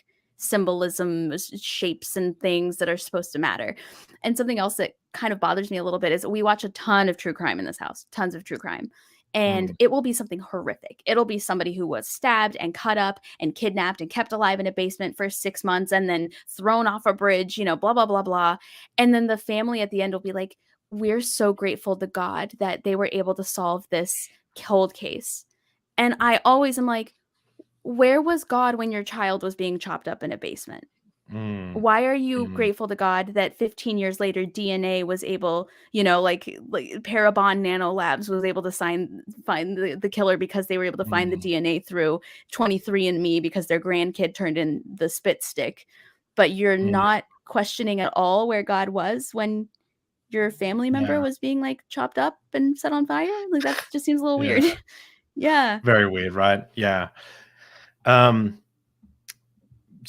Speaker 2: shapes and things that are supposed to matter. And something else that kind of bothers me a little bit is we watch a ton of true crime in this house, tons of true crime. And it will be something horrific. It'll be somebody who was stabbed and cut up and kidnapped and kept alive in a basement for 6 months and then thrown off a bridge, blah, blah, blah, blah. And then the family at the end will be like, we're so grateful to God that they were able to solve this cold case. And I always am like, where was God when your child was being chopped up in a basement? Why are you grateful to God that 15 years later DNA was able, like Parabon Nano Labs was able to find the killer because they were able to find the DNA through 23andMe because their grandkid turned in the spit stick. But you're not questioning at all where God was when your family member was being like chopped up and set on fire. Like that just seems a little weird. Yeah.
Speaker 1: Very weird, right? Yeah.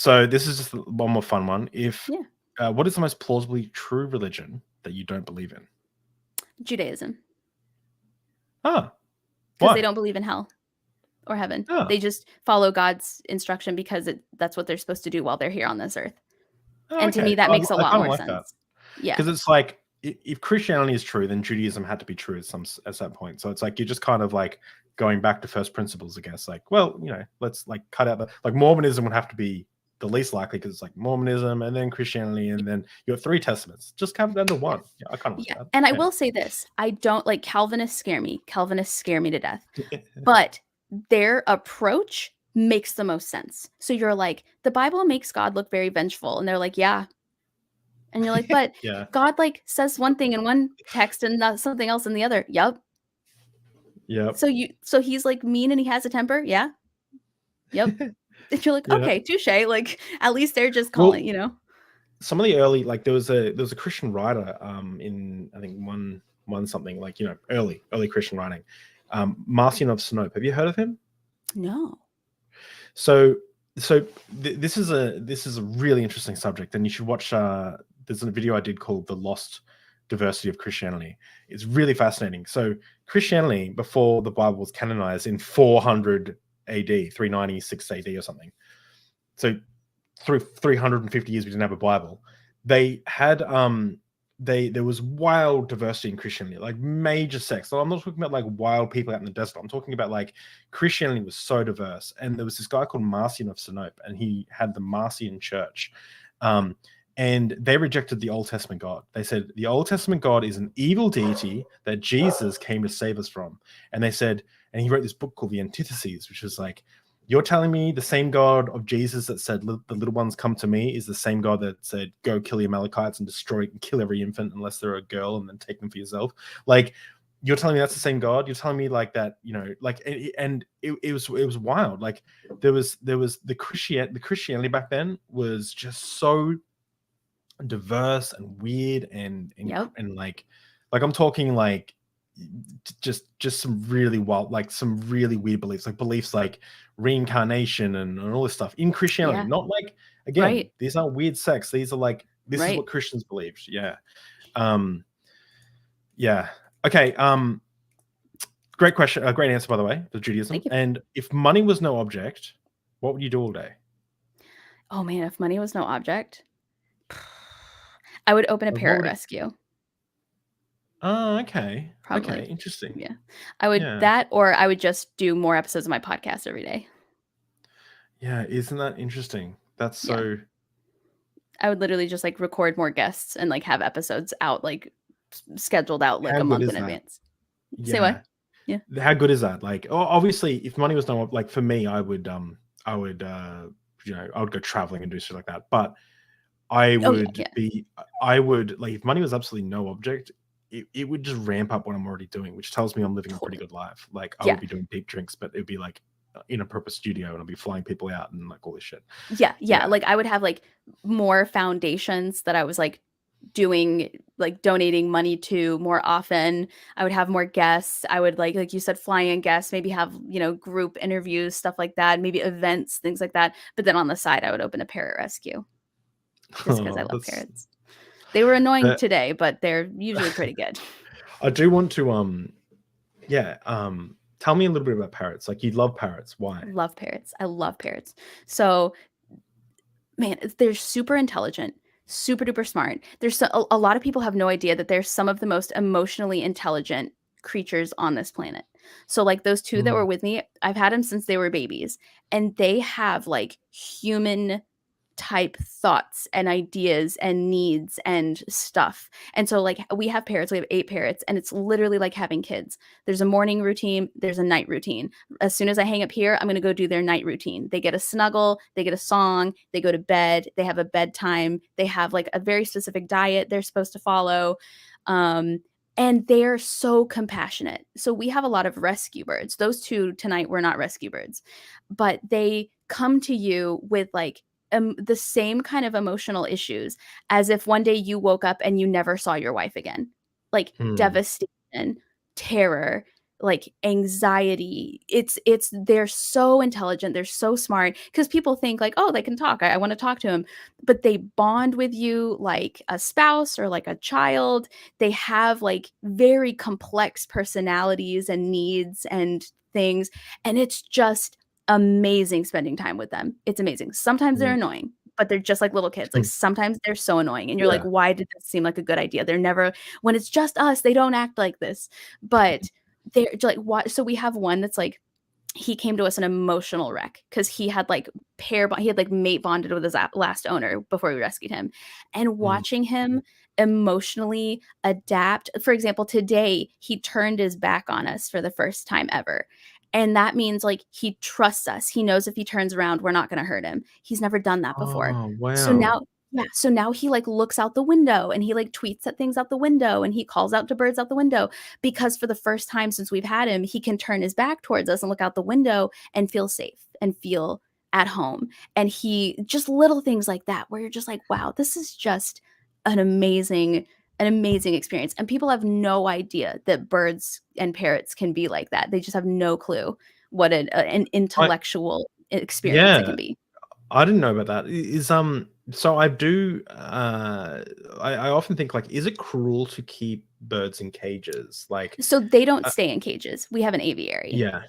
Speaker 1: So this is just one more fun one. What is the most plausibly true religion that you don't believe in?
Speaker 2: Judaism.
Speaker 1: Because
Speaker 2: they don't believe in hell or heaven. They just follow God's instruction because that's what they're supposed to do while they're here on this earth. And to me, that makes a lot more sense. That. Yeah.
Speaker 1: Because it's like, if Christianity is true, then Judaism had to be true at that point. So it's like, you're just kind of like going back to first principles, I guess. Like, well, let's like cut out Mormonism would have to be the least likely because it's like Mormonism and then Christianity and then you have 3 testaments. Just come down to one. Yeah, I kind of like that.
Speaker 2: And I will say this. I don't like Calvinists scare me. Calvinists scare me to death. But their approach makes the most sense. So you're like, the Bible makes God look very vengeful. And they're like, yeah. And you're like, but God like says one thing in one text and not something else in the other. Yep. So he's like mean and he has a temper. Yeah. Yep. And you're like, okay, touche. Like at least they're just calling,
Speaker 1: Some of the early, like there was a Christian writer in I think one something like early Christian writing, Marcion of Sinope. Have you heard of him?
Speaker 2: No.
Speaker 1: So this is a really interesting subject, and you should watch. There's a video I did called "The Lost Diversity of Christianity." It's really fascinating. So Christianity before the Bible was canonized in 400 AD, 396 AD or something. So through 350 years we didn't have a Bible. They had there was wild diversity in Christianity, like major sects. So I'm not talking about like wild people out in the desert. I'm talking about like Christianity was so diverse. And there was this guy called Marcion of Sinope, and he had the Marcion Church. And they rejected the Old Testament God. They said the Old Testament God is an evil deity that Jesus came to save us from. And they said, and he wrote this book called The Antitheses, which was like, you're telling me the same God of Jesus that said the little ones come to me is the same God that said go kill the Amalekites and destroy and kill every infant unless they're a girl and then take them for yourself. Like, you're telling me that's the same God? You're telling me like that, like, and it was wild. Like there was the Christianity back then was just so diverse and weird and
Speaker 2: Yep.
Speaker 1: and like I'm talking like just some really wild, like some really weird beliefs, like beliefs like reincarnation and all this stuff in Christianity.
Speaker 2: Yeah.
Speaker 1: Not like, again,
Speaker 2: Right.
Speaker 1: these aren't weird sects. These are like, this is
Speaker 2: Right.
Speaker 1: what Christians believe. Yeah. Yeah. Okay. Great question. Great answer, by the way, for Judaism.
Speaker 2: Thank you.
Speaker 1: And if money was no object, what would you do all day?
Speaker 2: Oh man, if money was no object, I would open a
Speaker 1: Like, what
Speaker 2: parrot
Speaker 1: would it?
Speaker 2: rescue.
Speaker 1: Oh, okay.
Speaker 2: Probably.
Speaker 1: Okay. Interesting.
Speaker 2: Yeah. I would
Speaker 1: Yeah.
Speaker 2: that, or I would just do more episodes of my podcast every day.
Speaker 1: Yeah. Isn't that interesting? That's
Speaker 2: Yeah.
Speaker 1: so.
Speaker 2: I would literally just like record more guests and like have episodes out like scheduled out like
Speaker 1: How
Speaker 2: a
Speaker 1: good
Speaker 2: month
Speaker 1: is
Speaker 2: in
Speaker 1: that?
Speaker 2: advance. Say
Speaker 1: Yeah.
Speaker 2: what? Yeah.
Speaker 1: How good is that? Like, obviously, if money was no, like for me, I would I would go traveling and do shit like that. But I
Speaker 2: Oh yeah,
Speaker 1: would
Speaker 2: yeah.
Speaker 1: I would, like, if money was absolutely no object, it would just ramp up what I'm already doing, which tells me I'm living a pretty
Speaker 2: Totally.
Speaker 1: good life. Like, I
Speaker 2: Yeah.
Speaker 1: would be doing deep drinks, but it'd be like in a proper studio, and I'll be flying people out and like all this shit.
Speaker 2: Yeah.
Speaker 1: Yeah.
Speaker 2: Like I would have like more foundations that I was like doing, like donating money to more often. I would have more guests. I would like you said, fly in guests, maybe have, group interviews, stuff like that, maybe events, things like that. But then on the side, I would open a parrot rescue just because I love parrots. They were annoying today, but they're usually pretty good.
Speaker 1: I do want to tell me a little bit about parrots. Like, you love parrots. Why?
Speaker 2: Love parrots. I love parrots. So, man, they're super intelligent, super duper smart. There's a lot of people have no idea that they're some of the most emotionally intelligent creatures on this planet. So, like those two that were with me, I've had them since they were babies, and they have like human type thoughts and ideas and needs and stuff. And so like we have parrots, we have 8 parrots, and it's literally like having kids. There's a morning routine, there's a night routine. As soon as I hang up here, I'm going to go do their night routine. They get a snuggle, they get a song, they go to bed, they have a bedtime, they have like a very specific diet they're supposed to follow. And they're so compassionate. So we have a lot of rescue birds. Those two tonight were not rescue birds, but they come to you with like the same kind of emotional issues as if one day you woke up and you never saw your wife again. Like devastation, terror, like anxiety. They're so intelligent, they're so smart, because people think like, oh, they can talk, I want to talk to him, but they bond with you like a spouse or like a child. They have like very complex personalities and needs and things, and it's just amazing spending time with them. It's amazing. Sometimes they're annoying, but they're just like little kids. Like sometimes they're so annoying and you're like, why did this seem like a good idea? They're never, when it's just us, they don't act like this. But they're like, what? So we have one that's like, he came to us an emotional wreck because he had like mate bonded with his last owner before we rescued him. And watching him emotionally adapt. For example, today he turned his back on us for the first time ever. And that means like he trusts us. He knows if he turns around, we're not going to hurt him. He's never done that before.
Speaker 1: Oh, wow.
Speaker 2: So now he like looks out the window and he like tweets at things out the window and he calls out to birds out the window, because for the first time since we've had him, he can turn his back towards us and look out the window and feel safe and feel at home. And he just little things like that where you're just like, wow, this is just an amazing experience. And people have no idea that birds and parrots can be like that. They just have no clue what an intellectual experience it can be.
Speaker 1: I didn't know about that. So I do I often think, like, is it cruel to keep birds in cages? Like,
Speaker 2: so they don't stay in cages. We have an aviary.
Speaker 1: Yeah.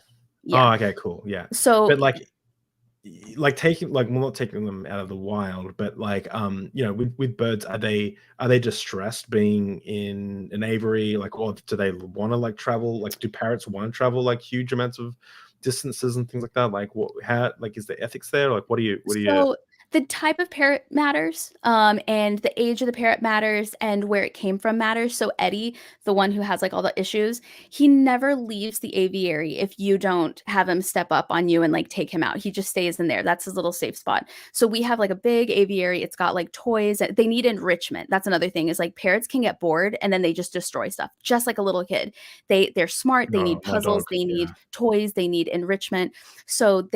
Speaker 1: Oh, okay, cool. Yeah.
Speaker 2: So
Speaker 1: but like taking, like, well, not taking them out of the wild, but like with birds, are they distressed being in an aviary? Like, or do they want to like travel? Like, do parrots want to travel like huge amounts of distances and things like that? Like, like, is there ethics there? Like, what do you
Speaker 2: so the type of parrot matters, and the age of the parrot matters, and where it came from matters. So Eddie, the one who has like all the issues, he never leaves the aviary if you don't have him step up on you and like take him out. He just stays in there. That's his little safe spot. So we have like a big aviary. It's got like toys. They need enrichment. That's another thing, is like parrots can get bored and then they just destroy stuff, just like a little kid. They're smart. They need puzzles. They need toys. They need enrichment. So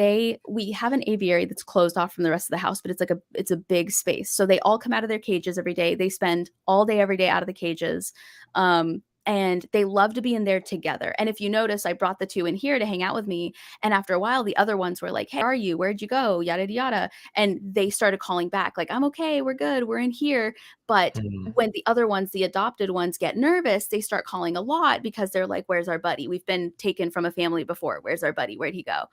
Speaker 2: we have an aviary that's closed off from the rest of the house, but it's a big space. So they all come out of their cages every day. They spend all day, every day out of the cages. And they love to be in there together. And if you notice, I brought the 2 in here to hang out with me. And after a while, the other ones were like, hey, how are you? Where'd you go? Yada, yada, yada. And they started calling back like, I'm okay. We're good. We're in here. But when the other ones, the adopted ones, get nervous, they start calling a lot because they're like, where's our buddy? We've been taken from a family before. Where's our buddy? Where'd he go?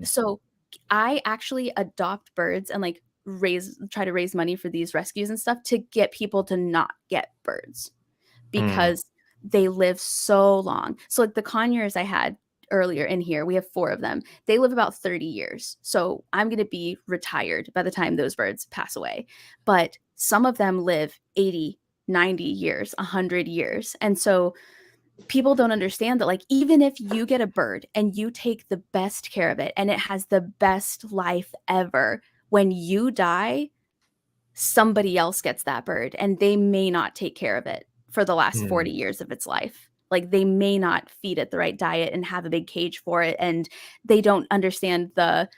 Speaker 2: So I actually adopt birds and like try to raise money for these rescues and stuff to get people to not get birds because they live so long. So like the conures I had earlier in here, we have 4 of them. They live about 30 years. So I'm going to be retired by the time those birds pass away. But some of them live 80, 90 years, 100 years. And so people don't understand that, like, even if you get a bird and you take the best care of it and it has the best life ever, when you die, somebody else gets that bird and they may not take care of it for the last 40 years of its life. Like they may not feed it the right diet and have a big cage for it. And they don't understand the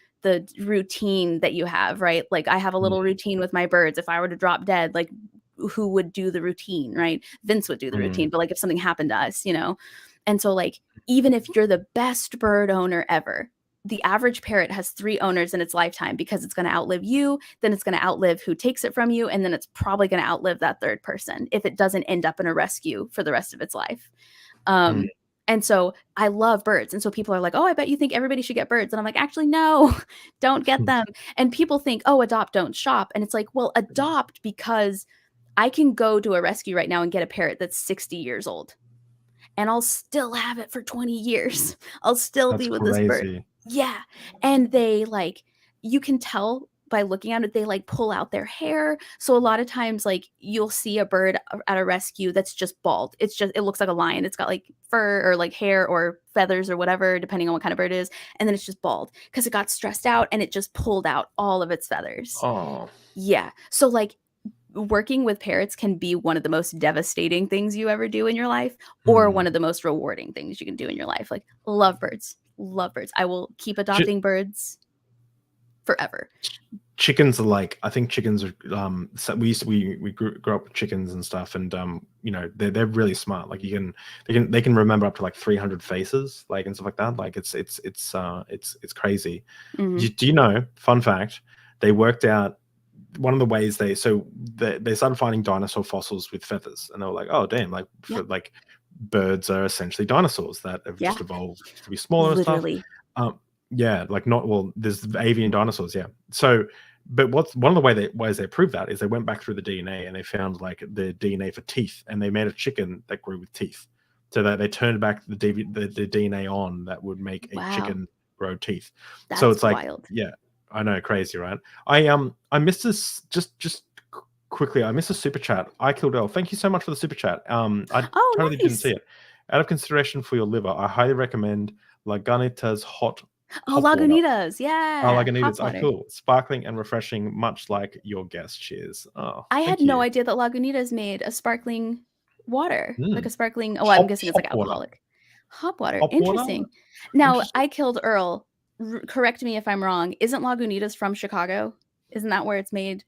Speaker 2: routine that you have, right? Like I have a little routine with my birds. If I were to drop dead, like who would do the routine, right? Vince would do the routine, but like if something happened to us, you know? And so like, even if you're the best bird owner ever, the average parrot has 3 owners in its lifetime because it's going to outlive you, then it's going to outlive who takes it from you, and then it's probably going to outlive that third person if it doesn't end up in a rescue for the rest of its life. And so I love birds. And so people are like, oh, I bet you think everybody should get birds. And I'm like, actually, no, don't get them. And people think, oh, adopt, don't shop. And it's like, well, adopt because I can go to a rescue right now and get a parrot that's 60 years old. And I'll still have it for 20 years. I'll still be with this bird. Yeah. And they like, you can tell by looking at it, they like pull out their hair. So a lot of times like you'll see a bird at a rescue that's just bald. It looks like a lion. It's got like fur or like hair or feathers or whatever, depending on what kind of bird it is. And then it's just bald because it got stressed out and it just pulled out all of its feathers.
Speaker 1: Oh,
Speaker 2: yeah. So like working with parrots can be one of the most devastating things you ever do in your life or one of the most rewarding things you can do in your life. Like love birds. Love birds. I will keep adopting birds forever.
Speaker 1: Chickens are like, I think chickens are so we grew up with chickens and stuff, and you know, they're really smart. Like they can remember up to like 300 faces, like and stuff like that. Like it's crazy. Do you know, fun fact, they worked out one of the ways they started finding dinosaur fossils with feathers, and they were like, oh damn, like like birds are essentially dinosaurs that have just evolved to be smaller and stuff. Yeah, like there's avian dinosaurs, so but one of the ways they proved that is they went back through the DNA and they found like the DNA for teeth, and they made a chicken that grew with teeth, so that they turned back the DNA on that would make a chicken grow teeth. So it's like wild. Yeah, I know, crazy, right? I missed this just quickly. I missed a super chat. I killed L. Thank you so much for the super chat. I totally didn't see it. Out of consideration for your liver, I highly recommend Lagunitas hot.
Speaker 2: Lagunitas, yeah.
Speaker 1: Lagunitas are cool, sparkling and refreshing, much like your guest. Cheers.
Speaker 2: I had no idea that Lagunitas made a sparkling water, like a sparkling. I'm guessing it's like alcoholic. Hop water. Interesting. Now, I killed Earl. Correct me if I'm wrong. Isn't Lagunitas from Chicago? Isn't that where it's made?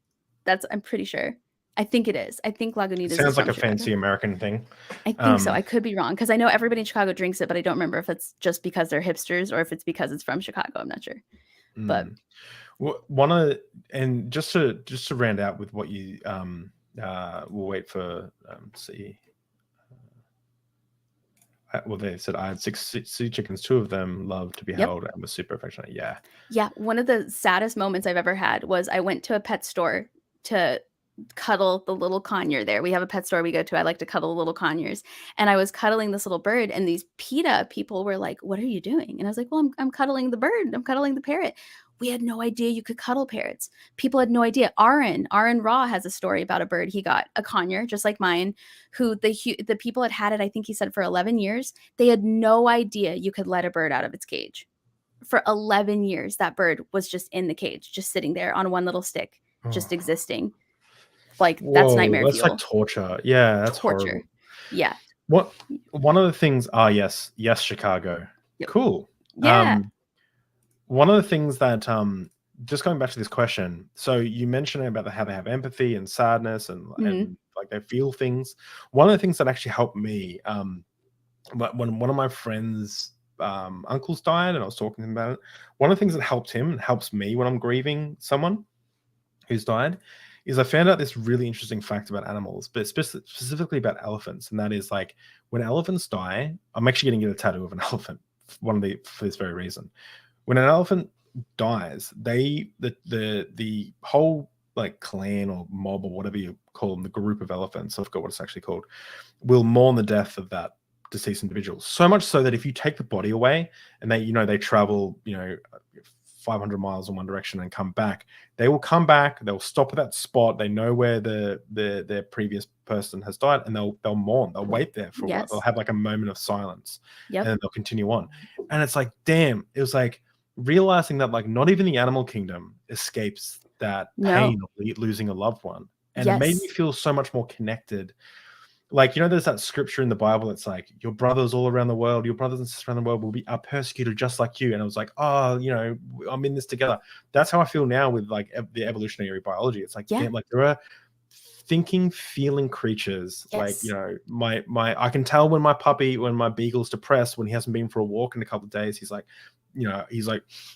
Speaker 2: I'm pretty sure. I think it is. I think Lagunitas
Speaker 1: sounds like a fancy American thing.
Speaker 2: I think so. I could be wrong because I know everybody in Chicago drinks it, but I don't remember if it's just because they're hipsters or if it's because it's from Chicago. I'm not sure. But
Speaker 1: just to round out with what you we'll wait for see. Well, they said I had 6 sea chickens. 2 of them loved to be held and was super affectionate. Yeah.
Speaker 2: Yeah. One of the saddest moments I've ever had was I went to a pet store to cuddle the little conure there. We have a pet store we go to. I like to cuddle little conures. And I was cuddling this little bird, and these PETA people were like, what are you doing? And I was like, well, I'm cuddling the bird. I'm cuddling the parrot. We had no idea you could cuddle parrots. People had no idea. Aaron Raw has a story about a bird he got, a conure, just like mine, who the people had it, I think he said, for 11 years. They had no idea you could let a bird out of its cage. For 11 years, that bird was just in the cage, just sitting there on one little stick, just existing. Like, that's nightmare fuel.
Speaker 1: That's like torture. Yeah, that's torture. Horrible.
Speaker 2: Yeah.
Speaker 1: One of the things, yes, Chicago. Yep. Cool.
Speaker 2: Yeah.
Speaker 1: One of the things that just going back to this question. So you mentioned about how they have empathy and sadness and like they feel things. One of the things that actually helped me, when one of my friends' uncles died, and I was talking to him about it, one of the things that helped him and helps me when I'm grieving someone who's died is I found out this really interesting fact about animals, but specifically about elephants, and that is like when elephants die, I'm actually going to get a tattoo of an elephant. For this very reason, when an elephant dies, the whole like clan or mob or whatever you call them, the group of elephants, I forgot what it's actually called, will mourn the death of that deceased individual. So much so that if you take the body away and they travel 500 miles in one direction and come back, they will come back, they'll stop at that spot, they know where their previous person has died, and they'll mourn, they'll wait there for a while, they'll have like a moment of silence, and then they'll continue on. And it's like, damn, it was like realizing that like not even the animal kingdom escapes that pain of losing a loved one, and it made me feel so much more connected. Like, there's that scripture in the Bible that's like, your brothers all around the world, your brothers and sisters around the world are persecuted just like you. And I was like, oh, I'm in this together. That's how I feel now with like the evolutionary biology. It's like, damn, like there are thinking, feeling creatures. Like, I can tell when my beagle's depressed, when he hasn't been for a walk in a couple of days, he's like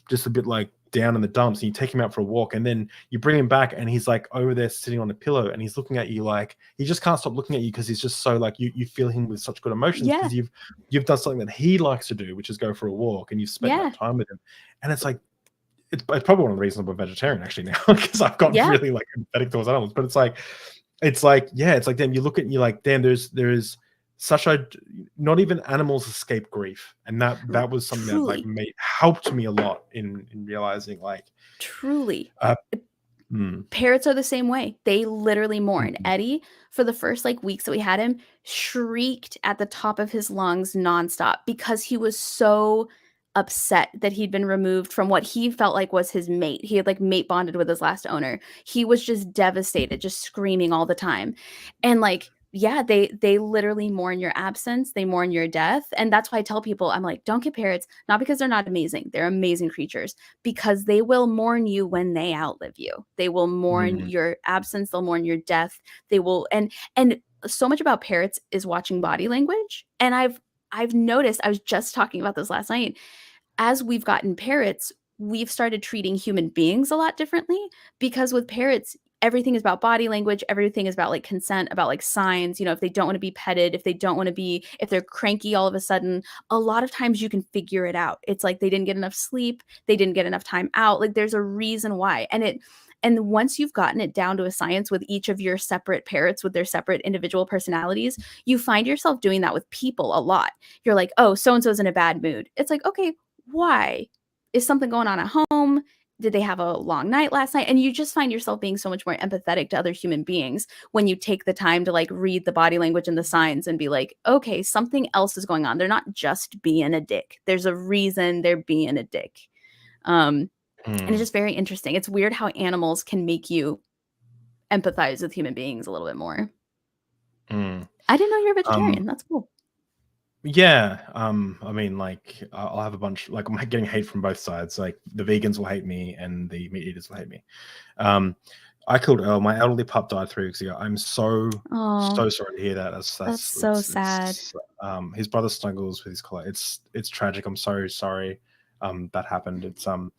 Speaker 1: just a bit like down in the dumps, and you take him out for a walk, and then you bring him back and he's like over there sitting on a pillow, and he's looking at you like he just can't stop looking at you because he's just so like you feel him with such good emotions because you've done something that he likes to do, which is go for a walk, and you've spent that time with him. And it's like it's probably one of the reasons I'm a vegetarian actually now, because I've got really like empathetic towards animals. But it's like damn, you look at and you're like, damn, there's such a, not even animals escape grief, and that was something that like helped me a lot in realizing like
Speaker 2: truly parrots are the same way. They literally mourn. Eddie, for the first like weeks that we had him, shrieked at the top of his lungs nonstop because he was so upset that he'd been removed from what he felt like was his mate. He had like mate bonded with his last owner. He was just devastated, just screaming all the time. And like, they literally mourn your absence. They mourn your death. And that's why I tell people, I'm like, don't get parrots, not because they're not amazing. They're amazing creatures, because they will mourn you when they outlive you. They will mourn your absence. They'll mourn your death. They will. And so much about parrots is watching body language. And I've noticed, I was just talking about this last night, as we've gotten parrots, we've started treating human beings a lot differently, because with parrots, everything is about body language. Everything is about like consent, about like signs, if they don't want to be petted, if they're cranky all of a sudden, a lot of times you can figure it out. It's like they didn't get enough sleep. They didn't get enough time out. Like there's a reason why. And once you've gotten it down to a science with each of your separate parrots with their separate individual personalities, you find yourself doing that with people a lot. You're like, oh, so-and-so's in a bad mood. It's like, okay, why? Is something going on at home? Did they have a long night last night? And you just find yourself being so much more empathetic to other human beings when you take the time to like read the body language and the signs and be like, okay, something else is going on. They're not just being a dick. There's a reason they're being a dick. And it's just very interesting. It's weird how animals can make you empathize with human beings a little bit more. I didn't know you're a vegetarian. That's cool.
Speaker 1: Yeah. I mean, like, I'll have a bunch, like, I'm getting hate from both sides. Like, the vegans will hate me and the meat eaters will hate me. I killed Earl. My elderly pup died 3 weeks ago. I'm so sorry to hear that. That's
Speaker 2: so sad.
Speaker 1: His brother struggles with his collar. It's tragic. I'm so sorry that happened. It's one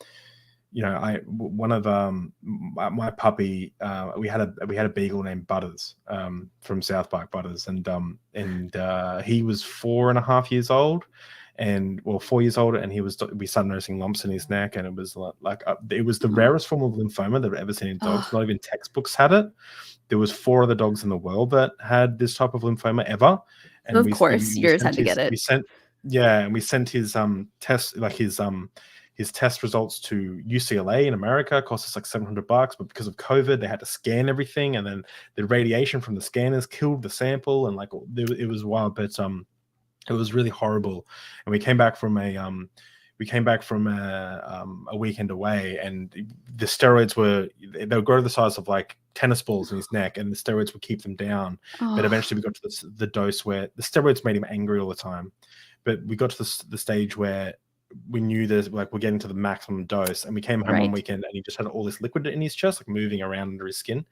Speaker 1: of my puppy, we had a beagle named Butters from South Park, Butters, and he was 4.5 years old, 4 years old, and we started noticing lumps in his neck, and it was like it was the rarest form of lymphoma that I've ever seen in dogs. Not even textbooks had it. There was 4 other dogs in the world that had this type of lymphoma ever, and
Speaker 2: of course yours had to get it.
Speaker 1: We sent his test, like his test results to UCLA in America. It cost us like $700, but because of COVID, they had to scan everything, and then the radiation from the scanners killed the sample, and like it was wild. But it was really horrible. And we came back from a weekend away, and the steroids they would grow to the size of like tennis balls in his neck, and the steroids would keep them down. But eventually we got to the dose where the steroids made him angry all the time. But we got to the stage where we knew there's like we're getting to the maximum dose, and we came home one weekend and he just had all this liquid in his chest, like moving around under his skin.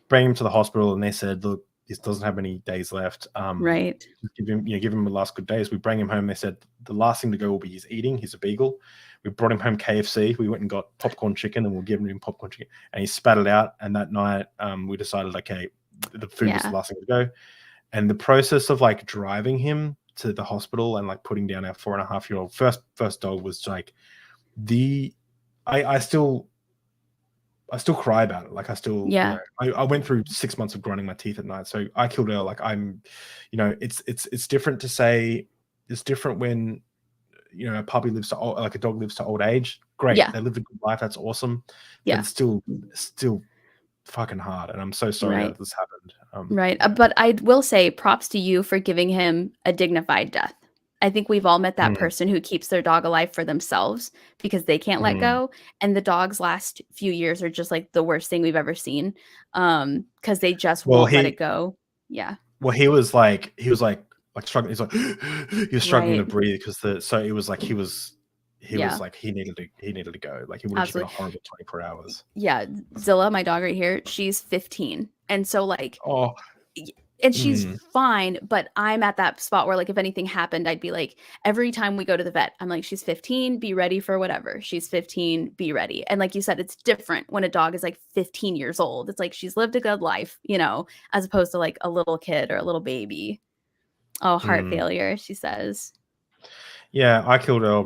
Speaker 1: Bring him to the hospital, and they said, look, he doesn't have any days left. Give him the last good days. We bring him home. They said the last thing to go will be his eating. He's a beagle. We brought him home KFC. We went and got popcorn chicken, and we're giving him popcorn chicken, and he spat it out. And that night, we decided, okay, the food was the last thing to go. And the process of like driving him to the hospital and like putting down our 4.5-year-old first dog was like I still cry about it. Like I still, I went through 6 months of grinding my teeth at night. So I killed Earl. Like I'm, it's different to say. It's different when, a puppy lives to like a dog lives to old age. Great, they lived a good life. That's awesome. Yeah, but it's still fucking hard. And I'm so sorry that this happened.
Speaker 2: But I will say props to you for giving him a dignified death. I think we've all met that person who keeps their dog alive for themselves because they can't let go. And the dog's last few years are just like the worst thing we've ever seen. Because they just won't let it go. Yeah.
Speaker 1: Well, he was struggling. He's like, he was struggling to breathe because it was like he was like, he needed to go. Like, it would have just been a horrible 24 hours.
Speaker 2: Yeah. Zilla, my dog right here, she's 15. And so like, and she's fine, but I'm at that spot where like if anything happened, I'd be like, every time we go to the vet, I'm like, she's 15, be ready for whatever. She's 15, be ready. And like you said, it's different when a dog is like 15 years old. It's like she's lived a good life, as opposed to like a little kid or a little baby. Oh, heart failure, she says.
Speaker 1: Yeah, I killed Earl.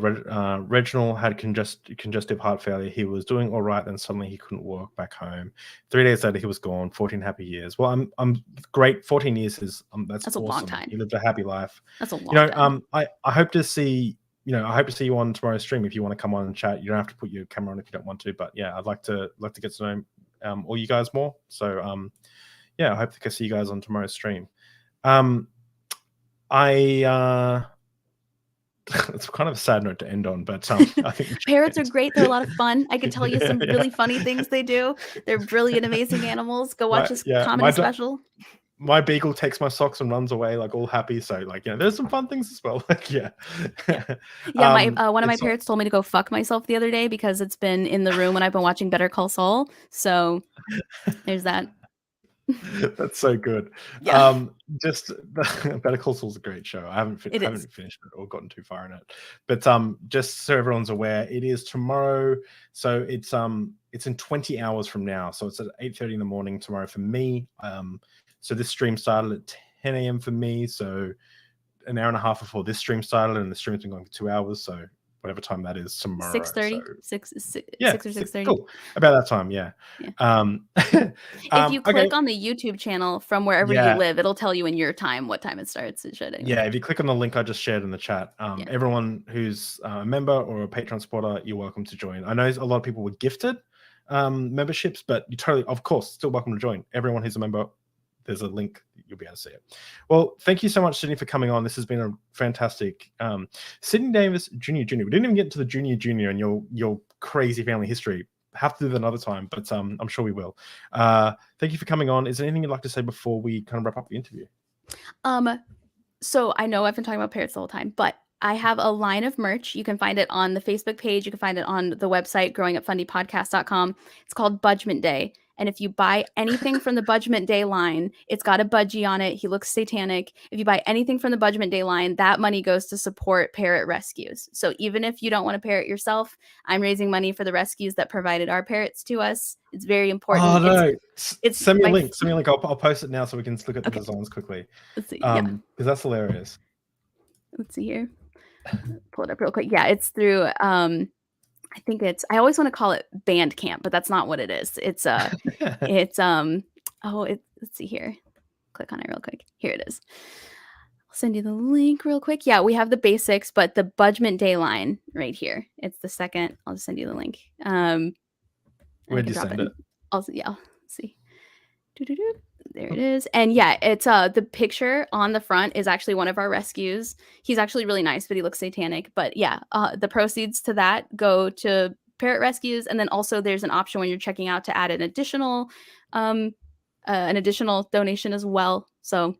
Speaker 1: Reginald had congestive heart failure. He was doing all right, then suddenly he couldn't walk back home. 3 days later, he was gone. 14 happy years. Well, I'm great. 14 years is that's awesome. A long time. He lived a happy life.
Speaker 2: That's a long time.
Speaker 1: I hope to see you on tomorrow's stream if you want to come on and chat. You don't have to put your camera on if you don't want to, but yeah, I'd like to get to know all you guys more. So yeah, I hope to see you guys on tomorrow's stream. It's kind of a sad note to end on, but I think
Speaker 2: parrots are great. They're a lot of fun. I could tell you some really funny things they do. They're brilliant, amazing animals. Go watch his comedy special.
Speaker 1: My beagle takes my socks and runs away, like all happy. So like, there's some fun things as well. Like,
Speaker 2: one of my parrots told me to go fuck myself the other day because it's been in the room when I've been watching Better Call Saul. So there's that.
Speaker 1: That's so good. Yeah. Just Better Call Saul's a great show. I haven't finished it or gotten too far in it, but just so everyone's aware, it is tomorrow. So it's in 20 hours from now. So it's at 8:30 in the morning tomorrow for me. So this stream started at 10 a.m. for me. So an hour and a half before this stream started, and the stream's been going for 2 hours. So whatever time that is tomorrow.
Speaker 2: 6:30,
Speaker 1: so.
Speaker 2: 6 or 6:30.
Speaker 1: Cool. About that time, yeah.
Speaker 2: If you click on the YouTube channel from wherever you live, it'll tell you in your time what time it starts. It should. Anyway.
Speaker 1: Yeah, if you click on the link I just shared in the chat, everyone who's a member or a Patreon supporter, you're welcome to join. I know a lot of people were gifted memberships, but you totally, of course, still welcome to join. Everyone who's a member, there's a link, you'll be able to see it. Well, thank you so much, Sydney, for coming on. This has been a fantastic Sydney Davis Junior. We didn't even get into the Junior and your crazy family history. Have to do that another time, but I'm sure we will. Thank you for coming on. Is there anything you'd like to say before we kind of wrap up the interview?
Speaker 2: So I know I've been talking about parrots the whole time, but I have a line of merch. You can find it on the Facebook page. You can find it on the website, growingupfundiepodcast.com. It's called Budgement Day. And if you buy anything from the Budgement Day line, it's got a budgie on it. He looks satanic. If you buy anything from the Budgement Day line, that money goes to support parrot rescues. So even if you don't want a parrot yourself, I'm raising money for the rescues that provided our parrots to us. It's very important.
Speaker 1: Oh, no. Send me a link. Send me a link. I'll post it now so we can look at the designs quickly.
Speaker 2: Let's see.
Speaker 1: Because that's hilarious.
Speaker 2: Let's see here. Pull it up real quick. Yeah, it's through... I always want to call it Bandcamp, but that's not what it is. Let's see here. Click on it real quick. Here it is. I'll send you the link real quick. Yeah, we have the basics, but the Budgement Day line right here. It's the second. I'll just send you the link.
Speaker 1: Where'd you send it?
Speaker 2: I'll see. There it is. And yeah, it's the picture on the front is actually one of our rescues. He's actually really nice, but he looks satanic. But yeah, the proceeds to that go to parrot rescues. And then also there's an option when you're checking out to add an additional donation as well. So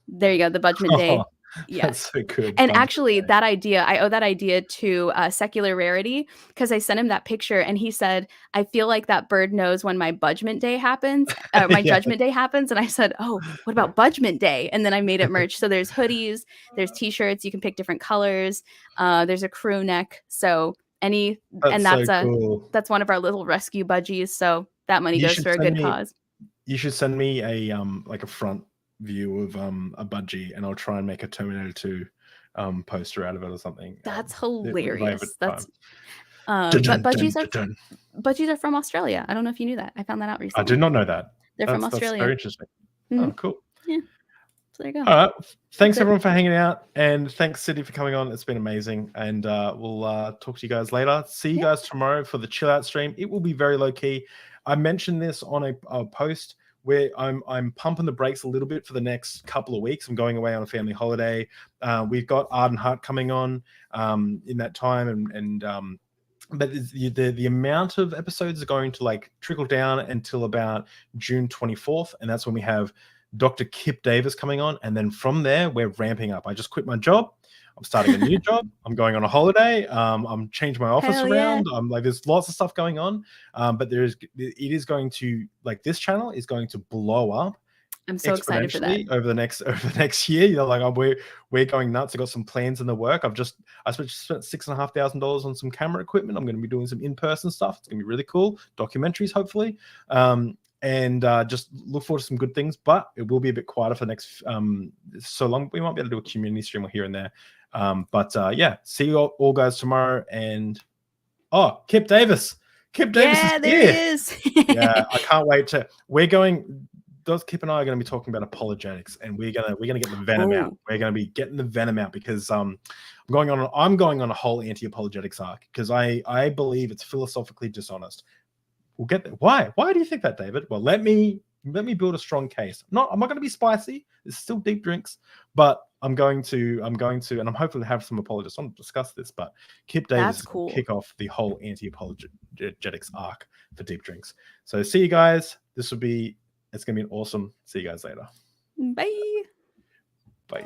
Speaker 2: there you go, the Budgement Day Yes.
Speaker 1: That's so good.
Speaker 2: And
Speaker 1: Budgie
Speaker 2: actually,
Speaker 1: Day.
Speaker 2: that idea, I owe that idea to Secular Rarity, because I sent him that picture and he said, I feel like that bird knows when my Budgement Day happens, my
Speaker 1: Yeah.
Speaker 2: Judgment Day happens. And I said, oh, what about Budgement Day? And then I made it merch. So there's hoodies, there's t-shirts, you can pick different colors. There's a crew neck. So and
Speaker 1: That's so
Speaker 2: that's
Speaker 1: cool.
Speaker 2: that's one of our little rescue budgies. So that money
Speaker 1: You
Speaker 2: goes
Speaker 1: should
Speaker 2: for a
Speaker 1: send
Speaker 2: good
Speaker 1: me
Speaker 2: cause.
Speaker 1: you should send me a like a front view of a budgie, and I'll try and make a Terminator 2 poster out of it or something.
Speaker 2: That's
Speaker 1: if I ever
Speaker 2: hilarious. That's
Speaker 1: time.
Speaker 2: but
Speaker 1: Dun, dun, dun.
Speaker 2: budgies are from Australia. I don't know if you knew that. I found that out
Speaker 1: I
Speaker 2: recently.
Speaker 1: did not know that.
Speaker 2: They're from
Speaker 1: That's
Speaker 2: Australia.
Speaker 1: very interesting.
Speaker 2: Mhm.
Speaker 1: Oh, cool.
Speaker 2: Yeah. So there you go.
Speaker 1: All right. Thanks
Speaker 2: it.
Speaker 1: everyone for hanging out, and thanks City for coming on. It's been amazing, and we'll talk to you guys later. See you
Speaker 2: Yeah.
Speaker 1: guys tomorrow for the chill out stream. It will be very low key. I mentioned this on a post where I'm pumping the brakes a little bit for the next couple of weeks. I'm going away on a family holiday. We've got Arden Hart coming on in that time, but the amount of episodes are going to like trickle down until about June 24th, and that's when we have Dr. Kip Davis coming on, and then from there we're ramping up. I just quit my job. I'm starting a new job. I'm going on a holiday. I'm changing my office
Speaker 2: Hell yeah.
Speaker 1: around. I'm like, there's lots of stuff going on. But it is going to, like, this channel is going to blow up.
Speaker 2: I'm so excited for that.
Speaker 1: exponentially over the next year. You know, like we're going nuts. I got some plans in the work. I spent $6,500 on some camera equipment. I'm going to be doing some in-person stuff. It's going to be really cool. Documentaries, hopefully. And just look forward to some good things, but it will be a bit quieter for the next so long. We might be able to do a community stream here and there. Yeah, see you all guys tomorrow. And Kip Davis. Kip Davis is
Speaker 2: there
Speaker 1: here.
Speaker 2: he is.
Speaker 1: Yeah, I can't wait to. Kip and I are going to be talking about apologetics, and we're gonna get the venom out. We're going to be getting the venom out because I'm going on a whole anti-apologetics arc because I believe it's philosophically dishonest. We'll get there. Why do you think that, David? Well, let me build a strong case. I'm not going to be spicy. It's still deep drinks, but I'm going to, and I'm hoping to have some apologists on to discuss this. But Kip Davis
Speaker 2: That's cool.
Speaker 1: Kick off the whole anti-apologetics arc for deep drinks. So see you guys. It's going to be awesome. See you guys later.
Speaker 2: Bye.
Speaker 1: Bye.